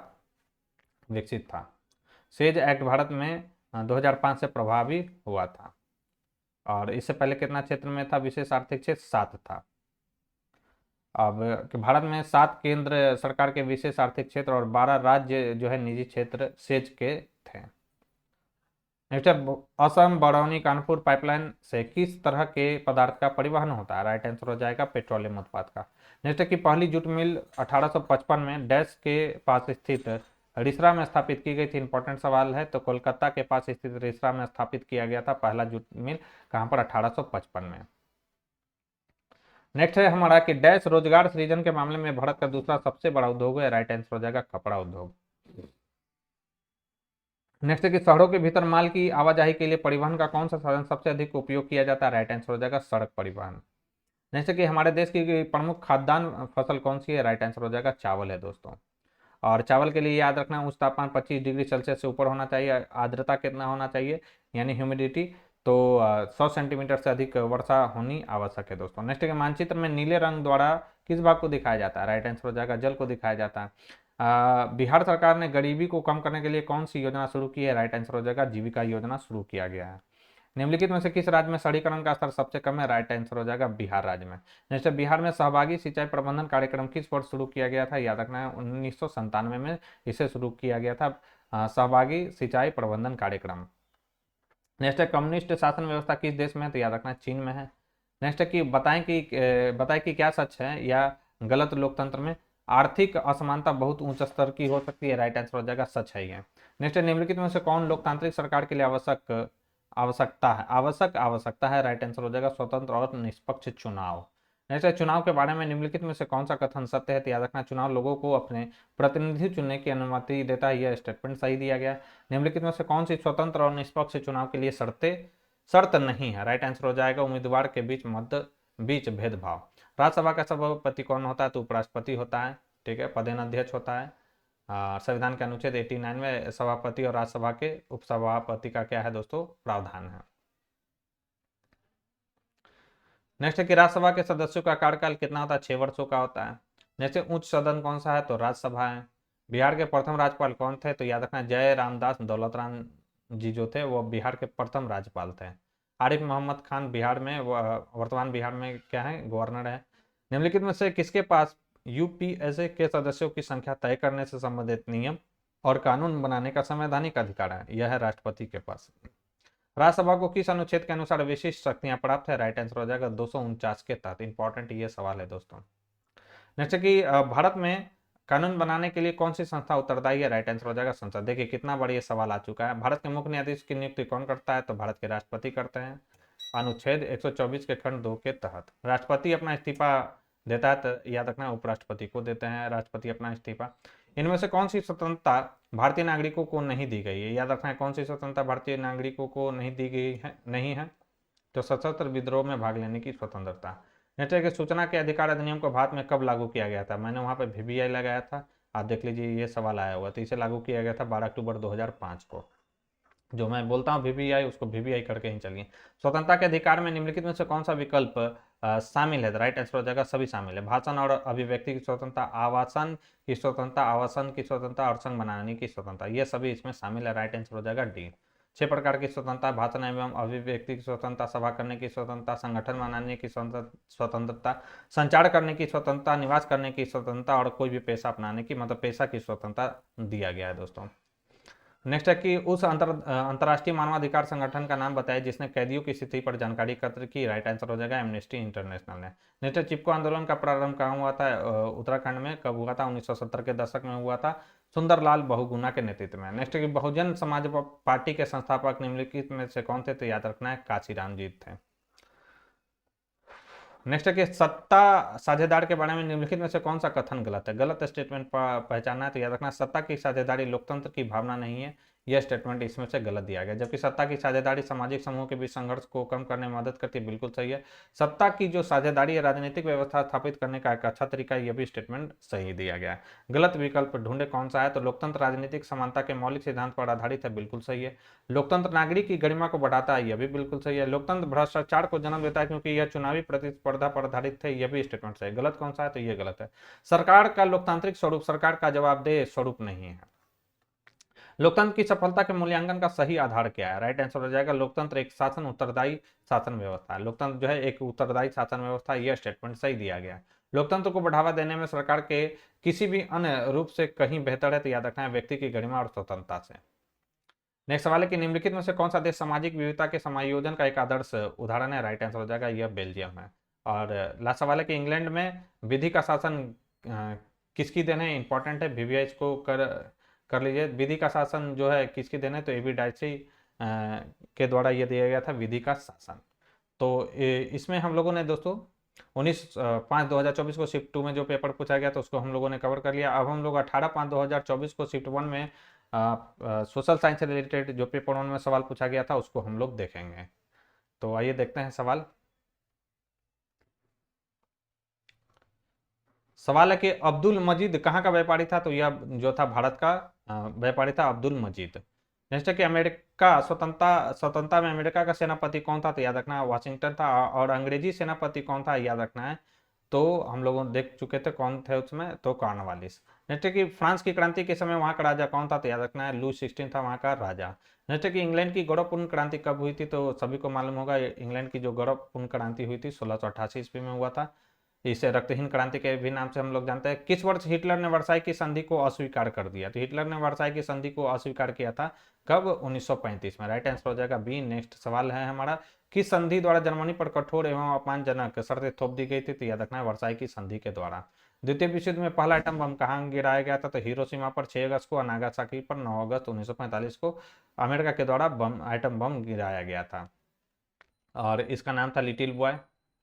विकसित था। सेज एक्ट भारत में 2005 से प्रभावी हुआ था। और इससे पहले कितना क्षेत्र में था विशेष आर्थिक क्षेत्र? 7 था। अब कि भारत में 7 केंद्र सरकार के विशेष आर्थिक क्षेत्र और 12 राज्य जो है निजी क्षेत्र सेज के थे। नेक्स्ट है असम बरौनी कानपुर पाइपलाइन से किस तरह के पदार्थ का परिवहन होता है? राइट आंसर हो जाएगा पेट्रोलियम उत्पाद का। नेक्स्ट है कि पहली जूट मिल 1855 में डैश के पास स्थित रिसरा में स्थापित की गई थी। इंपॉर्टेंट सवाल है, तो कोलकाता के पास स्थित रिसरा में स्थापित किया गया था पहला जूट मिल। कहां पर? 1855 में। नेक्स्ट है हमारा कि डैश रोजगार सृजन के मामले में भारत का दूसरा सबसे बड़ा उद्योग है। राइट आंसर हो जाएगा कपड़ा उद्योग। नेक्स्ट है कि शहरों के भीतर माल की आवाजाही के लिए परिवहन का कौन सा साधन सबसे अधिक उपयोग किया जाता है? राइट आंसर हो जाएगा सड़क परिवहन। नेक्स्ट है कि हमारे देश की प्रमुख खाद्यान्न फसल कौन सी है? राइट आंसर हो जाएगा चावल है दोस्तों। और चावल के लिए याद रखना उच्च तापमान 25 डिग्री सेल्सियस से ऊपर होना चाहिए। आर्द्रता कितना होना चाहिए यानी ह्यूमिडिटी? तो 100 सेंटीमीटर से अधिक वर्षा होनी आवश्यक है दोस्तों। नेक्स्ट के मानचित्र में नीले रंग द्वारा किस भाग को दिखाया जाता है? राइट आंसर हो जाएगा जल को दिखाया जाता है। बिहार सरकार ने गरीबी को कम करने के लिए कौन सी योजना शुरू की है? राइट आंसर हो जाएगा जीविका योजना शुरू किया गया है। निम्नलिखित में से किस राज्य में शहरीकरण का स्तर सबसे कम है? राइट आंसर हो जाएगा बिहार राज्य में। नेक्स्ट बिहार में सहभागी सिंचाई प्रबंधन कार्यक्रम किस वर्ष शुरू किया गया था? याद रखना है 1997 में इसे शुरू किया गया था सहभागी सिंचाई प्रबंधन कार्यक्रम। नेक्स्ट है कम्युनिस्ट शासन व्यवस्था किस देश में है? तो याद रखना है चीन में है। नेक्स्ट है कि बताएं कि क्या सच है या गलत लोकतंत्र में आर्थिक असमानता बहुत उच्च स्तर की हो सकती है? राइट आंसर हो जाएगा सच है ये। नेक्स्ट है निम्नलिखित में से कौन लोकतांत्रिक सरकार के लिए आवश्यक आवश्यकता है, राइट आंसर हो जाएगा स्वतंत्र और निष्पक्ष चुनाव। जैसे चुनाव के बारे में निम्नलिखित में से कौन सा कथन सत्य है, तो याद रखना चुनाव लोगों को अपने प्रतिनिधि चुनने की अनुमति देता है, यह स्टेटमेंट सही दिया गया। निम्नलिखित में से कौन सी स्वतंत्र और निष्पक्ष चुनाव के लिए शर्त नहीं है, राइट आंसर हो जाएगा उम्मीदवार के बीच भेदभाव। राज्यसभा का सभापति कौन होता है, तो उपराष्ट्रपति होता है, ठीक है, पदेनाध्यक्ष होता है। संविधान के अनुच्छेद 89 में सभापति और राज्यसभा के उपसभापति का क्या है दोस्तों, प्रावधान है। नेक्स्ट है कि राज्यसभा के सदस्यों का कार्यकाल कितना होता है, 6 वर्षों का होता है। नेक्स्ट उच्च सदन कौन सा है, तो राज्यसभा है। बिहार के प्रथम राज्यपाल कौन थे, तो याद रखना जय रामदास दौलतराम जी जो थे वो बिहार के प्रथम राज्यपाल थे। आरिफ मोहम्मद खान बिहार में वर्तमान बिहार में क्या है, गवर्नर है। निम्नलिखित में से किसके पास यूपीएसए के सदस्यों की संख्या तय करने से संबंधित नियम और कानून बनाने का संवैधानिक अधिकार है, यह है राष्ट्रपति के पास। राज्यसभा को किस अनुच्छेद के अनुसार विशिष्ट शक्तियां प्राप्त है, राइट आंसर हो जाएगा 249 के तहत। इंपॉर्टेंट ये सवाल है दोस्तों। नेक्स्ट कि भारत में कानून बनाने के लिए कौन सी संस्था उत्तरदायी है, राइट आंसर हो जाएगा संसद। देखिए कितना बड़ा ये सवाल आ चुका है। भारत के मुख्य न्यायाधीश की नियुक्ति कौन करता है, तो भारत के राष्ट्रपति करते हैं अनुच्छेद 124 के खंड 2 के तहत। राष्ट्रपति अपना इस्तीफा देता है, तो याद रखना उपराष्ट्रपति को देते हैं राष्ट्रपति अपना इस्तीफा। इनमें से कौन सी स्वतंत्रता भारतीय नागरिकों को नहीं दी गई है, याद रखना है कौन सी स्वतंत्रता भारतीय नागरिकों को नहीं दी गई है, नहीं है, तो सशस्त्र विद्रोह में भाग लेने की स्वतंत्रता। नेक्स्ट के सूचना के अधिकार अधिनियम को भारत में कब लागू किया गया था, मैंने वहां पे VVI लगाया था, आप देख लीजिए ये सवाल आया हुआ। तो इसे लागू किया गया था 12 अक्टूबर 2005 को। जो मैं बोलता हूँ VVI उसको VVI करके ही चलिए। स्वतंत्रता के अधिकार में निम्नलिखित में से कौन सा विकल्प शामिल है, राइट आंसर हो जाएगा सभी शामिल है। भाषण और अभिव्यक्ति की स्वतंत्रता, आवासन की स्वतंत्रता और संघ बनाने की स्वतंत्रता, ये सभी इसमें शामिल है, राइट आंसर हो जाएगा डी। 6 प्रकार की स्वतंत्रता, भाषण एवं अभिव्यक्ति की स्वतंत्रता, सभा करने की स्वतंत्रता, संगठन बनाने की स्वतंत्रता, संचार करने की स्वतंत्रता, निवास करने की स्वतंत्रता और कोई भी पेशा अपनाने की मतलब पेशा की स्वतंत्रता दिया गया है दोस्तों। नेक्स्ट है कि उस अंतर्राष्ट्रीय मानवाधिकार संगठन का नाम बताइए जिसने कैदियों की स्थिति पर जानकारी एकत्र की, राइट आंसर हो जाएगा एमनेस्टी इंटरनेशनल है। नेक्स्ट चिपको आंदोलन का प्रारंभ कहाँ हुआ था, उत्तराखंड में। कब हुआ था, 1970 के दशक में हुआ था, सुंदरलाल बहुगुणा के नेतृत्व में। नेक्स्ट कि बहुजन समाज पार्टी के संस्थापक निम्नलिखित में से कौन थे, तो याद रखना है कांशीराम जी थे। नेक्स्ट है कि सत्ता साझेदार के बारे में निम्नलिखित में से कौन सा कथन गलत है, गलत स्टेटमेंट पहचानना है, तो याद रखना सत्ता की साझेदारी लोकतंत्र की भावना नहीं है, यह स्टेटमेंट इसमें से गलत दिया गया। जबकि सत्ता की साझेदारी सामाजिक समूह के बीच संघर्ष को कम करने में मदद करती है, बिल्कुल सही है। सत्ता की जो साझेदारी है राजनीतिक व्यवस्था स्थापित करने का एक अच्छा तरीका है, यह भी स्टेटमेंट सही दिया गया है। गलत विकल्प ढूंढे कौन सा है, तो लोकतंत्र राजनीतिक समानता के मौलिक सिद्धांत पर आधारित है, बिल्कुल सही है। लोकतंत्र नागरिक की गरिमा को बढ़ाता है, यह भी बिल्कुल सही है। लोकतंत्र भ्रष्टाचार को जन्म देता है क्योंकि यह चुनावी प्रतिस्पर्धा पर आधारित है, यह भी स्टेटमेंट सही। गलत कौन सा है, तो यह गलत है। सरकार का लोकतांत्रिक स्वरूप सरकार का जवाबदेह स्वरूप नहीं है। लोकतंत्र की सफलता के मूल्यांकन का सही आधार क्या है, राइट आंसर हो जाएगा लोकतंत्र एक शासन उत्तरदायी शासन व्यवस्था है। लोकतंत्र जो है एक उत्तरदायी शासन व्यवस्था, यह स्टेटमेंट सही दिया गया है। लोकतंत्र को बढ़ावा देने में सरकार के किसी भी अन्य रूप से कहीं बेहतर है, तो याद रखना है व्यक्ति की गरिमा और स्वतंत्रता से। नेक्स्ट सवाल है कि निम्नलिखित में से कौन सा देश सामाजिक विविधता के समायोजन का एक आदर्श उदाहरण है, राइट आंसर हो जाएगा यह बेल्जियम है। और लास्ट सवाल है कि इंग्लैंड में विधि का शासन किसकी देन है, इंपॉर्टेंट है, VVI को कर लीजिए। विधि का शासन जो है किसकी देन है, तो AB डायची के द्वारा यह दिया गया था विधि का शासन। तो इसमें हम लोगों ने दोस्तों 19/5/2024 को शिफ्ट 2 में जो पेपर पूछा गया था उसको हम लोगों ने कवर कर लिया। अब हम लोग 18/5/2024 को शिफ्ट 1 में सोशल साइंस से रिलेटेड जो पेपर 1 में सवाल पूछा गया था उसको हम लोग देखेंगे। तो आइए देखते हैं सवाल। सवाल है कि अब्दुल मजीद कहाँ का व्यापारी था, तो यह जो था भारत का व्यापारी था अब्दुल मजीद। नेक्स्ट है कि अमेरिका स्वतंत्रता में अमेरिका का सेनापति कौन था, तो याद रखना है वाशिंगटन था। और अंग्रेजी सेनापति कौन था, याद रखना है, तो हम लोग देख चुके थे कौन थे उसमें, तो कॉर्नवालिस। नेक्स्ट है कि फ्रांस की क्रांति के समय वहां का राजा कौन था, तो याद रखना है लुई 16 था वहां का राजा। नेक्स्ट है कि इंग्लैंड की गौरवपूर्ण क्रांति कब हुई थी, तो सभी को मालूम होगा इंग्लैंड की जो गौरवपूर्ण क्रांति हुई थी 1688 ईस्वी में हुआ था। इसे रक्तहीन क्रांति के भी नाम से हम लोग जानते हैं। किस वर्ष हिटलर ने वर्साई की संधि को अस्वीकार कर दिया? तो हिटलर ने वर्साई की संधि को अस्वीकार किया था कब? 1935 में। राइट आंसर हो जाएगा बी। नेक्स्ट सवाल है हमारा, किस संधि द्वारा जर्मनी पर कठोर एवं अपमानजनक शर्तें थोप दी गई थी? तो याद रखना है वर्साई की संधि के द्वारा। द्वितीय विश्व युद्ध में पहला एटम बम कहाँ गिराया गया था? तो हिरोशिमा पर 6 अगस्त को, नागासाकी पर 9 अगस्त 1945 को अमेरिका के द्वारा एटम बम गिराया गया था, और इसका नाम था लिटिल बॉय,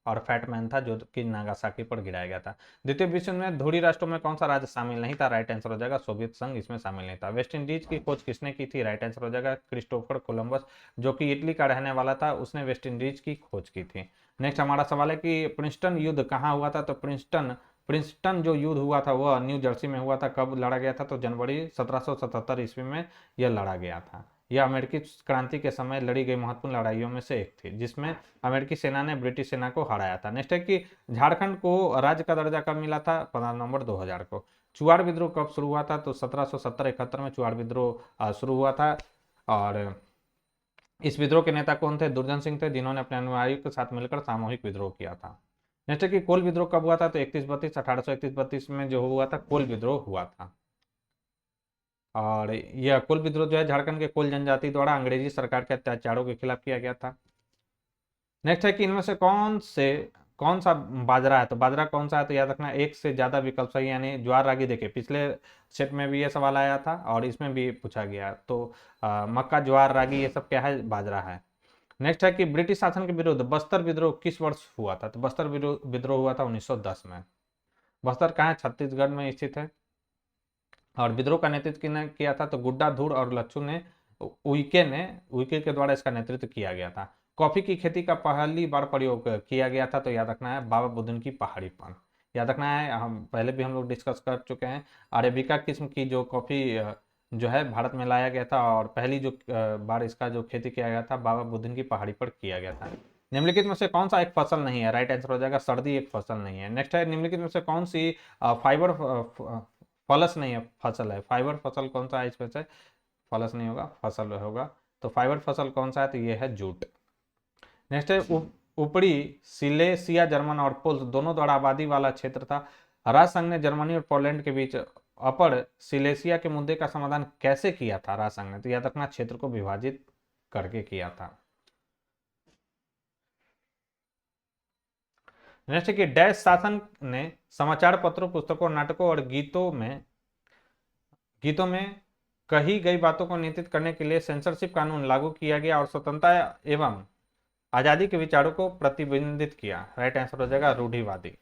और फैट मैन था, जो कि नागासाकी पर गिराया गया था। द्वितीय विश्व में धुरी राष्ट्रों में कौन सा राज्य शामिल नहीं था? राइट आंसर हो जाएगा सोवियत संघ इसमें शामिल नहीं था। वेस्ट इंडीज की खोज किसने की थी? राइट आंसर हो जाएगा क्रिस्टोफर कोलंबस, जो कि इटली का रहने वाला था, उसने वेस्ट इंडीज की खोज की थी। नेक्स्ट हमारा सवाल है कि प्रिंसटन युद्ध कहाँ हुआ था? तो प्रिंसटन जो युद्ध हुआ था वह न्यू जर्सी में हुआ था। कब लड़ा गया था? तो जनवरी 1777 ईस्वी में यह लड़ा गया था। यह अमेरिकी क्रांति के समय लड़ी गई महत्वपूर्ण लड़ाइयों में से एक थी, जिसमें अमेरिकी सेना ने ब्रिटिश सेना को हराया था। नेक्स्ट है कि झारखंड को राज्य का दर्जा कब मिला था? 15 नवंबर 2000 को। चुआड़ विद्रोह कब शुरू हुआ था? तो 1770-71 में चुआड़ विद्रोह शुरू हुआ था, और इस विद्रोह के नेता कौन थे? दुर्जन सिंह थे, जिन्होंने अपने अनुयायियों के साथ मिलकर सामूहिक विद्रोह किया था। नेक्स्ट है कि कोल विद्रोह कब हुआ था? तो 1831-32 में जो हुआ था कोल विद्रोह हुआ था, और यह कोल विद्रोह जो है झारखंड के कोल जनजाति द्वारा अंग्रेजी सरकार के अत्याचारों के खिलाफ किया गया था। नेक्स्ट है कि इनमें से कौन सा बाजरा है? तो बाजरा कौन सा है? तो याद रखना एक से ज्यादा विकल्प सही, यानी ज्वार रागी। देखिए पिछले सेट में भी ये सवाल आया था और इसमें भी पूछा गया, तो मक्का, ज्वार, रागी ये सब क्या है? बाजरा है। नेक्स्ट है कि ब्रिटिश शासन के विरुद्ध बस्तर विद्रोह किस वर्ष हुआ था? तो बस्तर विद्रोह हुआ था 1910 में। बस्तर कहाँ है? छत्तीसगढ़ में स्थित है, और विद्रोह का नेतृत्व किसने किया था? तो गुड्डा धूर और लच्छू ने, उइके के द्वारा इसका नेतृत्व किया गया था। कॉफी की खेती का पहली बार प्रयोग किया गया था? तो याद रखना है बाबा बुदन की पहाड़ी पर। याद रखना है, हम पहले भी हम लोग डिस्कस कर चुके हैं, अरेबिका किस्म की जो कॉफी जो है भारत में लाया गया था, और पहली जो बार इसका जो खेती किया गया था बाबा बुदन की पहाड़ी पर किया गया था। निम्नलिखित में से कौन सा एक फसल नहीं है? राइट आंसर हो जाएगा सर्दी एक फसल नहीं है। नेक्स्ट है निम्नलिखित में से कौन सी फाइबर फलस नहीं है, फसल है। फाइबर फसल कौन सा है? इसमें से फलस नहीं होगा, फसल होगा। तो फाइबर फसल कौन सा है? तो ये है जूट। नेक्स्ट है ऊपरी सिलेसिया जर्मन और पोल्स दोनों द्वारा आबादी वाला क्षेत्र था। राष्ट्रसंघ ने जर्मनी और पोलैंड के बीच अपर सिलेसिया के मुद्दे का समाधान कैसे किया था राष्ट्रसंघ ने? तो याद रखना क्षेत्र को विभाजित करके किया था। नेक्स्ट है कि डैश शासन ने समाचार पत्रों, पुस्तकों, नाटकों और गीतों में कही गई बातों को नियंत्रित करने के लिए सेंसरशिप कानून लागू किया गया और स्वतंत्रता एवं आजादी के विचारों को प्रतिबंधित किया। राइट आंसर हो जाएगा रूढ़िवादी।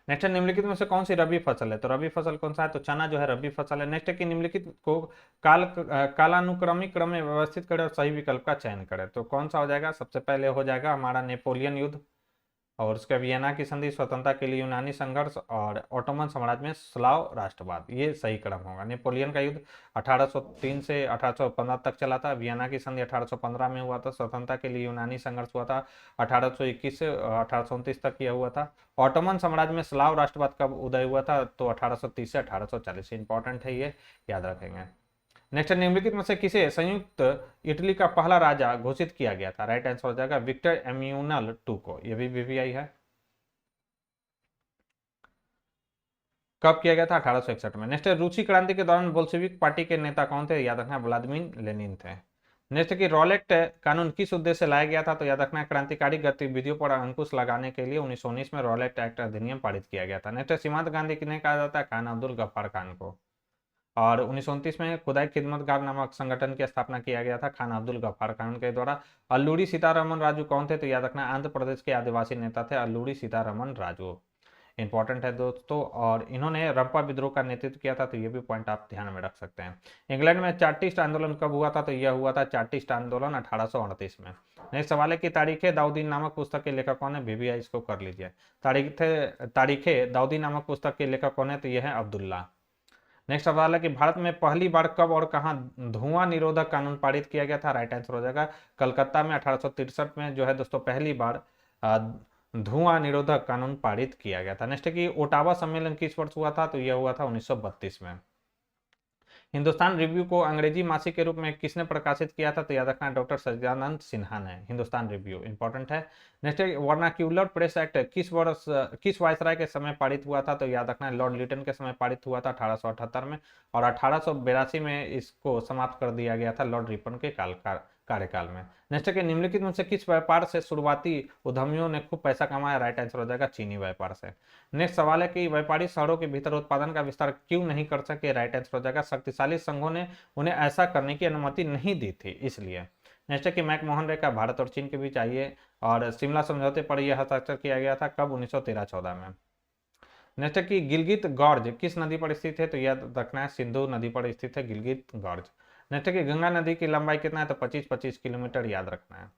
नेक्स्ट है निम्नलिखित में से कौन सी रबी फसल है? तो रबी फसल कौन सा है? तो चना जो है रबी फसल है। नेक्स्ट है कि निम्नलिखित को कालानुक्रमिक क्रम में व्यवस्थित करें और सही विकल्प का चयन करें। तो कौन सा हो जाएगा? सबसे पहले हो जाएगा हमारा नेपोलियन युद्ध, और उसके वियना की संधि, स्वतंत्रता के लिए यूनानी संघर्ष, और ऑटोमन साम्राज्य में स्लाव राष्ट्रवाद। ये सही क्रम होगा। नेपोलियन का युद्ध 1803 से 1815 तक चला था। वियना की संधि 1815 में हुआ था। स्वतंत्रता के लिए यूनानी संघर्ष हुआ था 1821 से 1829 तक यह हुआ था। ऑटोमन साम्राज्य में स्लाव राष्ट्रवाद कब उदय हुआ था? तो 1830 से 1840। इंपॉर्टेंट है, ये याद रखेंगे। नेक्स्ट निम्नलिखित में से किसे संयुक्त इटली का पहला राजा घोषित किया गया था? राइट आंसर हो जाएगा विक्टर एम्यूनल टू को। ये भी वीवीआई है। कब किया गया था? 1861 में। नेक्स्ट है रूसी क्रांति के दौरान बोल्शेविक पार्टी के नेता कौन थे? याद रखना व्लादिमीर लेनिन थे। नेक्स्ट की रॉलेट कानून किस उद्देश्य से लाया गया था? तो याद रखना क्रांतिकारी गतिविधियों पर अंकुश लगाने के लिए 1919 में रॉलेट एक्ट अधिनियम पारित किया गया था। नेक्स्ट सीमांत गांधी किन्हें कहा जाता है? खान अब्दुल गफ्फार खान को। और 1929 में खुदाई खिदमतगार नामक संगठन की स्थापना किया गया था खान अब्दुल गफ्फार खान के द्वारा। अल्लूरी सीतारमन राजू कौन थे? तो याद रखना आंध्र प्रदेश के आदिवासी नेता थे अल्लूरी सीतारमन राजू। इंपॉर्टेंट है दोस्तों, और इन्होंने रंपा विद्रोह का नेतृत्व किया था, तो ये भी पॉइंट आप ध्यान में रख सकते हैं। इंग्लैंड में चार्टिस्ट आंदोलन कब हुआ था? तो यह हुआ था चार्टिस्ट आंदोलन 1838 में। नेक्स्ट सवाल है कि तारीखें दाऊदी नामक पुस्तक के लेखक कौन है? वीवीआई इसको कर लीजिए। तारीखें दाऊदी नामक पुस्तक के लेखक कौन है? तो यह है अब्दुल्ला। नेक्स्ट सवाल है कि भारत में पहली बार कब और कहां धुआं निरोधक कानून पारित किया गया था? राइट आंसर हो जाएगा कलकत्ता में 1863 में जो है दोस्तों पहली बार धुआं निरोधक कानून पारित किया गया था। नेक्स्ट है कि ओटावा सम्मेलन किस वर्ष हुआ था? तो यह हुआ था 1932 में। हिंदुस्तान रिव्यू को अंग्रेजी मासिक के रूप में किसने प्रकाशित किया था? तो याद रखना डॉक्टर सच्चिदानंद सिन्हा ने। हिंदुस्तान रिव्यू इंपॉर्टेंट है। नेक्स्ट है वर्नाक्यूलर प्रेस एक्ट किस वर्ष किस वायसराय के समय पारित हुआ था? तो याद रखना लॉर्ड लिटन के समय पारित हुआ था 1878 में, और 1882 में इसको समाप्त कर दिया गया था लॉर्ड रिपन के कार्यकाल में। नेक्स्ट है कि निम्नलिखित में से किस व्यापार से शुरुआती उद्यमियों ने खूब पैसा कमाया? राइट आंसर हो जाएगा चीनी व्यापार से। नेक्स्ट सवाल है कि व्यापारी शहरों के भीतर उत्पादन का विस्तार क्यों नहीं कर सके? राइट आंसर हो जाएगा शक्तिशाली संघों ने उन्हें ऐसा करने की अनुमति नहीं दी थी, इसलिए। नेक्स्ट है कि मैकमोहन रेखा भारत और चीन के बीच आई है और शिमला समझौते पर यह हस्ताक्षर किया गया था कब? 1913-14 में। नेक्स्ट है कि गिलगित गॉर्ज किस नदी पर स्थित है? तो याद रखना है सिंधु नदी पर स्थित है गिलगित गॉर्ज। नेक्स्ट है कि गंगा नदी की लंबाई कितना है? तो 25-25 किलोमीटर, याद रखना है।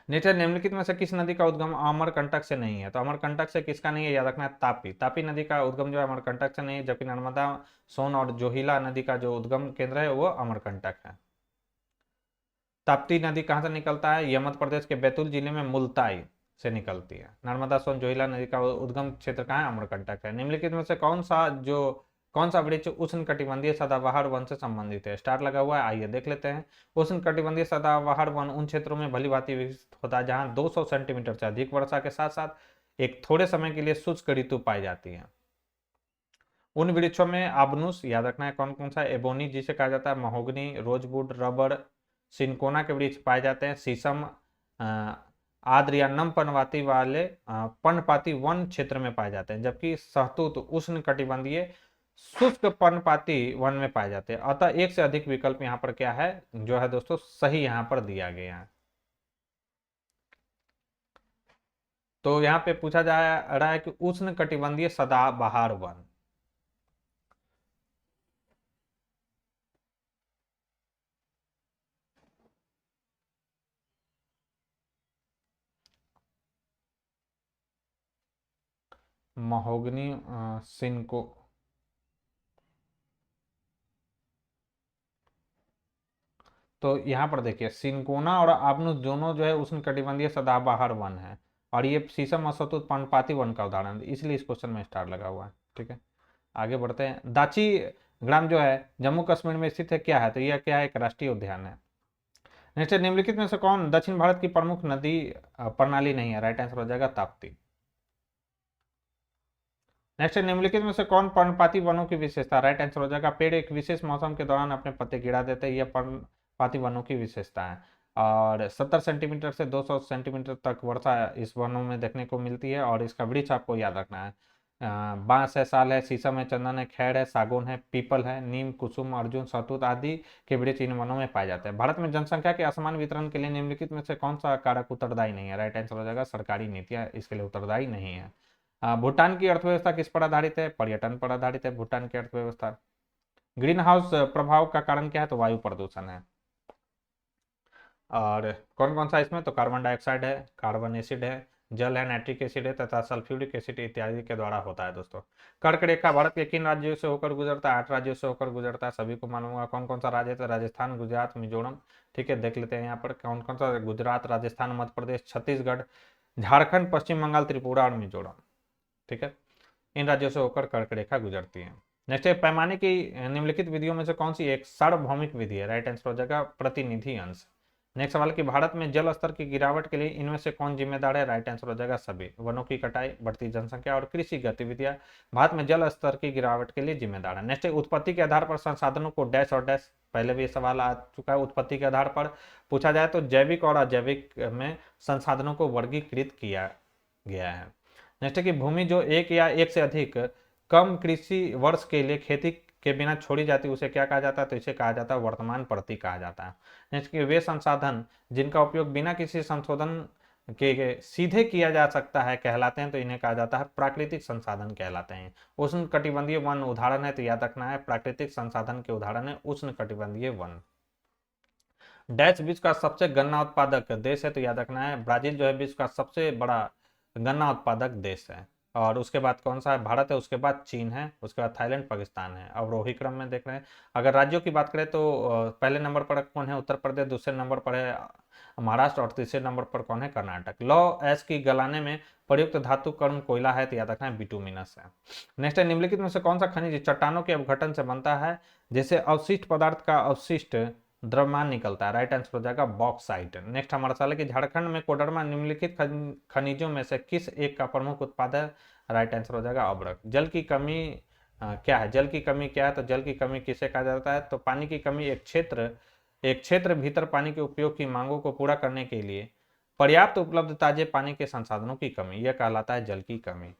नेक्स्ट निम्नलिखित में से किस नदी का उद्गम अमरकंटक से नहीं है? तो अमरकंटक से किसका नहीं है? याद रखना है तापी। तापी नदी का उद्गम जो है अमरकंटक से नहीं है, जबकि नर्मदा, सोन और जोहिला नदी का जो उद्गम केंद्र है वो अमरकंटक है। ताप्ती नदी कहाँ से निकलता है? यह मध्य प्रदेश के बैतूल जिले में मुल्ताई से निकलती है। नर्मदा, सोन, जोहिला नदी का उद्गम क्षेत्र कहाँ है? अमरकंटक है। निम्नलिखित में से कौन सा वृक्ष उष्ण कटिबंधीय सदाबहार वन से संबंधित है? स्टार लगा हुआ है, आइए देख लेते हैं। उष्ण कटिबंधीय सदाबहार वन उन क्षेत्रों में भली भांति विकसित होता है जहां 200 सेंटीमीटर से अधिक वर्षा के साथ साथ एक थोड़े समय के लिए शुष्क ऋतु पाई जाती है। उन वृक्षों में आबनूस, याद रखना है कौन कौन सा? एबोनी जिसे कहा जाता है, महोगनी, रोजवुड, रबड़, सिनकोना के वृक्ष पाए जाते हैं। शीशम आर्द्र या नम पर्णपाती वाले पर्णपाती वन क्षेत्र में पाए जाते हैं, जबकि सहतूत उष्ण कटिबंधीय शुष्क पर्णपाती वन में पाए जाते हैं। अतः एक से अधिक विकल्प यहाँ पर क्या है जो है दोस्तों सही यहाँ पर दिया गया है। तो यहाँ पे पूछा जा रहा है कि उष्ण कटिबंधीय सदाबहार वन। महोगनी, सिनको, तो यहाँ पर देखिए सिनकोना और आबनूस दोनों जो है उष्ण कटिबंधीय सदाबहार वन है, और ये शीशम और शहतूत पर्णपाती वन का उदाहरण है, इसलिए इस क्वेश्चन में स्टार लगा हुआ है। ठीक है, आगे बढ़ते हैं। दाची ग्राम जो है जम्मू कश्मीर में स्थित है, क्या है? तो यह क्या है? एक राष्ट्रीय उद्यान है। नेक्स्ट, निम्नलिखित में से कौन दक्षिण भारत की प्रमुख नदी प्रणाली नहीं है? राइट आंसर हो जाएगा ताप्ती। नेक्स्ट, निम्नलिखित में से कौन पर्णपाती वनों की विशेषता? राइट आंसर हो जाएगा पेड़ एक विशेष मौसम के दौरान अपने पत्ते गिरा देते हैं, यह पर्णपाती वनों की विशेषता है। और 70 सेंटीमीटर से 200 सेंटीमीटर तक वर्षा इस वनों में देखने को मिलती है, और इसका वृक्ष आपको याद रखना है बांस है, साल है, शीशम है, चंदन है, खैर है, सागौन है, पीपल है, नीम, कुसुम, अर्जुन, शहतूत आदि के वृक्ष इन वनों में पाए जाते हैं। भारत में जनसंख्या के असमान वितरण के लिए निम्नलिखित में से कौन सा कारक उत्तरदायी नहीं है? राइट आंसर हो जाएगा सरकारी नीतियां इसके लिए उत्तरदायी नहीं है। भूटान की अर्थव्यवस्था किस पर आधारित है? पर्यटन पर आधारित है भूटान की अर्थव्यवस्था। ग्रीन हाउस प्रभाव का कारण क्या है? तो वायु प्रदूषण है। और कौन कौन सा इसमें? तो कार्बन डाइऑक्साइड है, कार्बन एसिड है, जल है, नाइट्रिक एसिड है तथा सल्फ्यूरिक एसिड इत्यादि के द्वारा होता है। दोस्तों कर्क रेखा भारत के किन राज्यों से होकर गुजरता है? 8 राज्यों से होकर गुजरता है, सभी को मालूम होगा। कौन कौन सा राज्य है? तो राजस्थान, गुजरात, मिजोरम। ठीक है, देख लेते हैं यहाँ पर कौन कौन सा। गुजरात, राजस्थान, मध्य प्रदेश, छत्तीसगढ़, झारखंड, पश्चिम बंगाल, त्रिपुरा और मिजोरम। ठीक है, इन राज्यों से होकर कर्क रेखा गुजरती है। नेक्स्ट है पैमाने की निम्नलिखित विधियों में से कौन सी एक सार्वभौमिक विधि है? राइट आंसर हो जाएगा प्रतिनिधि अंश। नेक्स्ट सवाल कि भारत में जल स्तर की गिरावट के लिए इनमें से कौन जिम्मेदार है? राइट आंसर हो जाएगा सभी। वनों की कटाई, बढ़ती जनसंख्या और कृषि गतिविधियां भारत में जल स्तर की गिरावट के लिए जिम्मेदार है। नेक्स्ट उत्पत्ति के आधार पर संसाधनों को डैश और डैश, पहले भी ये सवाल आ चुका है। उत्पत्ति के आधार पर पूछा जाए तो जैविक और अजैविक में संसाधनों को वर्गीकृत किया गया है। नेक्स्ट कि भूमि जो एक या एक से अधिक कम कृषि वर्ष के लिए खेती के बिना छोड़ी जाती है उसे क्या कहा जाता है? तो इसे कहा जाता है वर्तमान प्रति कहा जाता है। नेक्स्ट कि वे संसाधन जिनका उपयोग बिना किसी संशोधन के सीधे किया जा सकता है कहलाते हैं, तो इन्हें कहा जाता है प्राकृतिक संसाधन कहलाते हैं। उष्ण कटिबंधीय वन उदाहरण है, तो याद रखना है प्राकृतिक संसाधन के उदाहरण है उष्ण कटिबंधीय वन। डैश विश्व का सबसे गन्ना उत्पादक देश है, तो याद रखना है ब्राजील जो है विश्व का सबसे बड़ा गन्ना उत्पादक देश है। और उसके बाद कौन सा है? भारत है, उसके बाद चीन है, उसके बाद थाईलैंड, पाकिस्तान है। अवरोही क्रम में देख रहे हैं। अगर राज्यों की बात करें तो पहले नंबर पर कौन है? उत्तर प्रदेश, दूसरे नंबर पर है महाराष्ट्र, और तीसरे नंबर पर कौन है, कर्नाटक। लौह अयस्क की गलाने में प्रयुक्त धातु कर्म कोयला है, तो याद रखना है बिटुमिनस है। नेक्स्ट है, निम्नलिखित में से कौन सा खनिज चट्टानों के अपघटन से बनता है, जैसे अवशिष्ट पदार्थ का अवशिष्ट द्रव्यमान निकलता है, राइट आंसर हो जाएगा बॉक्साइट। नेक्स्ट हमारा सवाल है कि झारखंड में कोडरमा निम्नलिखित खनिजों में से किस एक का प्रमुख उत्पाद है, राइट आंसर हो जाएगा अब्रक। जल की कमी क्या है, जल की कमी क्या है, तो जल की कमी किसे कहा जाता है, तो पानी की कमी एक क्षेत्र भीतर पानी के उपयोग की मांगों को पूरा करने के लिए पर्याप्त उपलब्ध ताजे पानी के संसाधनों की कमी, यह कहलाता है जल की कमी।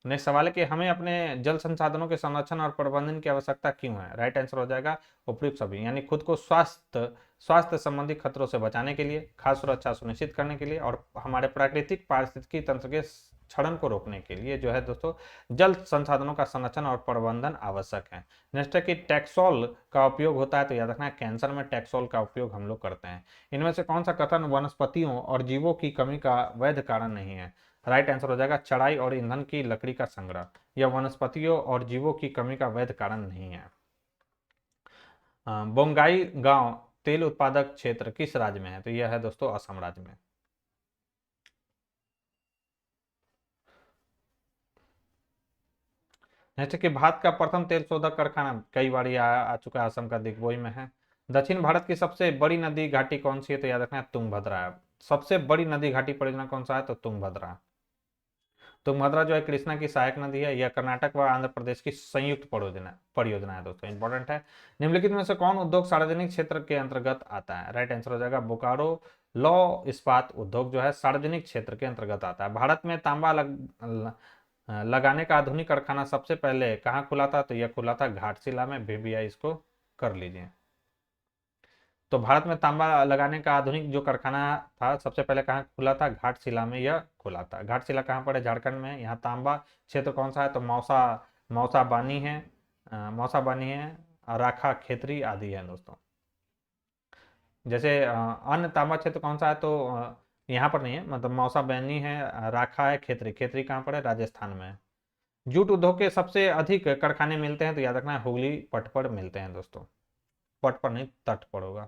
नेक्स्ट सवाल है कि हमें अपने जल संसाधनों के संरक्षण और प्रबंधन की आवश्यकता क्यों है, राइट आंसर हो जाएगा उपयुक्त सभी, यानी खुद को स्वास्थ्य संबंधी खतरों से बचाने के लिए, खाद्य सुरक्षा सुनिश्चित करने के लिए, और हमारे प्राकृतिक पारिस्थितिकी तंत्र के क्षरण को रोकने के लिए जो है दोस्तों जल संसाधनों का संरक्षण और प्रबंधन आवश्यक है। नेक्स्ट है कि टैक्सोल का उपयोग होता है, तो याद रखना है कैंसर में टैक्सोल का उपयोग हम लोग करते हैं। इनमें से कौन सा कथन वनस्पतियों और जीवों की कमी का वैध कारण नहीं है, राइट आंसर हो जाएगा चढ़ाई और ईंधन की लकड़ी का संग्रह, यह वनस्पतियों और जीवों की कमी का वैध कारण नहीं है। बोंगाई गांव तेल उत्पादक क्षेत्र किस राज्य में है, तो यह है दोस्तों असम राज्य में। जैसे कि भारत का प्रथम तेल शोधक कारखाना कई बार आ चुका है, असम का दिग्बोई में है। दक्षिण भारत की सबसे बड़ी नदी घाटी कौन सी है, तो याद रखना है तुंगभद्रा है। सबसे बड़ी नदी घाटी परियोजना कौन सा है, तो तुंगभद्रा। तुंगभद्रा जो है कृष्णा की सहायक नदी है, यह कर्नाटक व आंध्र प्रदेश की संयुक्त परियोजना है दोस्तों, इंपॉर्टेंट है। निम्नलिखित में से कौन उद्योग सार्वजनिक क्षेत्र के अंतर्गत आता है, राइट आंसर हो जाएगा बोकारो लौ इस्पात उद्योग जो है सार्वजनिक क्षेत्र के अंतर्गत आता है। भारत में तांबा लगाने का आधुनिक कारखाना सबसे पहले कहाँ खुला था, तो यह खुला था घाटशिला में, VBI इसको कर लीजिए। तो भारत में तांबा लगाने का आधुनिक जो कारखाना था सबसे पहले कहाँ खुला था, घाटशिला में यह खुला था। घाटशिला कहाँ पर है, झारखंड में। यहाँ तांबा क्षेत्र कौन सा है, तो मौसा बानी है, राखा खेतरी आदि है दोस्तों। जैसे अन्य तांबा क्षेत्र कौन सा है, तो यहाँ पर नहीं है, मतलब मौसा बैनी है, राखा है, खेतरी। खेतरी कहाँ पर है, राजस्थान में। जूट उद्योग के सबसे अधिक कारखाने मिलते हैं, तो याद रखना है हुगली पट पर मिलते हैं दोस्तों, पट पर नहीं तट पर होगा।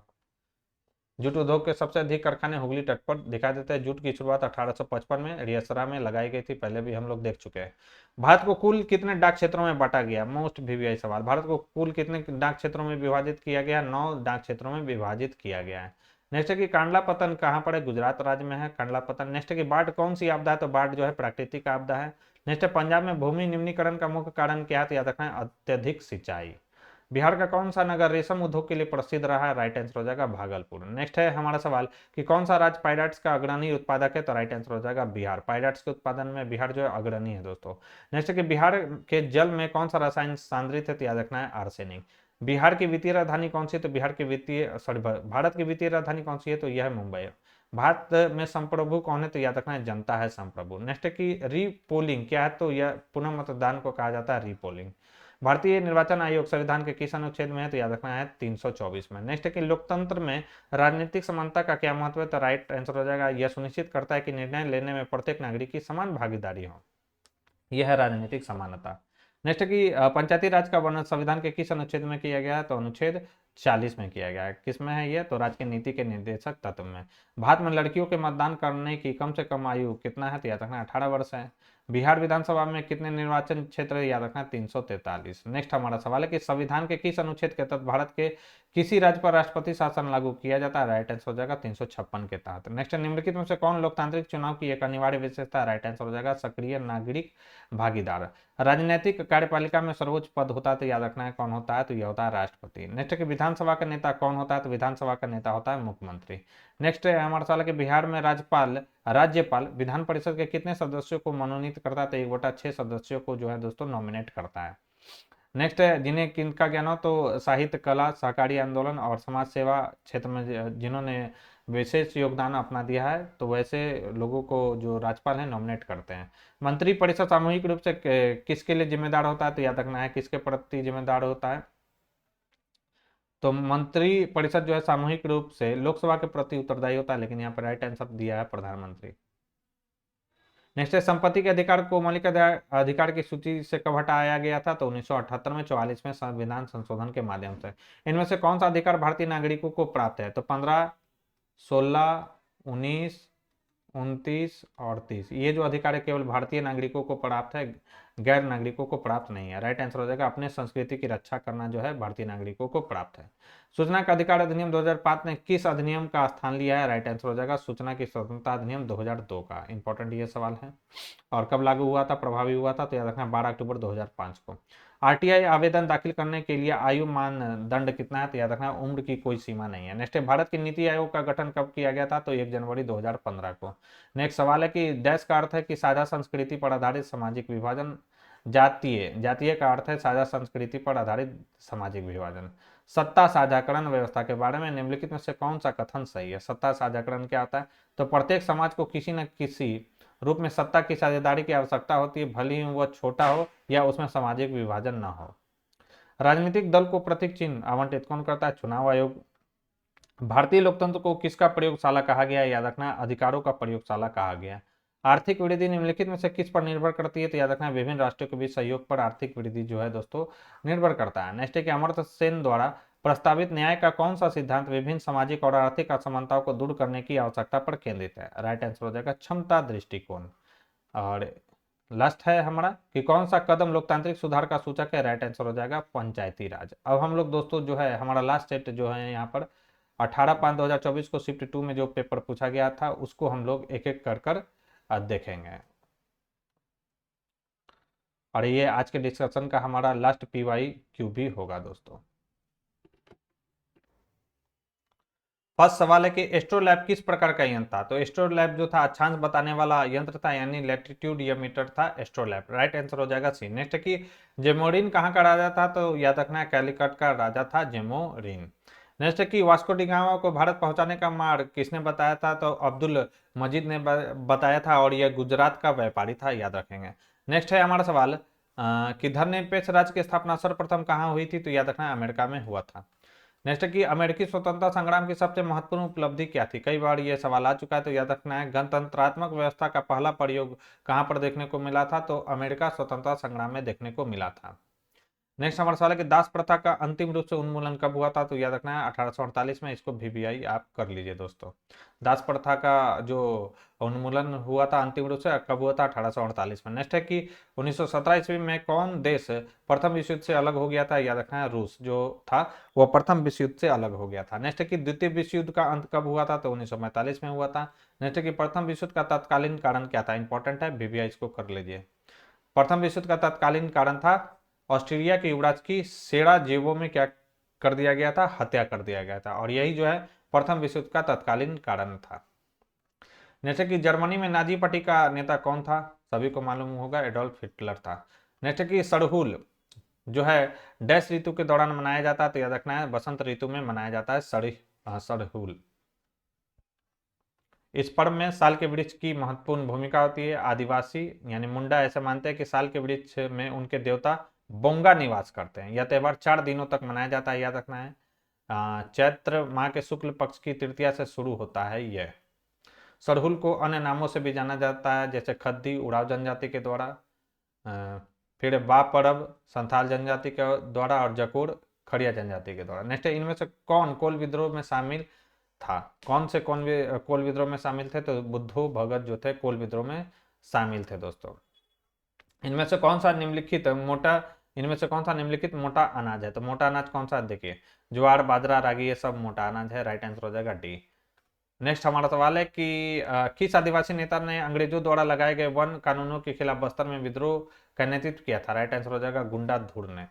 जूट उद्योग के सबसे अधिक कारखाने हुगली तट पर दिखाई देते हैं। जूट की शुरुआत 1855 में रियसरा में लगाई गई थी, पहले भी हम लोग देख चुके हैं। भारत को कुल कितने डाक क्षेत्रों में बांटा गया, मोस्ट VVI सवाल। भारत को कुल कितने डाक क्षेत्रों में विभाजित किया गया, 9 डाक क्षेत्रों में विभाजित किया गया है। नेक्स्ट है कि कांडला पतन कहाँ पर है, गुजरात राज्य में है कांडला पतन। नेक्स्ट है कि बाढ़ कौन सी आपदा है, तो बाढ़ जो है प्राकृतिक आपदा है। नेक्स्ट है पंजाब में भूमि निम्नीकरण का मुख्य कारण क्या है, तो याद रखना है अत्यधिक सिंचाई। बिहार का कौन सा नगर रेशम उद्योग के लिए प्रसिद्ध रहा है, राइट आंसर हो जाएगा भागलपुर। नेक्स्ट है हमारा सवाल कि कौन सा राज्य पायरेट्स का अग्रणी उत्पादक है, तो राइट आंसर हो जाएगा बिहार। पायरेट्स के उत्पादन में बिहार जो है अग्रणी है दोस्तों। नेक्स्ट है कि बिहार के जल में कौन सा रसायन सांद्रित है, तो याद रखना है आर्सेनिक। बिहार की वित्तीय राजधानी कौन सी है, तो भारत की वित्तीय राजधानी कौन सी है, तो यह है मुंबई। भारत में संप्रभु कौन है, तो याद रखना है जनता है संप्रभु। नेक्स्ट है कि रीपोलिंग क्या है, तो यह पुनः मतदान को कहा जाता है रीपोलिंग। भारतीय निर्वाचन आयोग संविधान के किस अनुच्छेद में है, तो याद रखना है 324 में। नेक्स्ट है कि लोकतंत्र में राजनीतिक समानता का क्या महत्व है, तो राइट आंसर हो जाएगा यह सुनिश्चित करता है कि निर्णय लेने में प्रत्येक नागरिक की समान भागीदारी हो, यह है राजनीतिक समानता। नेक्स्ट है कि पंचायती राज का वर्णन संविधान के किस अनुच्छेद में किया गया है, तो अनुच्छेद 40 में किया गया है। किसमें है यह, तो राज्य के नीति के निर्देशक तत्व में। भारत में लड़कियों के मतदान करने की कम से कम आयु कितना है, तो याद रखना 18 वर्ष है। बिहार विधानसभा में कितने निर्वाचन क्षेत्र है, याद रखना 343। नेक्स्ट हमारा सवाल है कि संविधान के किस अनुच्छेद के तहत भारत के किसी राज्य पर राष्ट्रपति शासन लागू किया जाता है, राइट आंसर हो जाएगा 356 के तहत। नेक्स्ट निम्नलिखित में से कौन लोकतांत्रिक चुनाव की एक अनिवार्य विशेषता, राइट आंसर हो जाएगा सक्रिय नागरिक भागीदार। राजनीतिक कार्यपालिका में सर्वोच्च पद होता है, तो याद रखना है कौन होता है, तो यह होता है राष्ट्रपति। नेक्स्ट है विधानसभा का नेता कौन होता है, तो विधानसभा का नेता होता है मुख्यमंत्री। नेक्स्ट है हमारा सवाल है कि बिहार में राज्यपाल विधान परिषद के कितने सदस्यों को मनोनीत करता है, तो 1/6 सदस्यों को जो है दोस्तों नॉमिनेट करता है। नेक्स्ट है जिन्हें किनका ज्ञान हो, तो साहित्य कला सहकारी आंदोलन और समाज सेवा क्षेत्र में जिन्होंने विशेष योगदान अपना दिया है, तो वैसे लोगों को जो राज्यपाल है नॉमिनेट करते हैं। मंत्री परिषद सामूहिक रूप से किसके लिए जिम्मेदार होता है, तो याद रखना है किसके प्रति जिम्मेदार होता है, तो मंत्री परिषद जो है सामूहिक रूप से लोकसभा के प्रति उत्तरदायी होता है, लेकिन यहाँ पर राइट आंसर दिया है प्रधानमंत्री। नेक्स्ट है संपत्ति के अधिकार को मौलिक अधिकार की सूची से कब हटाया गया था, तो 1978 में 44वें संविधान संशोधन के माध्यम से। इनमें से कौन सा अधिकार भारतीय नागरिकों को प्राप्त है, तो 15, 16, 19, 29 और 30, ये जो अधिकार है केवल भारतीय नागरिकों को प्राप्त है, गैर नागरिकों को प्राप्त नहीं है। राइट आंसर हो जाएगा अपने संस्कृति की रक्षा करना जो है भारतीय नागरिकों को प्राप्त है। सूचना का अधिकार अधिनियम 2005 ने किस अधिनियम का स्थान लिया है? राइट आंसर हो जाएगा सूचना की स्वतंत्रता अधिनियम 2002 का। इंपॉर्टेंट ये सवाल है। और कब लागू हुआ था, प्रभावी हुआ था? तो याद रखना 12 अक्टूबर 2005 को। आरटीआई आवेदन दाखिल करने के लिए आयु मानदंड कितना है? तो याद रखना उम्र की कोई सीमा नहीं है। नेक्स्ट है भारत की नीति आयोग का गठन कब किया गया था? तो 1 जनवरी 2015 को। नेक्स्ट सवाल है कि डैश का अर्थ है कि साझा संस्कृति पर आधारित सामाजिक विभाजन। जातीय, जातीय का अर्थ है साझा संस्कृति पर आधारित सामाजिक विभाजन। सत्ता साझाकरण व्यवस्था के बारे में निम्नलिखित में से कौन सा कथन सही है? सत्ता साझाकरण क्या होता है? तो प्रत्येक समाज को किसी न किसी रूप में सत्ता की साझेदारी की आवश्यकता होती है, भले ही वह छोटा हो या उसमें सामाजिक विभाजन न हो। राजनीतिक दल को प्रतीक चिन्ह आवंटित कौन करता है? चुनाव आयोग। भारतीय लोकतंत्र को किसका प्रयोगशाला कहा गया है? याद रखना अधिकारों का प्रयोगशाला कहा गया। आर्थिक वृद्धि निम्नलिखित में से किस पर निर्भर करती है? तो याद रखना विभिन्न राष्ट्रों के बीच सहयोग पर आर्थिक वृद्धि जो है दोस्तों निर्भर करता है। नेक्स्ट है कि अमर्त्य सेन द्वारा प्रस्तावित न्याय का कौन सा सिद्धांत विभिन्न सामाजिक और आर्थिक असमानताओं को दूर करने की आवश्यकता पर केंद्रित है? राइट आंसर हो जाएगा क्षमता दृष्टिकोण। और लास्ट है हमारा कि कौन सा कदम लोकतांत्रिक सुधार का सूचक है? राइट आंसर हो जाएगा पंचायती राज। अब हम लोग दोस्तों जो है हमारा लास्ट सेट जो है यहाँ पर 18/5/2024 को शिफ्ट 2 में जो पेपर पूछा गया था उसको हम लोग एक एक कर कर देखेंगे। और ये आज के डिस्कशन का हमारा लास्ट PYQ भी होगा दोस्तों। फर्स्ट सवाल है कि एस्ट्रोलैब किस प्रकार का यंत्र था? तो एस्ट्रोलैब जो था अक्षांश बताने वाला यंत्र था, यानी लैटिट्यूड या मीटर था एस्ट्रोलैब। राइट आंसर हो जाएगा सी। नेक्स्ट है कि जेमोरिन कहाँ का राजा था? तो याद रखना कैलिकट का राजा था जेमोरिन। नेक्स्ट है कि वास्को डी गामा को भारत पहुंचाने का मार्ग किसने बताया था? तो अब्दुल मजीद ने बताया था और यह गुजरात का व्यापारी था, याद रखेंगे। नेक्स्ट है हमारा सवाल कि धर्मनिरपेक्ष राज्य की स्थापना सर्वप्रथम कहाँ हुई थी? तो याद रखना अमेरिका में हुआ था। नेक्स्ट है कि अमेरिकी स्वतंत्रता संग्राम की सबसे महत्वपूर्ण उपलब्धि क्या थी? कई बार यह सवाल आ चुका है, तो याद रखना है गणतंत्रात्मक व्यवस्था का पहला प्रयोग कहां पर देखने को मिला था? तो अमेरिका स्वतंत्रता संग्राम में देखने को मिला था। नेक्स्ट हमारा सवाल है कि दास प्रथा का अंतिम रूप से उन्मूलन कब हुआ था? तो याद रखना है 1848 में। इसको VBI आप कर लीजिए दोस्तों। दास प्रथा का जो उन्मूलन हुआ था अंतिम रूप से कब हुआ था? 1848 में। नेक्स्ट है कि 1917 ईस्वी में कौन देश प्रथम विश्व युद्ध से अलग हो गया था? याद रखना है रूस जो था वह प्रथम विश्व युद्ध से अलग हो गया था। नेक्स्ट है कि द्वितीय विश्व युद्ध का अंत कब हुआ था? तो 1945 में हुआ था। नेक्स्ट है कि प्रथम विश्व युद्ध का तत्कालीन कारण क्या था? इंपॉर्टेंट है, VBI इसको कर लीजिए। प्रथम विश्व युद्ध का तत्कालीन कारण था ऑस्ट्रेलिया के युवराज की सेराजेवो में क्या कर दिया गया था? हत्या कर दिया गया था। और यही जो है प्रथम विश्व युद्ध का तत्कालीन कारण था। जैसे कि जर्मनी में नाजी पार्टी का नेता कौन था? सभी को मालूम होगा एडोल्फ हिटलर था। नेक्स्ट कि सरहुल जो है डैश ऋतु के दौरान मनाया जाता है? तो याद रखना है बसंत ऋतु में मनाया जाता है सरहुल। इस पर्व में साल के वृक्ष की महत्वपूर्ण भूमिका होती है। आदिवासी यानी मुंडा ऐसे मानते हैं कि साल के वृक्ष में उनके देवता बोंगा निवास करते हैं। यह त्योहार 4 दिनों तक मनाया जाता है, याद रखना है। चैत्र माह के शुक्ल पक्ष की तृतीया से शुरू होता है यह। सरहुल को अन्य नामों से भी जाना जाता है, जैसे खद्दी उराव जनजाति के द्वारा, फिर बा परब संथाल जनजाति के द्वारा और जकोर खड़िया जनजाति के द्वारा। नेक्स्ट इनमें से कौन कोल विद्रोह में शामिल था? कौन से कोल विद्रोह में शामिल थे? तो बुद्धू भगत जो थे कोल विद्रोह में शामिल थे दोस्तों। इनमें से कौन सा निम्नलिखित मोटा अनाज है? तो मोटा अनाज कौन सा? देखिए ज्वार बाजरा रागी ये सब मोटा अनाज है। राइट आंसर हो जाएगा डी। नेक्स्ट हमारा सवाल है कि किस आदिवासी नेता ने अंग्रेजों द्वारा लगाए गए वन कानूनों के खिलाफ बस्तर में विद्रोह का नेतृत्व किया था? राइट आंसर हो जाएगा गुंडा धुर ने।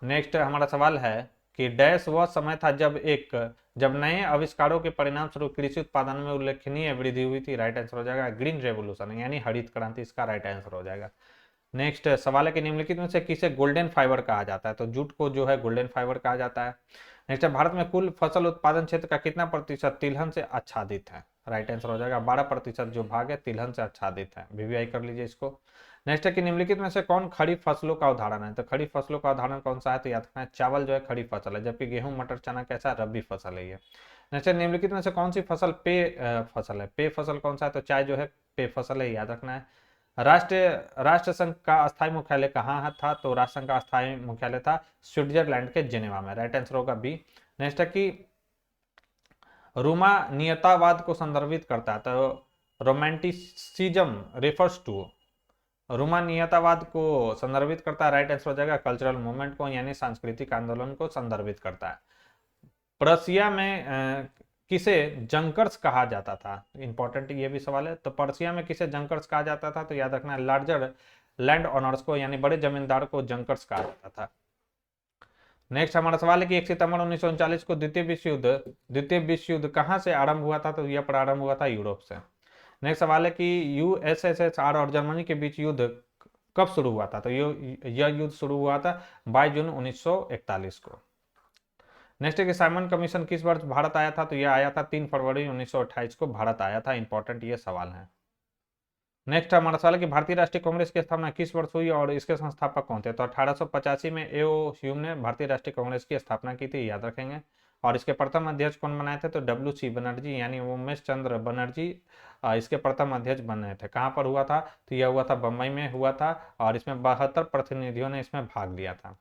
नेक्स्ट हमारा सवाल है कि डैश वह समय था जब नए आविष्कारों के परिणाम स्वरूप कृषि उत्पादन में उल्लेखनीय वृद्धि हुई थी? राइट आंसर हो जाएगा ग्रीन रेवोल्यूशन यानी हरित क्रांति, इसका राइट आंसर हो जाएगा। नेक्स्ट सवाल है कि निम्नलिखित में से किसे गोल्डन फाइबर कहा जाता है? तो जूट को जो है गोल्डन फाइबर कहा जाता है। नेक्स्ट है भारत में कुल फसल उत्पादन क्षेत्र का कितना प्रतिशत तिलहन से आच्छादित है? राइट आंसर हो जाएगा 12% जो भाग है तिलहन से आच्छादित है। VBI कर लीजिए इसको। नेक्स्ट है कि निम्नलिखित में से कौन खरीफ फसलों का उदाहरण है? तो खरीफ फसलों का उदाहरण कौन सा है? तो याद रखना है चावल जो है खरीफ फसल है, जबकि गेहूं मटर चना कैसा रबी फसल है ये। नेक्स्ट निम्नलिखित में से कौन सी फसल फसल है? पे फसल कौन सा है? तो चाय जो है पे फसल है, याद रखना है। राष्ट्र संघ का अस्थायी मुख्यालय कहाँ था? तो राष्ट्र संघ का अस्थायी मुख्यालय था स्विट्जरलैंड के जेनेवा में। राइट आंसर होगा बी। नेक्स्ट है कि रोमानियतावाद को संदर्भित करता है, तो रोमांटिसिज्म रेफर्स टू, रोमानियतावाद को संदर्भित करता है, राइट आंसर हो जाएगा कल्चरल मूवमेंट को यानी सांस्कृतिक आंदोलन को संदर्भित करता है। पर्सिया में किसे जंकर्स कहा जाता था, इंपॉर्टेंट ये भी सवाल है। तो पर्सिया में किसे जंकर्स कहा जाता था, तो याद रखना लार्जर लैंड ओनर्स को यानी बड़े जमींदार को जंकर्स कहा जाता था। नेक्स्ट हमारा सवाल है कि 1 सितंबर 1939 को द्वितीय विश्व युद्ध कहां से आरंभ हुआ था, तो यह प्रारंभ हुआ था यूरोप से। नेक्स्ट सवाल है कि यूएसएसआर और जर्मनी के बीच युद्ध कब शुरू हुआ था, तो यह युद्ध शुरू हुआ था 22 जून 1941 को। नेक्स्ट है कि साइमन कमीशन किस वर्ष भारत आया था, तो यह आया था 3 फरवरी 1928 को भारत आया था। इंपॉर्टेंट ये सवाल है। नेक्स्ट हमारा सवाल है कि भारतीय राष्ट्रीय कांग्रेस की स्थापना किस वर्ष हुई और इसके संस्थापक कौन थे, तो 1885 में ए.ओ. ह्यूम ने भारतीय राष्ट्रीय कांग्रेस की स्थापना की थी, याद रखेंगे। और इसके प्रथम अध्यक्ष कौन बनाए थे, तो डब्ल्यू.सी. बनर्जी यानी उमेश चंद्र बनर्जी इसके प्रथम अध्यक्ष बने थे। कहाँ पर हुआ था, तो यह हुआ था बम्बई में हुआ था और इसमें 72 प्रतिनिधियों ने इसमें भाग लिया था।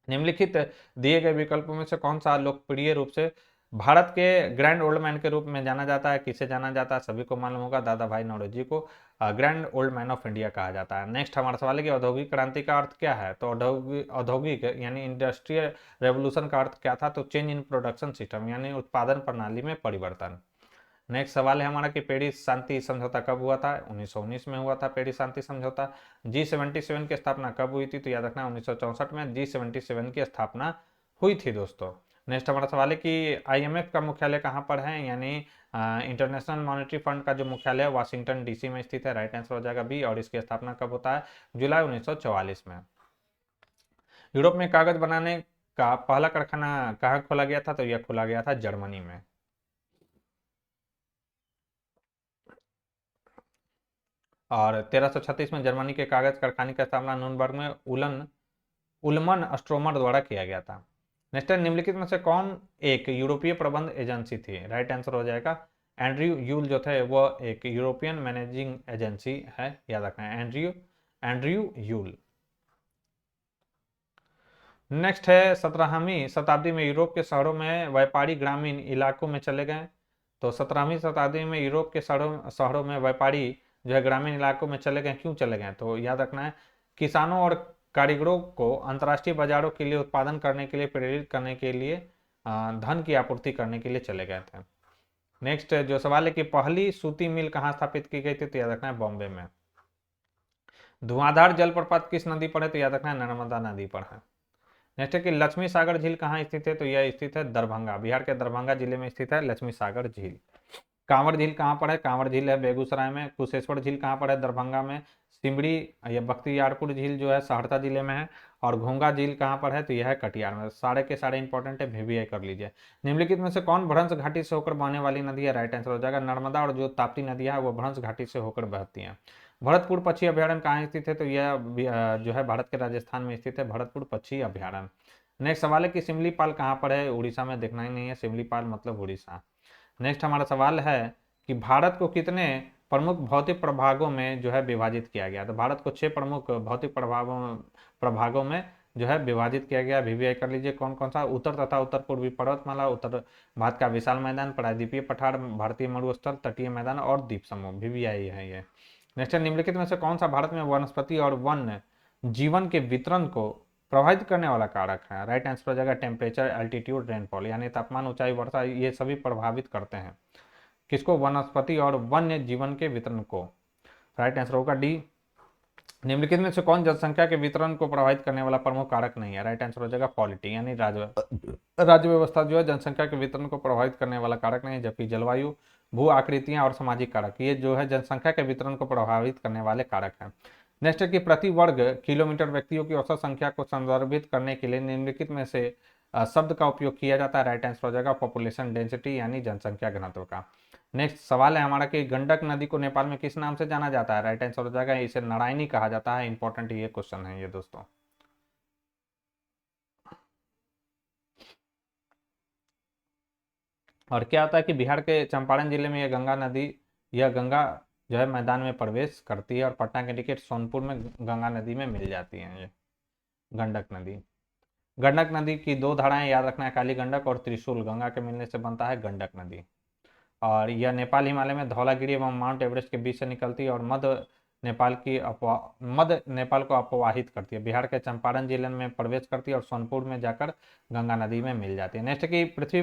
निम्नलिखित दिए गए विकल्पों में से कौन सा लोकप्रिय रूप से भारत के ग्रैंड ओल्ड मैन के रूप में जाना जाता है, किसे जाना जाता है, सभी को मालूम होगा, दादा भाई नौरोजी को grand old man of India कहा जाता है। नेक्स्ट हमारा सवाल है कि औद्योगिक क्रांति का अर्थ क्या है, तो औद्योगिक यानी इंडस्ट्रियल रेवोल्यूशन का अर्थ क्या था, तो चेंज इन प्रोडक्शन सिस्टम यानी उत्पादन प्रणाली में परिवर्तन। नेक्स्ट सवाल है हमारा कि पेरिस शांति समझौता कब हुआ था, 1919 में हुआ था पेरिस शांति समझौता। G77 की स्थापना कब हुई थी, तो याद रखना 1964 में G77 की स्थापना हुई थी दोस्तों। नेक्स्ट हमारा सवाल है कि IMF का मुख्यालय कहाँ पर है, यानी इंटरनेशनल मॉनेटरी फंड का जो मुख्यालय है वाशिंगटन DC में स्थित है, राइट आंसर हो जाएगा बी। और इसकी स्थापना कब होता है, जुलाई 1944 में। यूरोप में कागज बनाने का पहला कारखाना कहाँ खोला गया था, तो यह खोला गया था जर्मनी में। और 1336 में जर्मनी के कागज कारखाने की स्थापना नूरनबर्ग में उलमन स्ट्रोमर द्वारा किया गया था। नेक्स्ट है निम्नलिखित में से कौन एक यूरोपीय प्रबंध एजेंसी थी, राइट आंसर हो जाएगा एंड्रयू यूल जो थे वह एक यूरोपियन मैनेजिंग एजेंसी है, याद रखना है एंड्रयू यूल। नेक्स्ट है 17वीं शताब्दी में यूरोप के शहरों में व्यापारी ग्रामीण इलाकों में चले गए, तो 17वीं शताब्दी में यूरोप के शहरों में व्यापारी जो है ग्रामीण इलाकों में चले गए, क्यों चले गए, तो याद रखना है किसानों और कारीगरों को अंतर्राष्ट्रीय बाजारों के लिए उत्पादन करने के लिए प्रेरित करने के लिए धन की आपूर्ति करने के लिए चले गए थे। नेक्स्ट जो सवाल है कि पहली सूती मिल कहाँ स्थापित की गई थी, तो याद रखना है बॉम्बे में। धुआंधार जलप्रपात किस नदी पर है, तो याद रखना है नर्मदा नदी पर है। नेक्स्ट है कि लक्ष्मी सागर झील कहाँ स्थित है, तो यह स्थित है दरभंगा, बिहार के दरभंगा जिले में स्थित है लक्ष्मी सागर झील। कांवर झील कहाँ पर है, कांवर झील है बेगूसराय में। कुशेश्वर झील कहाँ पर है, दरभंगा में। सिमड़ी या बख्तियारपुर झील जो है सहरसा जिले में है। और घोंगा झील कहाँ पर है, तो यह है कटिहार में। सारे के सारे इंपॉर्टेंट है, VVI कर लीजिए। निम्नलिखित में से कौन भ्रंश घाटी से होकर बहने वाली नदी है, राइट आंसर हो जाएगा नर्मदा। और जो ताप्ती नदी है वो भ्रंश घाटी से होकर बहती है। भरतपुर पक्षी अभ्यारण्य कहाँ स्थित है, तो यह जो है भारत के राजस्थान में स्थित है भरतपुर पक्षी अभ्यारण्य। नेक्स्ट सवाल है कि सिमलीपाल कहाँ पर है, उड़ीसा में, देखना ही नहीं है सिमलीपाल मतलब उड़ीसा। नेक्स्ट हमारा सवाल है कि भारत को कितने प्रमुख भौतिक प्रभागों में जो है विभाजित किया गया, तो भारत को 6 प्रमुख भौतिक प्रभागों में जो है विभाजित किया गया। VVI कर लीजिए कौन कौन सा, उत्तर तथा उत्तर पूर्वी पर्वतमाला, उत्तर भारत का विशाल मैदान, प्रायद्वीपीय पठार, भारतीय मरुस्थल, तटीय मैदान और द्वीप समूह, VVI है ये। नेक्स्ट निम्नलिखित में से कौन सा भारत में वनस्पति और वन जीवन के वितरण को प्रभावित करने वाला कारक है, राइट आंसर हो जाएगा टेम्परेचर, एल्टीट्यूड, रेनफॉल यानी तापमान, ऊंचाई, वर्षा, ये सभी प्रभावित करते हैं किसको, वनस्पति और वन्य जीवन के वितरण को। राइट आंसर होगा डी। निम्नलिखित में से कौन जनसंख्या के वितरण को प्रभावित करने वाला प्रमुख कारक नहीं है, राइट आंसर हो जाएगा पॉलिटी यानी राज्य व्यवस्था जो है जनसंख्या के वितरण को प्रभावित करने वाला कारक नहीं है। जबकि जलवायु, भू आकृतियां और सामाजिक कारक ये जो है जनसंख्या के वितरण को प्रभावित करने वाले कारक हैं। नेक्स्ट है कि प्रति वर्ग किलोमीटर व्यक्तियों की औसत संख्या को संदर्भित करने के लिए निम्नलिखित में से शब्द का उपयोग किया जाता है, राइट आंसर हो जाएगा पॉपुलेशन डेंसिटी यानी जनसंख्या घनत्व का। नेक्स्ट सवाल है हमारा कि गंडक नदी को नेपाल में किस नाम से जाना जाता है, राइट आंसर हो जाएगा इसे नारायणी कहा जाता है। इंपॉर्टेंट ये क्वेश्चन है ये दोस्तों। और क्या होता है कि बिहार के चंपारण जिले में यह गंगा जो है मैदान में प्रवेश करती है और पटना के टिकट सोनपुर में गंगा नदी में मिल जाती है ये गंडक नदी। गंडक नदी की दो धाराएं याद रखना है, काली गंडक और त्रिशूल गंगा के मिलने से बनता है गंडक नदी। और यह नेपाल हिमालय में धौलागिरी एवं माउंट एवरेस्ट के बीच से निकलती है और मध्य नेपाल को अपवाहित करती है, बिहार के चंपारण जिले में प्रवेश करती है और सोनपुर में जाकर गंगा नदी में मिल जाती है। नेक्स्ट की पृथ्वी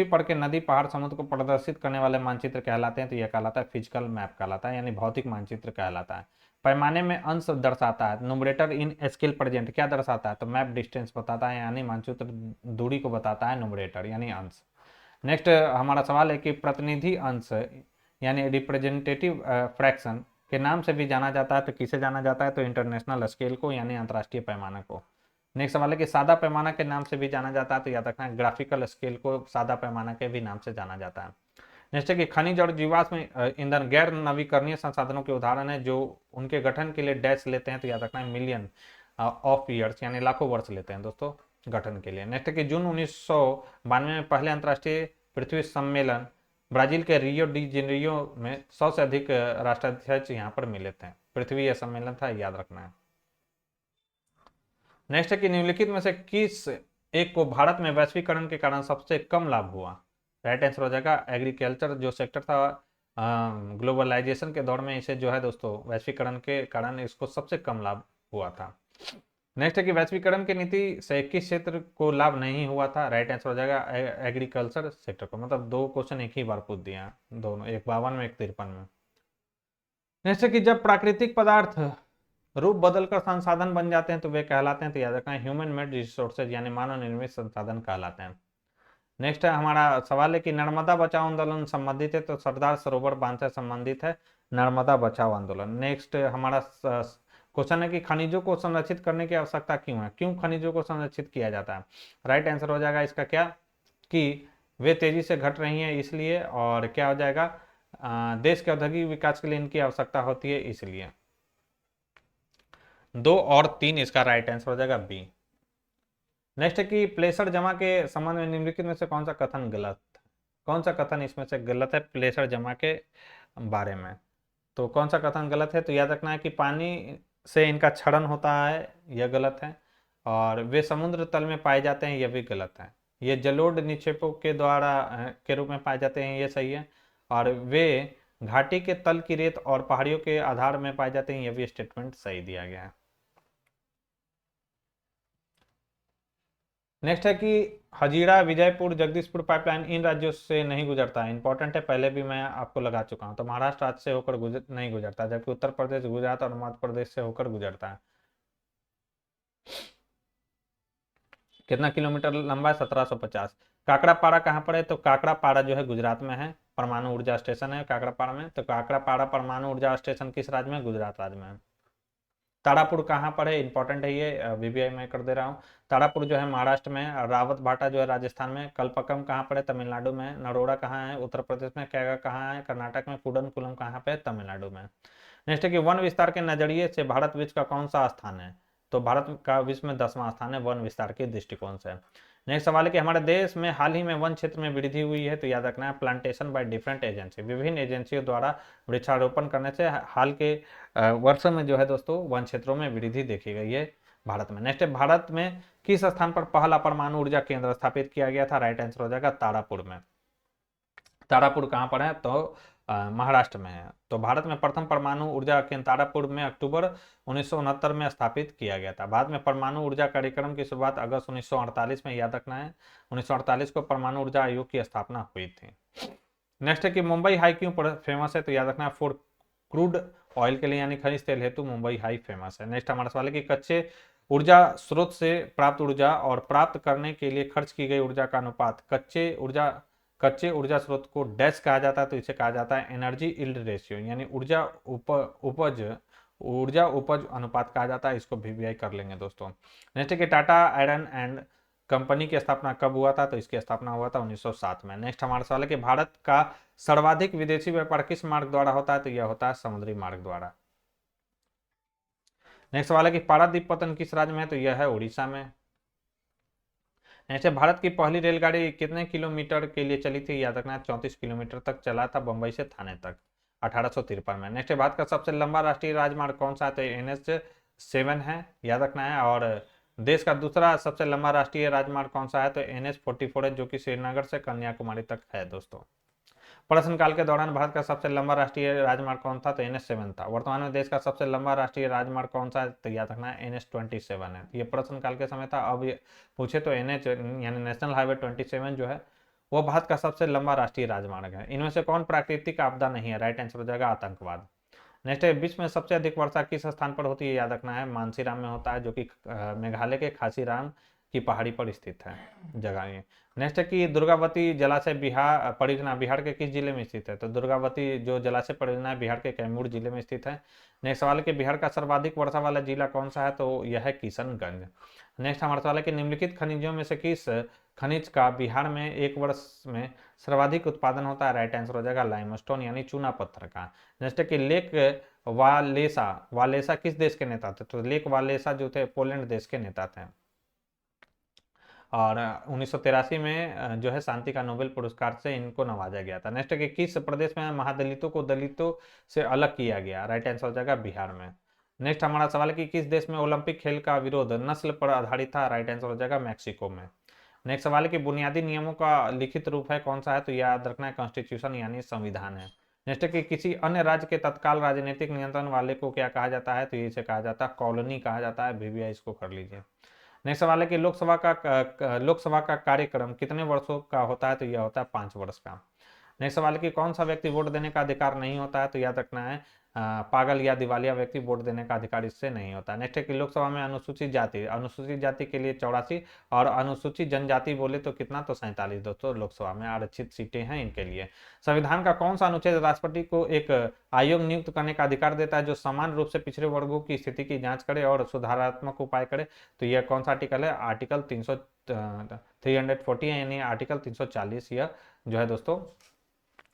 पर के नदी पहाड़ समुद्र को प्रदर्शित करने वाले मानचित्र कहलाते हैं, तो यह कहलाता है फिजिकल मैप कहलाता है, यानी भौतिक मानचित्र कहलाता है। पैमाने में अंश दर्शाता है, न्यूमरेटर इन स्केल प्रेजेंट क्या दर्शाता है, तो मैप डिस्टेंस बताता है, यानी मानचित्र दूरी को बताता है न्यूमरेटर यानी अंश। नेक्स्ट हमारा सवाल है कि प्रतिनिधि अंश यानी रिप्रेजेंटेटिव फ्रैक्शन के नाम से भी जाना जाता है, तो किसे जाना जाता है, तो इंटरनेशनल स्केल को यानी अंतर्राष्ट्रीय पैमाने को। नेक्स्ट सवाल है कि सादा पैमाना के नाम से भी जाना जाता है, तो याद रखना है ग्राफिकल स्केल को सादा पैमाना के भी नाम से जाना जाता है। नेक्स्ट है कि खनिज और जीवाश्म ईंधन गैर नवीकरणीय संसाधनों के उदाहरण है जो उनके गठन के लिए डैश लेते हैं, तो याद रखना है मिलियन ऑफ ईयर्स यानी लाखों वर्ष लेते हैं दोस्तों गठन के लिए। नेक्स्ट है कि जून 1992 में पहले अंतर्राष्ट्रीय पृथ्वी सम्मेलन ब्राजील के रियो डी जेनेरियो में 100 से अधिक राष्ट्राध्यक्ष यहाँ पर मिले थे, पृथ्वी यह सम्मेलन था, याद रखना है। नेक्स्ट है कि निम्नलिखित में से किस एक को भारत में वैश्वीकरण के कारण सबसे कम लाभ हुआ, राइट आंसर हो जाएगा एग्रीकल्चर जो सेक्टर था ग्लोबलाइजेशन के दौर में इसे जो है दोस्तों वैश्वीकरण के कारण इसको सबसे कम लाभ हुआ था। नेक्स्ट है कि वैश्वीकरण की नीति से किस क्षेत्र को लाभ नहीं हुआ था, राइट आंसर हो जाएगा एग्रीकल्चर सेक्टर को, मतलब दो क्वेश्चन एक ही बार पूछ दिया दोनों, एक 52 में एक 53 में। नेक्स्ट है कि जब प्राकृतिक पदार्थ रूप बदलकर संसाधन बन जाते हैं तो वे कहलाते हैं, तो याद रखना है ह्यूमन मेड रिसोर्सेज यानी मानव निर्मित संसाधन कहलाते हैं। नेक्स्ट है हमारा सवाल है कि नर्मदा बचाओ आंदोलन संबंधित है, तो सरदार सरोवर बांध से संबंधित है नर्मदा बचाओ आंदोलन। नेक्स्ट हमारा क्वेश्चन है कि खनिजों को संरक्षित करने की आवश्यकता क्यों है, क्यों खनिजों को संरक्षित किया जाता है, राइट आंसर हो जाएगा इसका क्या कि वे तेजी से घट रही हैं इसलिए, और क्या हो जाएगा देश के औद्योगिक विकास के लिए इनकी आवश्यकता होती है इसलिए। 2 और 3 इसका राइट आंसर हो जाएगा बी। नेक्स्ट है कि प्लेसर जमा के संबंध में निम्नलिखित में से कौन सा कथन गलत, कौन सा कथन इसमें से गलत है प्लेसर जमा के बारे में, तो कौन सा कथन गलत है, तो याद रखना है कि पानी से इनका क्षरण होता है यह गलत है, और वे समुद्र तल में पाए जाते हैं यह भी गलत है, ये जलोढ़ निक्षेपों के द्वारा के रूप में पाए जाते हैं यह सही है, और वे घाटी के तल की रेत और पहाड़ियों के आधार में पाए जाते हैं यह भी स्टेटमेंट सही दिया गया है। नेक्स्ट है कि हजीरा विजयपुर जगदीशपुर पाइपलाइन इन राज्यों से नहीं गुजरता है, इंपॉर्टेंट है, पहले भी मैं आपको लगा चुका हूं, तो महाराष्ट्र राज्य से होकर नहीं गुजरता, जबकि उत्तर प्रदेश गुजरात और मध्य प्रदेश से होकर गुजरता है। कितना किलोमीटर लंबा है 1750। काकड़ापाड़ा कहाँ पर है, तो काकड़ापाड़ा जो है गुजरात में है, परमाणु ऊर्जा स्टेशन है काकड़ापाड़ा में, तो काकड़ापाड़ा परमाणु ऊर्जा स्टेशन किस राज्य में, गुजरात राज्य में है। तारापुर कहाँ पर है, इंपॉर्टेंट है ये वीवीआई में कर दे रहा हूँ, तारापुर जो है महाराष्ट्र में, रावत भाटा जो है राजस्थान में, कल्पकम कहाँ पर है, तमिलनाडु में, नरोड़ा कहाँ है, उत्तर प्रदेश में, कैगा कहाँ है, कर्नाटक में, कुडनकुलम कहाँ पे है, तमिलनाडु में। नेक्स्ट है कि वन विस्तार के नजरिए से भारत विश्व का कौन सा स्थान है, तो भारत का विश्व में 10वां स्थान है वन विस्तार के दृष्टिकोण से। नेक्स्ट सवाल है कि हमारे देश में हाल ही में वन क्षेत्र में वृद्धि हुई है, तो याद रखना है प्लांटेशन बाय डिफरेंट एजेंसी, विभिन्न एजेंसियों द्वारा वृक्षारोपण करने से हाल के वर्षों में जो है दोस्तों वन क्षेत्रों में वृद्धि देखी गई है भारत में। नेक्स्ट है भारत में किस स्थान पर पहला परमाणु ऊर्जा केंद्र स्थापित किया गया था, राइट आंसर हो जाएगा तारापुर में। तारापुर कहाँ पर है, तो महाराष्ट्र में है, तो भारत में प्रथम परमाणु ऊर्जा केंद्र तारापुर में अक्टूबर 1969 में स्थापित किया गया था। भारत में परमाणु ऊर्जा कार्यक्रम की शुरुआत अगस्त 1948 में, याद रखना है 1948 को परमाणु ऊर्जा आयोग की स्थापना हुई थी। नेक्स्ट है कि मुंबई हाई क्यों फेमस है, तो याद रखना है फॉर क्रूड ऑयल के लिए यानी खनिज तेल हेतु मुंबई हाई फेमस है। नेक्स्ट हमारा सवाल है कि कच्चे ऊर्जा स्रोत से प्राप्त ऊर्जा और प्राप्त करने के लिए खर्च की गई ऊर्जा का अनुपात कच्चे ऊर्जा स्रोत को डैश कहा जाता है, तो इसे कहा जाता है एनर्जी यील्ड रेशियो यानी ऊर्जा उपज अनुपात कहा जाता है, इसको वीवीआई कर लेंगे दोस्तों। नेक्स्ट है कि टाटा आयरन एंड कंपनी की स्थापना कब हुआ था, तो इसकी स्थापना हुआ था 1907 में। नेक्स्ट हमारा सवाल है कि भारत का सर्वाधिक विदेशी व्यापार किस मार्ग द्वारा होता है, तो यह होता है समुद्री मार्ग द्वारा। नेक्स्ट सवाल है कि पारादीप पतन किस राज्य में है, तो यह है उड़ीसा में। नेक्स्ट है भारत की पहली रेलगाड़ी कितने किलोमीटर के लिए चली थी, याद रखना है 34 किलोमीटर तक चला था बंबई से थाने तक 1853 में। नेक्स्ट है भारत का सबसे लंबा राष्ट्रीय राजमार्ग कौन सा है, तो NH7 है, याद रखना है, और देश का दूसरा सबसे लंबा राष्ट्रीय राजमार्ग कौन सा है? तो NH-44 है, जो कि श्रीनगर से कन्याकुमारी तक है दोस्तों। प्रश्नकाल के दौरान भारत का सबसे लंबा राष्ट्रीय राजमार्ग कौन था? तो NH-7 था। वर्तमान में देश का सबसे लंबा राष्ट्रीय राजमार्ग कौन सा है? तो याद रखना है NH-27 है। ये प्रश्नकाल के समय था। अब ये पूछे तो NH यानी नेशनल हाईवे 27 जो है वो भारत का सबसे लंबा राष्ट्रीय राजमार्ग है। इनमें से कौन प्राकृतिक आपदा नहीं है? राइट आंसर हो जाएगा आतंकवाद। नेक्स्ट है, विश्व में सबसे अधिक वर्षा किस स्थान पर होती है? याद रखना है मानसीराम में होता है, जो कि मेघालय के खासीराम की पहाड़ी पर स्थित है जगह ये। नेक्स्ट है कि दुर्गावती जलाशय बिहार परियोजना बिहार के किस जिले में स्थित है? तो दुर्गावती जो जलाशय परियोजना है बिहार के कैमूर जिले में स्थित है। नेक्स्ट सवाल है कि बिहार का सर्वाधिक वर्षा वाला जिला कौन सा है? तो यह है किशनगंज। नेक्स्ट हमारा सवाल है कि निम्नलिखित खनिजों में से किस खनिज का बिहार में एक वर्ष में सर्वाधिक उत्पादन होता है? राइट आंसर हो जाएगा लाइमस्टोन यानी चूना पत्थर का। नेक्स्ट है कि लेक वालेसा वालेसा किस देश के नेता थे? तो लेक वालेसा जो थे पोलैंड देश के नेता थे। और 1983 में जो है शांति का नोबेल पुरस्कार से इनको नवाजा गया था। नेक्स्ट है कि किस प्रदेश में महादलितों को दलितों से अलग किया गया? राइट आंसर हो जाएगा बिहार में। नेक्स्ट हमारा सवाल है कि किस देश में ओलंपिक खेल का विरोध नस्ल पर आधारित था? राइट आंसर हो जाएगा मैक्सिको में। नेक्स्ट सवाल है कि बुनियादी नियमों का लिखित रूप है कौन सा है? तो याद रखना है कॉन्स्टिट्यूशन यानी संविधान है। नेक्स्ट है कि किसी अन्य राज्य के तत्काल राजनीतिक नियंत्रण वाले को क्या कहा जाता है? तो इसे कहा जाता है कॉलोनी कहा जाता है। VBI इसको कर लीजिए। नेक्स्ट सवाल है कि लोकसभा का कार्यक्रम कितने वर्षों का होता है? तो यह होता है 5 वर्ष का। नेक्स्ट सवाल है कि कौन सा व्यक्ति वोट देने का अधिकार नहीं होता है? तो याद रखना है पागल या दिवालिया व्यक्ति वोट देने का अधिकार इससे नहीं होता। नेक्स्ट है कि लोकसभा में अनुसूचित जाति के लिए 84 और अनुसूचित जनजाति बोले तो कितना? तो 47 दोस्तों लोकसभा में आरक्षित सीटें हैं इनके लिए। संविधान का कौन सा अनुच्छेद राष्ट्रपति को एक आयोग नियुक्त करने का अधिकार देता है जो समान रूप से पिछड़े वर्गों की स्थिति की जांच करे और सुधारात्मक उपाय करे? तो यह कौन सा आर्टिकल है? आर्टिकल 340 है, यानी आर्टिकल 340 यह जो है दोस्तों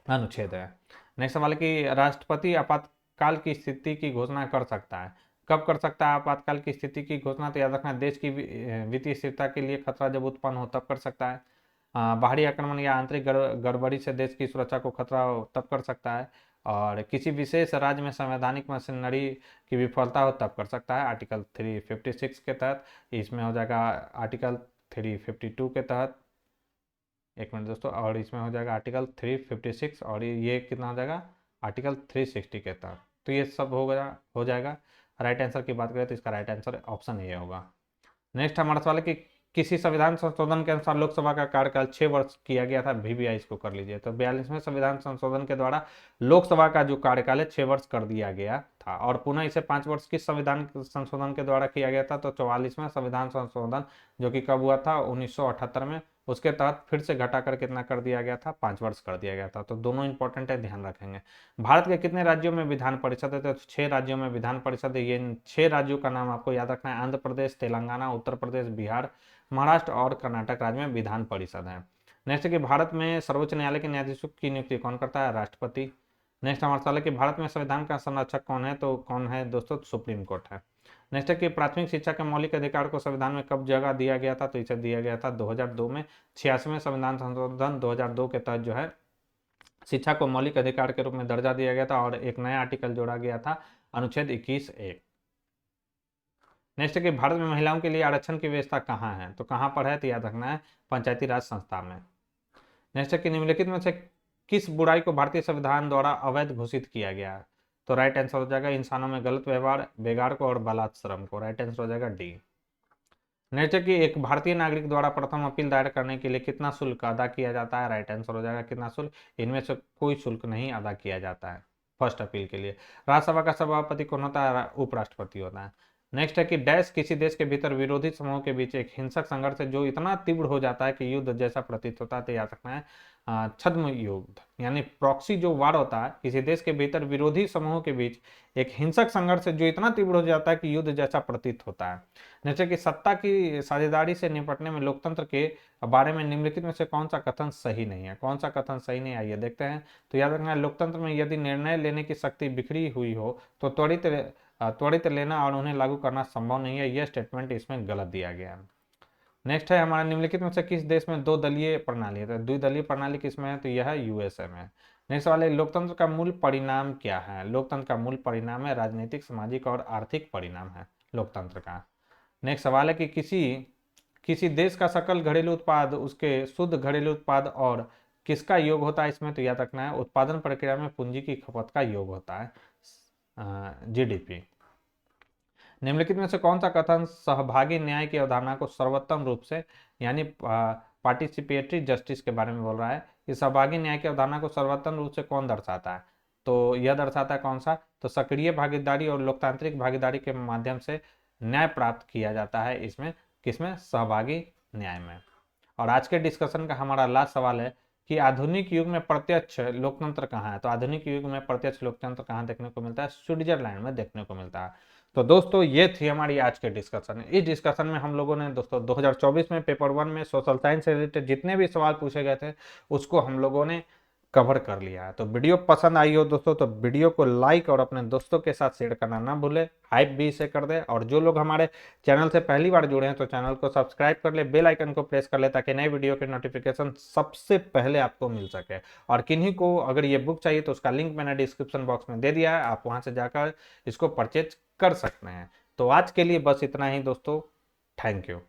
अनुच्छेद है। नेक्स्ट सवाल है कि राष्ट्रपति आपातकाल की स्थिति की घोषणा कर सकता है। कब कर सकता है आपातकाल की स्थिति की घोषणा? तो याद रखना देश की वित्तीय स्थिरता के लिए खतरा जब उत्पन्न हो तब कर सकता है। बाहरी आक्रमण या आंतरिक गड़बड़ी से देश की सुरक्षा को खतरा हो तब कर सकता है। और किसी विशेष राज्य में संवैधानिक मशीनरी की विफलता हो तब कर सकता है आर्टिकल 356 के तहत। इसमें हो जाएगा आर्टिकल 352 के तहत। एक मिनट दोस्तों, और इसमें हो जाएगा आर्टिकल 356 और ये कितना हो जाएगा आर्टिकल 360 के तहत। तो ये सब हो जाएगा। राइट आंसर की बात करें तो इसका राइट आंसर ऑप्शन ए होगा। नेक्स्ट हमारा सवाल है कि किसी संविधान संशोधन के अनुसार लोकसभा का कार्यकाल 6 वर्ष किया गया था। VBI इसको कर लीजिए। तो 42वें संविधान संशोधन के द्वारा लोकसभा का जो कार्यकाल है 6 वर्ष कर दिया गया था और पुनः इसे 5 वर्ष किस संविधान संशोधन के द्वारा किया गया था? तो 44वें संविधान संशोधन जो कि कब हुआ था? 1978 में। उसके तहत फिर से घटाकर कितना कर दिया गया था? 5 वर्ष कर दिया गया था। तो दोनों इंपॉर्टेंट है, ध्यान रखेंगे। भारत के कितने राज्यों में विधान परिषद है? तो 6 राज्यों में विधान परिषद है। ये 6 राज्यों का नाम आपको याद रखना है आंध्र प्रदेश, तेलंगाना, उत्तर प्रदेश, बिहार, महाराष्ट्र और कर्नाटक राज्य में विधान परिषद है। नेक्स्ट है कि भारत में सर्वोच्च न्यायालय के न्यायाधीशों की नियुक्ति कौन करता है? राष्ट्रपति। नेक्स्ट हमारा सवाल है कि भारत में संविधान का संरक्षक कौन है? तो कौन है दोस्तों? सुप्रीम कोर्ट है। नेक्स्ट है कि प्राथमिक शिक्षा के मौलिक अधिकार को संविधान में कब जगह दिया गया था? तो इसे दिया गया था 2002 में। 86वें संविधान संशोधन 2002 के तहत जो है शिक्षा को मौलिक अधिकार के रूप में दर्जा दिया गया था और एक नया आर्टिकल जोड़ा गया था अनुच्छेद 21(1). नेक्स्ट है कि भारत में महिलाओं के लिए आरक्षण की व्यवस्था कहाँ है? तो कहाँ पर है? तो याद रखना है पंचायती राज संस्था में। नेक्स्ट है कि निम्नलिखित में से किस बुराई को भारतीय संविधान द्वारा अवैध घोषित किया गया है? तो राइट आंसर हो जाएगा इंसानों में गलत व्यवहार, बेगार को और बालात श्रम को। राइट आंसर हो जाएगा डी। नेक्स्ट है कि एक भारतीय नागरिक द्वारा प्रथम अपील दायर करने के लिए कितना शुल्क अदा किया जाता है? राइट आंसर हो जाएगा कितना शुल्क? इनमें से कोई शुल्क नहीं अदा किया जाता है फर्स्ट अपील के लिए। राज्यसभा का सभापति कौन होता है? उपराष्ट्रपति होता है। नेक्स्ट है कि डैश किसी देश के भीतर विरोधी समूह के बीच एक हिंसक संघर्ष है जो इतना तीव्र हो जाता है कि युद्ध जैसा प्रतीत होता है। तो याद रखना है छद्म युद्ध यानी प्रॉक्सी जो वार होता है किसी देश के भीतर विरोधी समूहों के बीच एक हिंसक संघर्ष है जो इतना तीव्र हो जाता है कि युद्ध जैसा प्रतीत होता है। जैसे कि सत्ता की साझेदारी से निपटने में लोकतंत्र के बारे में निम्नलिखित में से कौन सा कथन सही नहीं है? कौन सा कथन सही नहीं, आइए देखते हैं। तो याद रखना है लोकतंत्र में यदि निर्णय लेने की शक्ति बिखरी हुई हो तो त्वरित लेना और उन्हें लागू करना संभव नहीं है। यह स्टेटमेंट इसमें गलत दिया गया है। नेक्स्ट है हमारा निम्नलिखित में से किस देश में 2 दलीय प्रणाली है? तो द्विदलीय प्रणाली किसमें है? तो यह है USA में। नेक्स्ट वाले लोकतंत्र का मूल परिणाम क्या है? लोकतंत्र का मूल परिणाम है राजनीतिक, सामाजिक और आर्थिक परिणाम है लोकतंत्र का। नेक्स्ट सवाल है कि किसी देश का सकल घरेलू उत्पाद उसके शुद्ध घरेलू उत्पाद और किसका योग होता है, इसमें तो याद रखना है उत्पादन प्रक्रिया में पूंजी की खपत का योग होता है, जीडीपी। निम्नलिखित में से कौन सा कथन सहभागी न्याय की अवधारणा को सर्वोत्तम रूप से, यानी पार्टिसिपेटरी जस्टिस के बारे में बोल रहा है, इस सहभागी न्याय की अवधारणा को सर्वोत्तम रूप से कौन दर्शाता है, तो यह दर्शाता है कौन सा, तो सक्रिय भागीदारी और लोकतांत्रिक भागीदारी के माध्यम से न्याय प्राप्त किया जाता है, इसमें किसमें, सहभागी न्याय में। और आज के डिस्कशन का हमारा लास्ट सवाल है कि आधुनिक युग में प्रत्यक्ष लोकतंत्र कहाँ है, तो आधुनिक युग में प्रत्यक्ष लोकतंत्र कहाँ देखने को मिलता है, स्विट्जरलैंड में देखने को मिलता है। तो दोस्तों ये थी हमारी आज के डिस्कशन। इस डिस्कशन में हम लोगों ने दोस्तों 2024 में पेपर 1 में सोशल साइंस से रिलेटेड जितने भी सवाल पूछे गए थे उसको हम लोगों ने कवर कर लिया है। तो वीडियो पसंद आई हो दोस्तों तो वीडियो को लाइक और अपने दोस्तों के साथ शेयर करना ना भूले, हाइप भी इसे कर दे, और जो लोग हमारे चैनल से पहली बार जुड़े हैं तो चैनल को सब्सक्राइब कर ले, बेल आइकन को प्रेस कर ले ताकि नए वीडियो के नोटिफिकेशन सबसे पहले आपको मिल सके। और किन्हीं को अगर ये बुक चाहिए तो उसका लिंक मैंने डिस्क्रिप्शन बॉक्स में दे दिया है, आप वहां से जाकर इसको परचेज कर सकते हैं। तो आज के लिए बस इतना ही दोस्तों, थैंक यू।